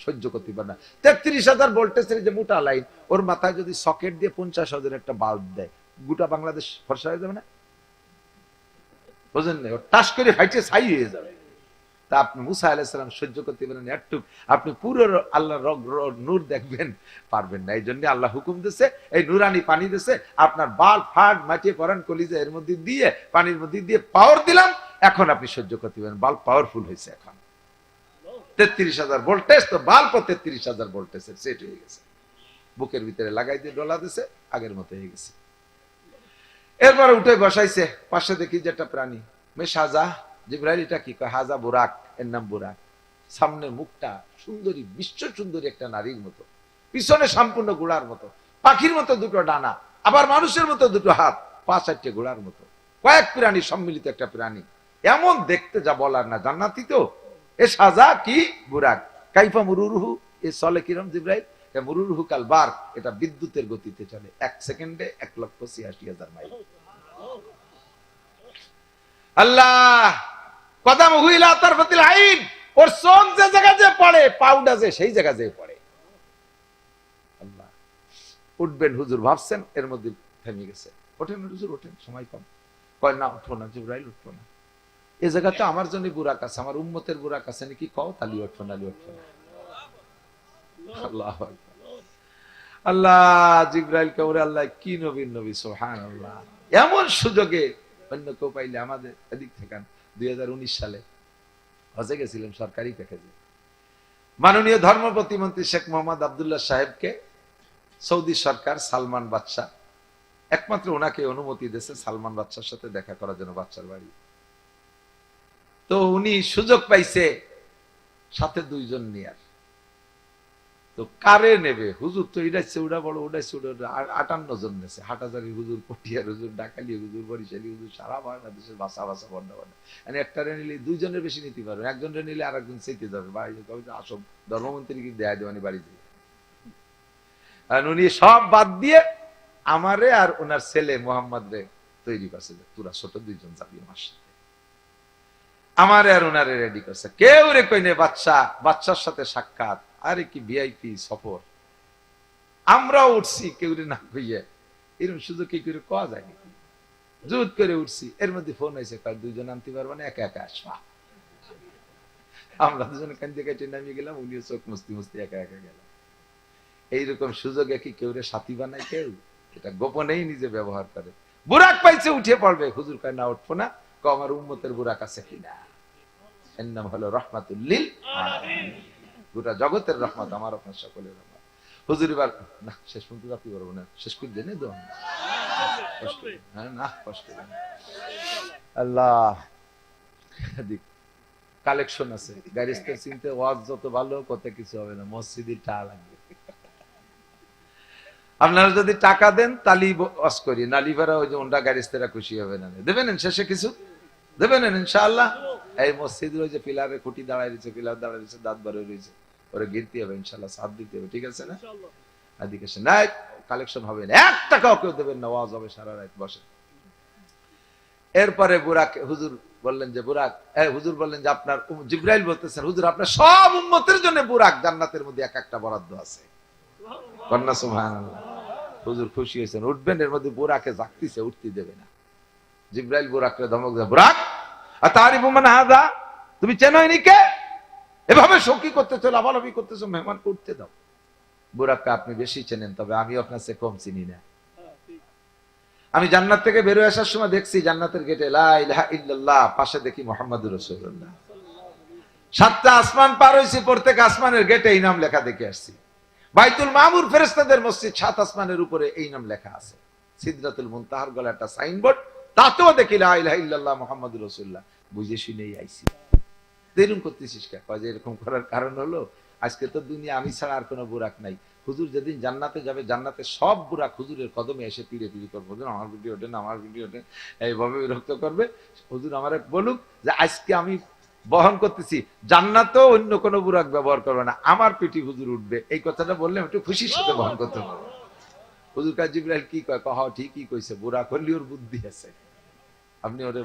সহ্য করতে পারে না। 33,000 ভোল্টেজের যে মোটা লাইন, ওর মাথায় যদি সকেট দিয়ে 50,000 একটা বাল্ব দেয়, গোটা বাংলাদেশ ফর্সা হয়ে যাবে না? বুঝেন না? টাস করে ফাইটে ছাই হয়ে যাবে। তা আপনি মুসা আলাইহিস সালাম সহ্য করতে পারেন একটুক, আপনি পুরো আল্লাহর নূর দেখবেন পারবেন না। এই জন্য আল্লাহ হুকুম দিচ্ছে, এই নুরানি পানি দিচ্ছে, আপনার বাল ফাট মাটিয়ে পরান কলিজা এর মধ্যে দিয়ে, পানির মধ্যে দিয়ে পাওয়ার দিলাম, এখন আপনি সহ্য করতে পারেন। বাল্ব পাওয়ারফুল হয়েছে, এখন 33,000 ভোল্টেজ, তো বাল্ব 33,000 ভোল্টেজের সেট হয়ে গেছে। বুকের ভিতরে লাগাই দিয়ে ডলা দিছে, আগের মতো হয়ে গেছে। এরপরে উঠে বসাইছে, পাশে দেখি যে একটা প্রাণী, মেশাজা। জিবরাইল এটা কি কয়? হাজা বুরাক, এর নাম বুরাক। সামনে মুখটা সুন্দরী, বিশ্ব সুন্দরী একটা নারীর মতো, পিছনে সম্পূর্ণ গোড়ার মতো, পাখির মতো দুটো ডানা, আবার মানুষের মতো দুটো হাত, 5-8 ঘোড়ার মতো, কয়েক প্রাণী সম্মিলিত একটা প্রাণী, এমন দেখতে যা বলার না, জান্নাতি তো। এ সাজা কি বুরাক, কাইফা মুরুরুহু, এ চলে কিরম জিব্রাইল, এ মুরুরুহু কাল বার, এটা বিদ্যুতের গতিতে চলে, 1 সেকেন্ডে 1,86,000 মাইল। আল্লাহ কদম হুইলা তারফাতিল আইন, ওর চোখ যে জায়গা যে পড়ে, পাউডা যে সেই জায়গা যে পড়ে। আল্লাহ উঠবেন হুজুর ভাবছেন, এর মধ্যে থেমে গেছে। ওঠেন হুজুর ওঠেন, সময় কম। কয় না উঠবো না জিবরাইল, উঠবো না, এই জায়গাতে আমার জন্য বুরাক আছে, আমার উম্মতের বুরাক আছে নাকি কও, তালি উঠবো না, উঠবো না। আল্লাহ আল্লাহ জিবরাইল কে ওরে আল্লাহ কি নবীর নবী, সুবহানাল্লাহ। এমন সুযোগে অন্য কেউ পাইলে আমাদের এদিক থেকে 2019 সালে হজে গেছিলাম সরকারি প্যাকেজে, মাননীয় ধর্ম প্রতিমন্ত্রী শেখ মোহাম্মদ আব্দুল্লাহ সাহেবকে সৌদি সরকার সালমান বাদশাহ একমাত্র ওনাকে অনুমতি দিয়েছে সালমান বাদশার সাথে দেখা করার জন্য, বাচ্চার বাড়ি। তো উনি সুযোগ পাইছে সাথে 2 জন নিয়ার। তো কারে নেবে, হুজুর তো ইডাইছে উড়া বড়, উড়াইছে উড়া 58 জন নেছে, হাটাজারি হুজুর, পটিয়ার হুজুর, ডাকালি হুজুর, বরিশালী হুজুর, সারা বাংলাদেশের ভাষা ভাষা বন্যা বন্যা। একটারে নিলে 2 জনের বেশি নিতে পারবে, একজনের নিলে আর একজন চাইতে যাবে, বাড়ি আসব ধর্মমন্ত্রীকে দেয়া দেওয়ানি বাড়ি দিয়ে। আর উনি সব বাদ দিয়ে আমারে আর ওনার ছেলে মোহাম্মদ রে তৈরি করছে, তোরা ছোট 2 জন যাবি আমার সাথে। আমারে আর ওনারে রেডি করছে, কেউ রে কইনে বাচ্চার সাথে সাক্ষাৎ, আরে কি ভিআইপি সফর। আমরাও উঠছি কেউ রে না কইয়ে, এরকম সুযোগ কি করে কোয়া যায় নাকি, জুত করে উঠছি। এর মধ্যে ফোন হয়েছে, কয় 2 জন আনতে পারবো না, একা একা আসবা। আমরা 2 জন কান্দে কাটে নামিয়ে গেলাম, উনিও চোখ মুস্তি মুস্তি একা একা গেলাম। এইরকম সুযোগে কি কেউ রে সাথী বানায় কেউ? এটা গোপনেই নিজে ব্যবহার করে। বুরাক পাইছে উঠে পড়বে, হুজুর কয় না উঠবো না, আমার উম্মতের বুরাক আছে কিনা। এর নাম হলো রহমাতুল লিল আলামিন, গোটা জগতের রহমত, আমার আপনার সকলের রহমত। হুজুর এবার না শেষ পর্যন্ত যাতে পারবো না, শেষ করে দেন দোয়া, হ্যাঁ না কষ্ট। আল্লাহ কালেকশন আছে, গাড়িস্তের চিনতে ওয়াজ যত ভালো কত কিছু হবে না, মসজিদে টা লাগবে। আপনারা যদি টাকা দেন তালি ওয়াজ করি, নালিভারা ওই যে ওন্ডা গাড়িস্তেরা খুশি হবে না, দেবেন শেষে কিছু দেবেন ইনশাআল্লাহ। এই মসজিদের ওই যে পিলারে খুঁটি দাঁড়ায় রয়েছে, পিলার দাঁড়ায় রয়েছে, দাঁত বাড়ে রয়েছে, ওরা গিরতে হবে ইনশাআল্লাহ, সাথ দিতে হবে, ঠিক আছে না? এদিকে না কালেকশন হবে না, 1 টাকাও কেউ দেবেন না, ওয়াজ হবে সারা রাত বসে। এরপরে বুরাক হুজুর বললেন যে বুরাক, হুজুর বললেন যে আপনার জিবরাইল বলতেছেন হুজুর আপনার সব উম্মতের জন্য বুরাক জান্নাতের মধ্যে এক একটা বরাদ্দ আছে। কন্যা সুবহানাল্লাহ। হুজুর খুশি হয়েছেন, উঠবেন, এর মধ্যে বুরাকে জাগতিছে, উঠতে দেবে না। জিবরাইল বুরাককে ধমক দেয়, বুরাক আতারিফু মান হাযা, তুমি চেনো ইনি কে? এভাবে শোকি করতেছো, লাফালাফি করতেছো, মেহমানকে উঠতে দাও। বুরাককে আপনি বেশি চেনেন, তবে আমি আপনার চেয়ে কম চিনি না। আমি জান্নাত থেকে বের হয়ে আসার সময় দেখছি জান্নাতের গেটে লা ইলাহা ইল্লাল্লাহ, পাশে দেখি মুহাম্মাদুর রাসূলুল্লাহ। 7টা আসমান পার হইছি, প্রত্যেক আসমানের গেটে এই নাম লেখা দেখে আসছি। বাইতুল মামুর ফেরেশতাদের মসজিদ, 7 আসমানের উপরে এই নাম লেখা আছে। সিদরাতুল মুনতাহার গলা একটা সাইনবোর্ড, তাতেও দেখি লা ইলাহা ইল্লাল্লাহ মুহাম্মাদুর রাসূলুল্লাহ। বুঝে শুনেই আইছি। এরকম করতেছিস কে? কয় যে এরকম করার কারণ হলো আজকে তো দুনিয়া আমি ছাড়া আর কোনো বুরাক নাই। হুজুর যেদিন জান্নাতে যাবে, জান্নাতে সব বুরাক হুজুরের কদমে এসে পিড়ে পিড়ি করবো, হুজুর আমার ভিডিও ওঠেন, আমার ভিডিও ওঠেন, এইভাবে বিরক্ত করবে। হুজুর আমার বলুক যে আজকে আমি বহন করতেছি, জান্নাতেও অন্য কোনো বুরাক ব্যবহার করবে না, আমার পিঠি হুজুর উঠবে, এই কথাটা বললে একটু খুশির সাথে বহন করতে হবে। হুজুর কাজ জিবরাইল কি কয়, কহ ঠিকই কইছে, বুরাক হলে ওর বুদ্ধি আছে, আপনি ওর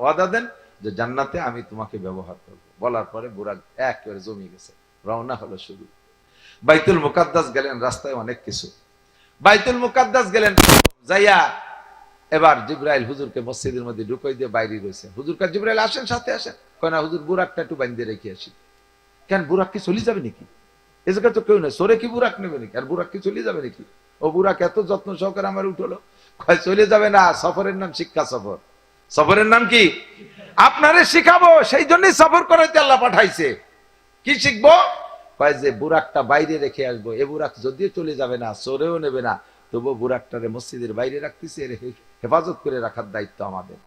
ওয়াদা দেন যে জান্নাতে আমি তোমাকে ব্যবহার করবো। বলার পরে বুরাক একেবারে জমি গেছে, রওনা হলো শুরু। বাইতুল মুকাদ্দাস গেলেন, রাস্তায় অনেক কিছু। বাইতুল মুকাদ্দাস গেলেন, যাইয়া এবার জিবরাইল হুজুরকে মসজিদের মধ্যে ঢুকাই দিয়ে বাইরে রয়েছে। হুজুর কাছে জিবরাইল আসেন, সাথে আসেন। কয় না হুজুর বুরাকটা একটু বাইন্ধে রেখে আসি। কেন বুরাক কি চলে যাবে নাকি? এ জায়গায় তো কেউ নেই, সরে কি বুরাক নেবে নাকি? আর বুরাক কি চলে যাবে নাকি? ও বুরাক এত যত্ন সহকারে আমার উঠলো। কয় চলে যাবে না, সফরের নাম শিক্ষা সফর। সফরের নাম কি? আপনারে শিখাবো, সেই জন্যই সফর করাইতে আল্লাহ পাঠাইছে। কি শিখবো? কয় যে বুরাকটা বাইরে রেখে আসবো। এ বুরাক যদিও চলে যাবে না, সরেও নেবে না, তবু বুরাকটারে মসজিদের বাইরে রাখতেছে, এর হেফাজত করে রাখার দায়িত্ব আমাদের।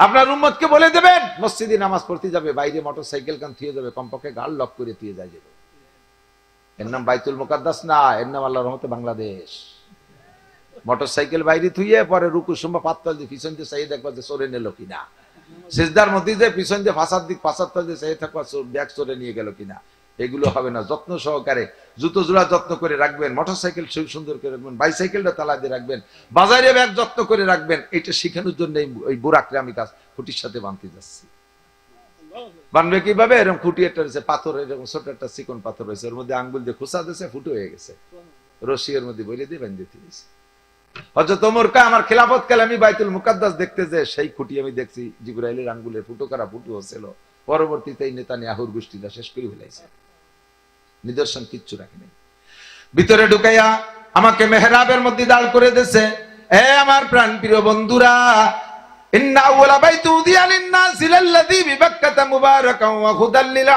আপনার উম্মতকে বলে দেবেন মসজিদে নামাজ পড়তে যাবে, বাইরে মোটর সাইকেল কান থিয়ে যাবে, কমপক্ষে গাল লক করে থিয়ে যায় যাবে। এর নাম বাইতুল মুকাদ্দাস না, এর নাম আল্লাহর রহমতে বাংলাদেশ। মোটরসাইকেল বাইরে থুইয়ে পরে রুকু সুম্বা পাত্তাল দিয়ে পিছন দিয়ে চাইয়ে দেখবা যে চোরে নিল কিনা, সিজদার মধ্যে যে পিছন দিয়ে ফাঁসার তল দিয়ে চাইয়ে থাকবা ব্যাগ চোরে নিয়ে গেল কিনা। এগুলো হবে না। যত্ন সহকারে জুতো জোড়া যত্ন করে রাখবেন, মোটরসাইকেল সুন্দর করে রাখবেন, বাইসাইকেলটা তালা দিয়ে রাখবেন, বাজারে ব্যাগ যত্ন করে রাখবেন। এটা শিখানোর জন্য ওই বুড়াকরে আমি কাজ খুঁটির সাথে বাঁধতে যাচ্ছি। বানবে কিভাবে? এরকম খুঁটি একটা রয়েছে, পাথর এরকম ছোট একটা চিকন পাথর রয়েছে, ওর মধ্যে আঙ্গুল দিয়ে খোঁচা দিয়েছে, ফুটো হয়ে গেছে, রশি এর মধ্যে বলে দিয়ে বেঁধে দিয়েছে। হযরত ওমর কা আমার খিলাফত কালে আমি বাইতুল মুকাদ্দাস দেখতে যে সেই খুঁটি আমি দেখছি জিবরাইলের আঙ্গুলের ফুটো করা ফুটো হচ্ছিল। পরবর্তীতে এই নেতানিয়াহুর গোষ্ঠীটা শেষ করে ফেলাইছে, নিদর্শন কিচ্ছু রাখেনি। ভিতরে ঢুকাইয়া আমাকে মেহরাবের মধ্যে দাঁড় করে দিয়েছে। এ আমার প্রাণ প্রিয় বন্ধুরা, ইন্না আউওয়ালা বাইতু উদিয়া লিন-নাসি লাল্লাযী বিবাক্কাতা মুবারাকান ওয়া হুদাল লিল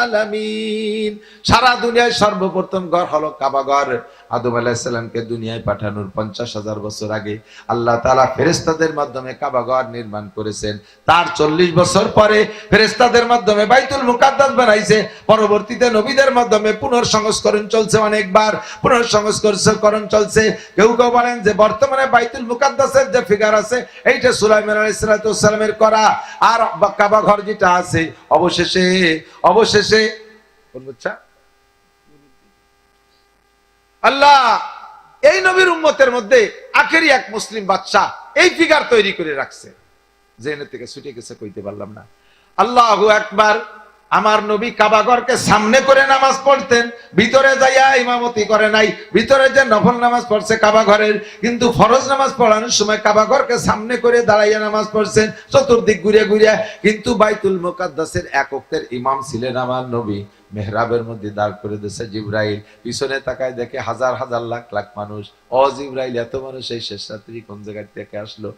আলামিন। সারা দুনিয়ায় সর্বপ্রথম ঘর হলো কাবা ঘর। আদম আলাইহিস সালামকে দুনিয়ায় পাঠানোর 50,000 বছর আগে আল্লাহ তাআলা ফেরেশতাদের মাধ্যমে কাবা ঘর নির্মাণ করেছেন। তার 40 বছর পরে ফেরেশতাদের মাধ্যমে বাইতুল মুকাদ্দাস বানাইছে। পরবর্তীতে নবীদের মাধ্যমে পুনর্সংস্করণ চলছে, অনেকবার পুনর্সংস্করণ চলছে। কেউ কেউ বলেন যে বর্তমানে বাইতুল মুকাদ্দাসের যে ফিগার আছে এইটা সুলাইমান আলাইহিস সালামের করা, আর কাবা ঘর যেটা আছে অবশেষে আল্লাহ এই নবীর উম্মতের মধ্যে আখেরি এক মুসলিম বাদশা এই ফিগার তৈরি করে রাখছে। জেনে থেকে ছুটে গেছে, কইতে পারলাম না। আল্লাহু আকবার। আমার নবী কাবা ঘরকে সামনে করে নামাজ পড়তেন, ভিতরে যাইয়া ইমামতি করে নাই। ভিতরে যে নফল নামাজ পড়ছে কাবা ঘরের, কিন্তু ফরজ নামাজ পড়ানোর সময় কাবা ঘরকে সামনে করে দাঁড়াইয়া নামাজ পড়ছেন, চতুর্দিক ঘুরে ঘুরে। কিন্তু বাইতুল মুকাদ্দাসের এক ওয়াক্তের ইমাম ছিলেন আমার নবী। মেহরাবের মধ্যে দাঁড় করে দিয়েছে জিবরাইল। পিছনে তাকায় দেখে হাজার হাজার লাখ লাখ মানুষ। ও জিবরাইল, এত মানুষ এই শেষ রাত্রি কোন জায়গা থেকে আসলো?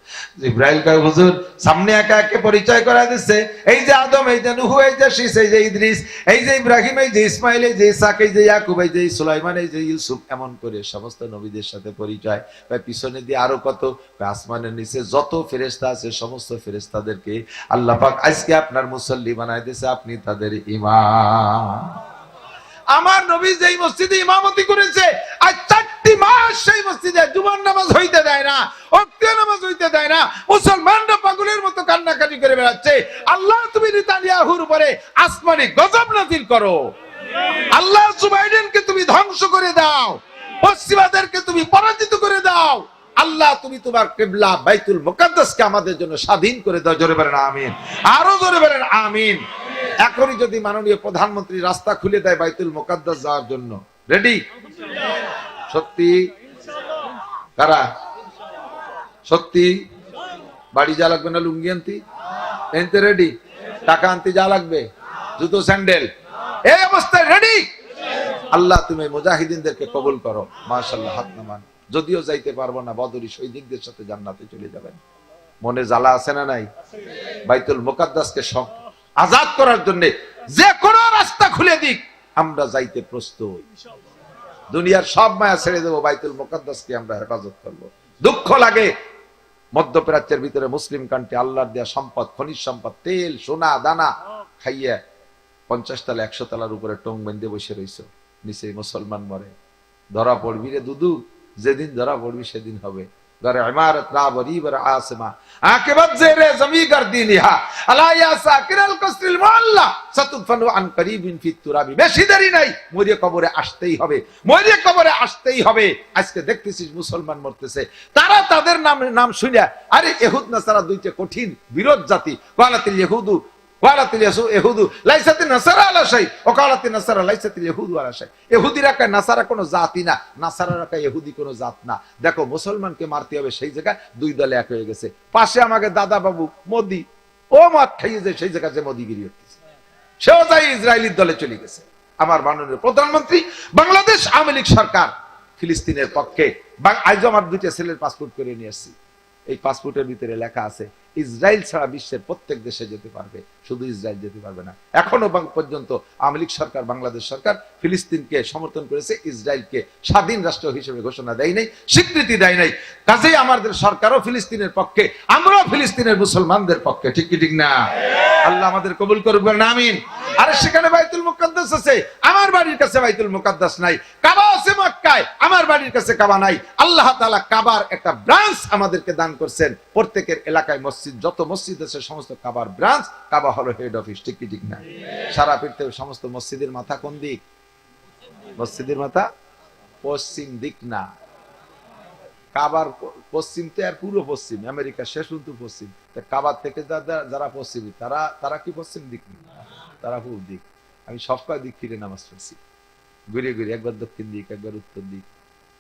জিবরাইল কয়, হুজুর সামনে একা একে পরিচয় করা দিচ্ছে। এই যে আদম, এই যে নূহ, এই যে শীস, এই যে ইদ্রিস, এই যে ইব্রাহিম, এই যে ইসমাইল, এই যে ইসহাক, এই যে ইয়াকুব, এই যে সুলাইমান, এই যে ইউসুফ, এমন করে সমস্ত নবীদের সাথে পরিচয়। পিছনে দিয়ে আরো কত, আসমানের নিচে যত ফেরেশতা আছে সমস্ত ফেরেশতাদেরকে আল্লাহ পাক আজকে আপনার মুসল্লি বানায় দিয়েছে, আপনি তাদের ইমাম। আমার নবী যেই মসজিদে ইমামতি করেছে আর 4টি মাস সেই মসজিদে জুমার নামাজ হইতে দেয় না, ওয়াক্তের নামাজ হইতে দেয় না। মুসলমানরা পাগলের মতো কান্নাকাটি করে বেড়াচ্ছে। আল্লাহ তুমি নেতানিয়াহুর উপরে আসমানি গজব নাযিল করো। আল্লাহ জো বাইডেনকে তুমি ধ্বংস করে দাও, পশ্চিমাদেরকে তুমি পরাজিত করে দাও। আল্লাহ তুমি তোমার কিবলা বাইতুল মুকাদ্দাসকে আমাদের জন্য স্বাধীন করে দাও। জোরে বলেন আমিন, আরো জোরে বলেন আমিন। এখনই যদি মাননীয় প্রধানমন্ত্রী রাস্তা খুলে দেয় বাইতুল মুকাদ্দাস যাওয়ার জন্য, রেডি? সত্যি? কারা সত্যি? বাড়ি যা লাগবে না লুঙ্গি আনতি এনতে রেডি? টাকা আনতে যা লাগবে, জুতো স্যান্ডেল, এই অবস্থায় রেডি? আল্লাহ তুমি মুজাহিদিনদেরকে কবুল করো। মাশাআল্লাহ, হাত নামান। যদিও যাইতে পারবো না, বদরি সৈনিকদের সাথে জান্নাতে চলে যাবেন। মনে জ্বালা আছে না নাই? বাইতুল মুকাদ্দাসকে সব আজাদ করার জন্য যে কোনো রাস্তা খুলে দিক, আমরা যাইতে প্রস্তুত। দুনিয়ার সব মায়া ছেড়ে দেবো, বাইতুল মুকাদ্দাসকে আমরা হেফাজত করব। দুঃখ লাগে মধ্যপ্রাচ্যের ভিতরে মুসলিম কান্ট্রি আল্লাহর দেয়া সম্পদ, খনিজ সম্পদ, তেল, সোনা দানা খাইয়া 50 তলা 100 তলার উপরে টং বেঁধে বসে রইছো, নিচে মুসলমান মরে। ধরা পড়বি রে দুদু, যেদিন ধরা পড়বি সেদিন হবে। ঘরে ইমারত না বরিবর আসমা আকিবাত জেরে জমি কর দিনিহা আলা ইয়া সাকিরাল কসরিল মুআল্লা সাতুফানু আন করিবিন ফিত তুরাবি। বেশি দেরি নাই, মরিয়ে কবরে আসতেই হবে, মরিয়ে কবরে আসতেই হবে। আজকে দেখতেছিস মুসলমান মরতেছে, তারা তাদের নাম শুনিয়া, আরে ইহুদ নাসারা দুইটা কঠিন বিরোধ জাতি। ওয়ালাতিল ইহুদু ওয়ালাতিল ইহুদু লাইসাতিন নাসারা আলা শাই ওয়া কালাতিন নাসারা লাইসাতিল ইহুদু আলা শাই। ইহুদিরা কয় নাসারা কোনো জাতি না, নাসারারা কয় ইহুদি কোনো জাত না। দেখো মুসলমানকে মারতে হবে, সেই জায়গায় দুই দলে এক হয়ে গেছে। পাশে আমাকে দাদা বাবু মোদি, ও মার খাইয়ে যায়, সেই জায়গায় যে মোদিগিরি হচ্ছে, সেও যাই ইসরায়েলের দলে চলে গেছে। আমার মাননীয় প্রধানমন্ত্রী, বাংলাদেশ আওয়ামী লীগ সরকার ফিলিস্তিনের পক্ষে। আজ আমার 2টা ছেলের পাসপোর্ট করে নিয়ে আসছি। এই পাসপোর্টের ভিতরে লেখা আছে ইসরায়েল ছাড়া বিশ্বের প্রত্যেক দেশে যেতে পারবে, শুধু ইসরায়েল যেতে পারবে না। এখনো পর্যন্ত আওয়ামী লীগ সরকার, বাংলাদেশ সরকার ফিলিস্তিনকে সমর্থন করেছে, ইসরায়েলকে স্বাধীন রাষ্ট্র হিসেবে ঘোষণা দেয় নাই, স্বীকৃতি দেয় নাই। কাজেই আমাদের সরকারও ফিলিস্তিনের পক্ষে, আমরাও ফিলিস্তিনের মুসলমানদের পক্ষে, ঠিক কি ঠিক না? আল্লাহ আমাদের কবুল করুক, বলেন আমিন। আরে সেখানে বাইতুল মুকাদ্দাস আছে, আমার বাড়ির কাছে বাইতুল মুকাদ্দাস নাই। কাবা আছে মক্কায়, আমার বাড়ির কাছে কাবা নাই। আল্লাহ তাআলা কাবার একটা ব্রাঞ্চ আমাদেরকে দান করছেন। প্রত্যেকের এলাকায় মসজিদ, যত মসজিদ আছে সমস্ত কাবার ব্রাঞ্চ, কাবা হলো হেড অফিস, ঠিক কি ঠিক না? সারা পৃথিবীর সমস্ত মসজিদের মাথা কোন দিক? মসজিদের মাথা পশ্চিম দিক না, কাবার পশ্চিম তো আর পুরো পশ্চিম, আমেরিকা শেষ কিন্তু পশ্চিম। কাবার থেকে যারা পশ্চিমী তারা কি পশ্চিম দিক না, তারা পূর্ব দিক। আমি সব কয় দিক ফিরে নামাজ পড়ছি, ঘুরে ঘুরে, একবার দক্ষিণ দিক, একবার উত্তর দিক,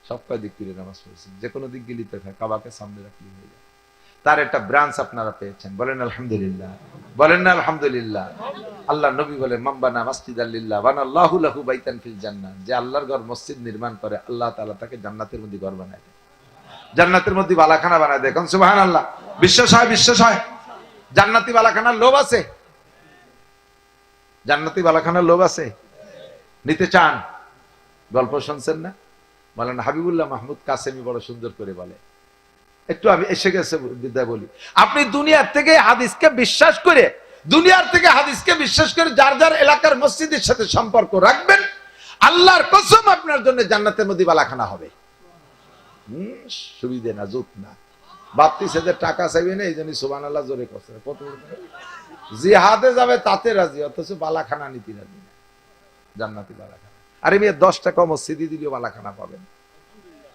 সব কয় দিক ফিরে নামাজ পড়ছি। যে কোনো দিক গেলি তো কাবাকে সামনে রাখলে হয়ে যায়। তার একটা ব্রাঞ্চ আপনারা পেয়েছেন, বলেন আলহামদুলিল্লাহ, বলেন না আলহামদুলিল্লাহ। আল্লাহ নবী বলে মামবানা মাসজিদাল লিল্লাহ বানাল্লাহু লাহু বাইতান ফিল জান্নাহ, যে আল্লাহর ঘর মসজিদ নির্মাণ করে আল্লাহ তাআলা তাকে জান্নাতের মধ্যে ঘর বানায় দেয়, জান্নাতের মধ্যে বালাখানা বানায় দেয়। কোন সুবহানাল্লাহ। বিশ্বাস হয়? বিশ্বাস হয়? জান্নাতি বালাখানার লোভ আছে? জান্নাতি বালাখানার লোভ আছে? নিতে চান? গল্প শুনছেন না? মাওলানা হাবিবুল্লাহ মাহমুদ কাসেমি বড় সুন্দর করে বলে, একটু আমি এসে গেছে বিদ্যায় বলি, আপনি দুনিয়ার থেকে হাদিসকে বিশ্বাস করে, দুনিয়ার থেকে হাদিসকে বিশ্বাস করে যার যার এলাকার মসজিদের সাথে সম্পর্ক রাখবেন, আল্লাহর কসম আপনার জন্য জান্নাতের মধ্যে বালাখানা হবে। সুবিধে না, জুত না, বাপতি সেদের টাকা চাইবে না, এই জন্য সুবহানাল্লাহ জোরে করছে। জিহাদে যাবে তাতে রাজি, অথচ বালাখানা নীতি রাজি না, জান্নাতি বালাখানা। আরে মেয়ে 10 টাকা মসজিদে দিলেও বালাখানা পাবেন।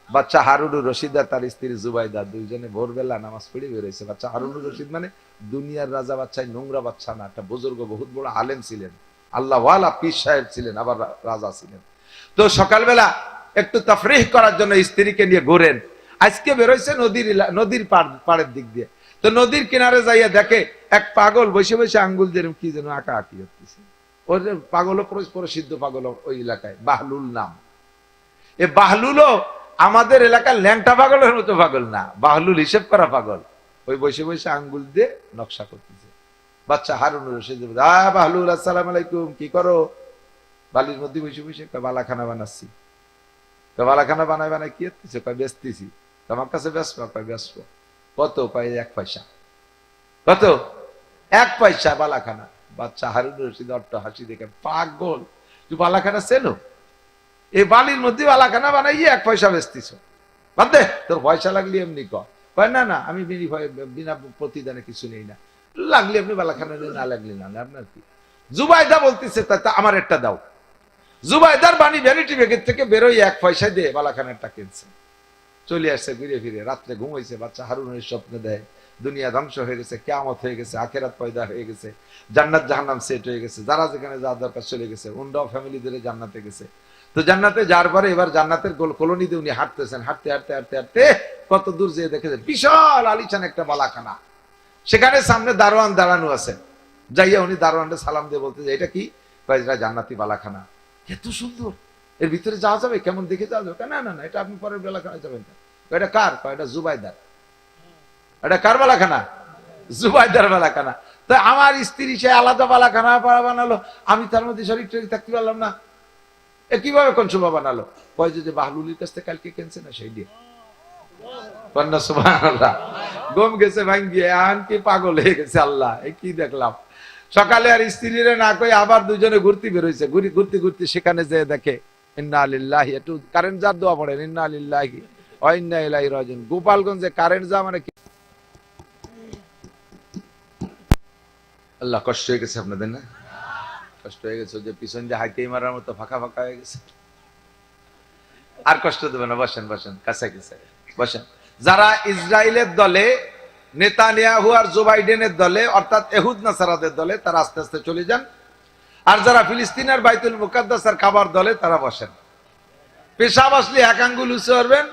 বাচ্চা হারুনুর রশিদ আর তার স্ত্রী জুবাইদা দুইজনে ভোরবেলা নামাজ পড়ে বেরোইছে। বাচ্চা হারুনুর রশিদ মানে দুনিয়ার রাজা বাচ্চা, নোংরা বাচ্চা না, একটা বুজুর্গ, বহুত বড় আলেম ছিলেন, আল্লাহ ওয়ালা পীর সাহেব ছিলেন, আবার রাজা ছিলেন। তো সকালবেলা একটু তাফরিহ করার জন্য স্ত্রীকে নিয়ে ঘোরেন। আজকে বেরোইছে নদীর পাড়ের দিক দিয়ে। তো নদীর কিনারে যাইয়া দেখে এক পাগল বসে বসে আঙ্গুল দিয়ে কি যেন আঁকা আঁকি করতেছে। ওর পাগলও প্রসিদ্ধ পাগল ওই এলাকায়, বাহলুল নাম। এ বাহলুলও আমাদের এলাকার ল্যাংটা পাগলের মতো পাগল না, বাহলুল হিসেব করা পাগল। ওই বসে বসে আঙ্গুল দিয়ে নকশা করতেছে। বাচ্চা হারুনুর রশিদ, বাহলুল আসসালাম আলাইকুম, কি করো? বালির মধ্যে বসে বসে একটা বালাখানা বানাচ্ছি। তো বালাখানা বানায় বানায় কি হচ্ছে? কয় বেচতেছি। তোমার কাছে বেচবো? কয় বেচবো। কত? কয় 1 পয়সা। কত? 1 পয়সা বালাখানা। বাচ্চা হারুনুর রশিদ অট্ট হাসি দেখে, পাগল, তুই বালাখানা চেনো? এই বালির মধ্যে বালাখানা বানাইয়ে 1 পয়সা বেচতিস? বাদ দে, তোর পয়সা লাগলে এমনি কয় না না, আমি বিনা প্রতিদানে কিছু নেই না, লাগলে আপনি বালাখানা নেই, না লাগলে না, আপনার কি? জুবাইদা বলতেছে তা আমার একটা দাও। জুবাইদার বাণী ভ্যানিটি ব্যাগের থেকে বেরোই 1 পয়সা দিয়ে বালাখানাটা কিনছে। চলে আসছে ঘুরে ফিরে, রাত্রে ঘুমাইছে। বাচ্চা হারুনের স্বপ্নে দেয় দুনিয়া ধ্বংস হয়ে গেছে, কিয়ামত হয়ে গেছে, আখেরাত পয়দা হয়ে গেছে, জান্নাত জাহান্নাম সেট হয়ে গেছে, যারা যেখানে যাওয়ার দরকার চলে গেছে, উন্ডাও ফ্যামিলি ধরে জান্নাতে গেছে। তো জান্নাতে যাওয়ার পরে এবার জান্নাতের কলোনিতে উনি হাঁটতেছেন, হাঁটতে হাঁটতে হাঁটতে হাঁটতে কত দূর যেয়ে দেখেছেন বিশাল আলিশান একটা বালাখানা। সেখানে সামনে দারোয়ান দাঁড়ানো আছে। যাইয়া উনি দারোয়ানকে সালাম দিয়ে বলতে যে, এটা কি? এটা জান্নাতি বালাখানা। এত সুন্দর, এর ভিতরে যাওয়া যাবে? কেমন দেখে যাওয়া যাবে? না না না, এটা আপনি পরের বালাখানায় যাবেন না। এটা কার? এটা জুবাইদার। এটা কার বালাখানা? জুবাইদার বালাখানা। তো আমার স্ত্রী সে আলাদা বালাখানা বানালো, আমি তার মধ্যে শরীর টরীর থাকতে পারলাম না, এ কিভাবে কোন শোভা বানালো? কয় যে বাহলুলির কাছ থেকে কালকে কিনছে না, সেই দিয়ে। সুবহানাল্লাহ। গম গেছে ভাঙ্গিয়ে, আনকি পাগল হয়ে গেছে। আল্লাহ, এই কি দেখলাম। সকালে আর স্ত্রীরে না কই আবার দুজনে ঘুরতে বেরোইছে। ঘুরতে ঘুরতে সেখানে যেয়ে দেখে ইন্না লিল্লাহি, একটু কারেন্ট যার দোয়া পড়েন, ইন্না লিল্লাহি ওয়া ইন্না ইলাইহি রাজিউন। গোপালগঞ্জে কারেন্ট যা মানে আল্লাহ, কষ্ট হয়ে গেছে আপনাদের না? কষ্ট হয়ে গেছে, যে পিছন দিয়ে হাইতে মারার মতো ফাঁকা ফাঁকা হয়ে গেছে। আর কষ্ট দেবে না, বসেন বসেন, কাছে কাছে বসেন। যারা ইসরায়েলের দলে, নেতানিয়াহু আর জো বাইডেনের দলে, অর্থাৎ ইহুদ নাসারাদের দলে, তারা আস্তে আস্তে চলে যান। আর যারা ফিলিস্তিনের বাইতুল মুকাদ্দাস আর কাবার দলে, তারা বসেন। পেশাব আসলে 1 আঙ্গুল উঁচু করবেন,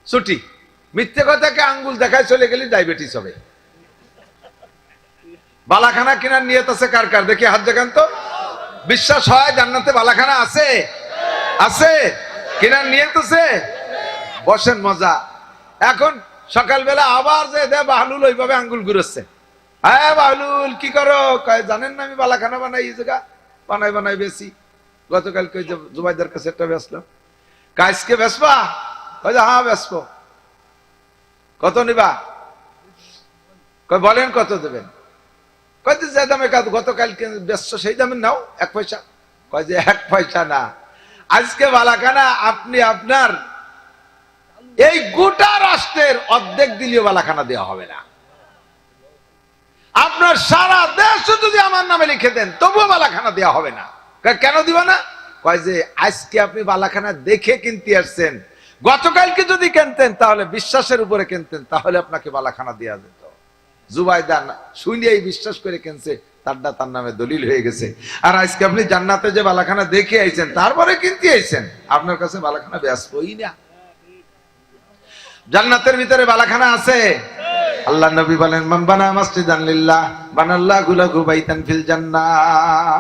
ছুটি। মিথ্যে কথাকে আঙ্গুল দেখায় চলে গেলে ডায়াবেটিস হবে। বালাখানা কেনার নিয়ত আছে কার কার? দেখি হাত দেখান তো। বিশ্বাস হয় জান্নাতে বালাখানা আছে? আছে? কেনার নিয়ত আছে? বসেন, মজা। এখন সকালবেলা আবার যে দে বাহলুল ওইভাবে আঙ্গুল ঘুরছে। হ্যাঁ বাহলুল, কি করো? কয় জানেন না আমি বালাখানা বানাই, এই জায়গা বানাই বেশি। গতকালকে ওই যে জুবাইদার কাছে একটা বেচলাম। কাজকে বেচবা? ওই যে হ্যাঁ বেচবো। কত নিবা? কই বলেন কত দেবেন? কয় যে যে দামে গতকাল ব্যস্ত সেই দামে নাও, 1 পয়সা। কয় যে 1 পয়সা না, আজকে বালাখানা আপনি আপনার এই গোটা রাষ্ট্রের অর্ধেক দিলেও বালাখানা দেওয়া হবে না। আপনার সারা দেশ যদি আমার নামে লিখে দেন তবুও বালাখানা দেওয়া হবে না। কেন দিব না? কয় যে আজকে আপনি বালাখানা দেখে কিনতে আসছেন, গতকালকে যদি কিনতেন তাহলে বিশ্বাসের উপরে কিনতেন, তাহলে আপনাকে বালাখানা দেওয়া যেত। জুবাইদা শুনিয়েই বিশ্বাস করে কিনছে, তারটা তার নামে দলিল হয়ে গেছে। আর আজকে আপনি জান্নাতে যে বালাখানা দেখে আইছেন তারপরে কিনতে আইছেন, আপনার কাছে বালাখানা ব্যস্তই না। জান্নাতের ভিতরে বালাখানা আছে। আল্লাহ নবী বলেন, মান বানা মাসজিদান লিল্লাহ বানাল্লাহু লাহু বাইতান ফিল জান্নাহ।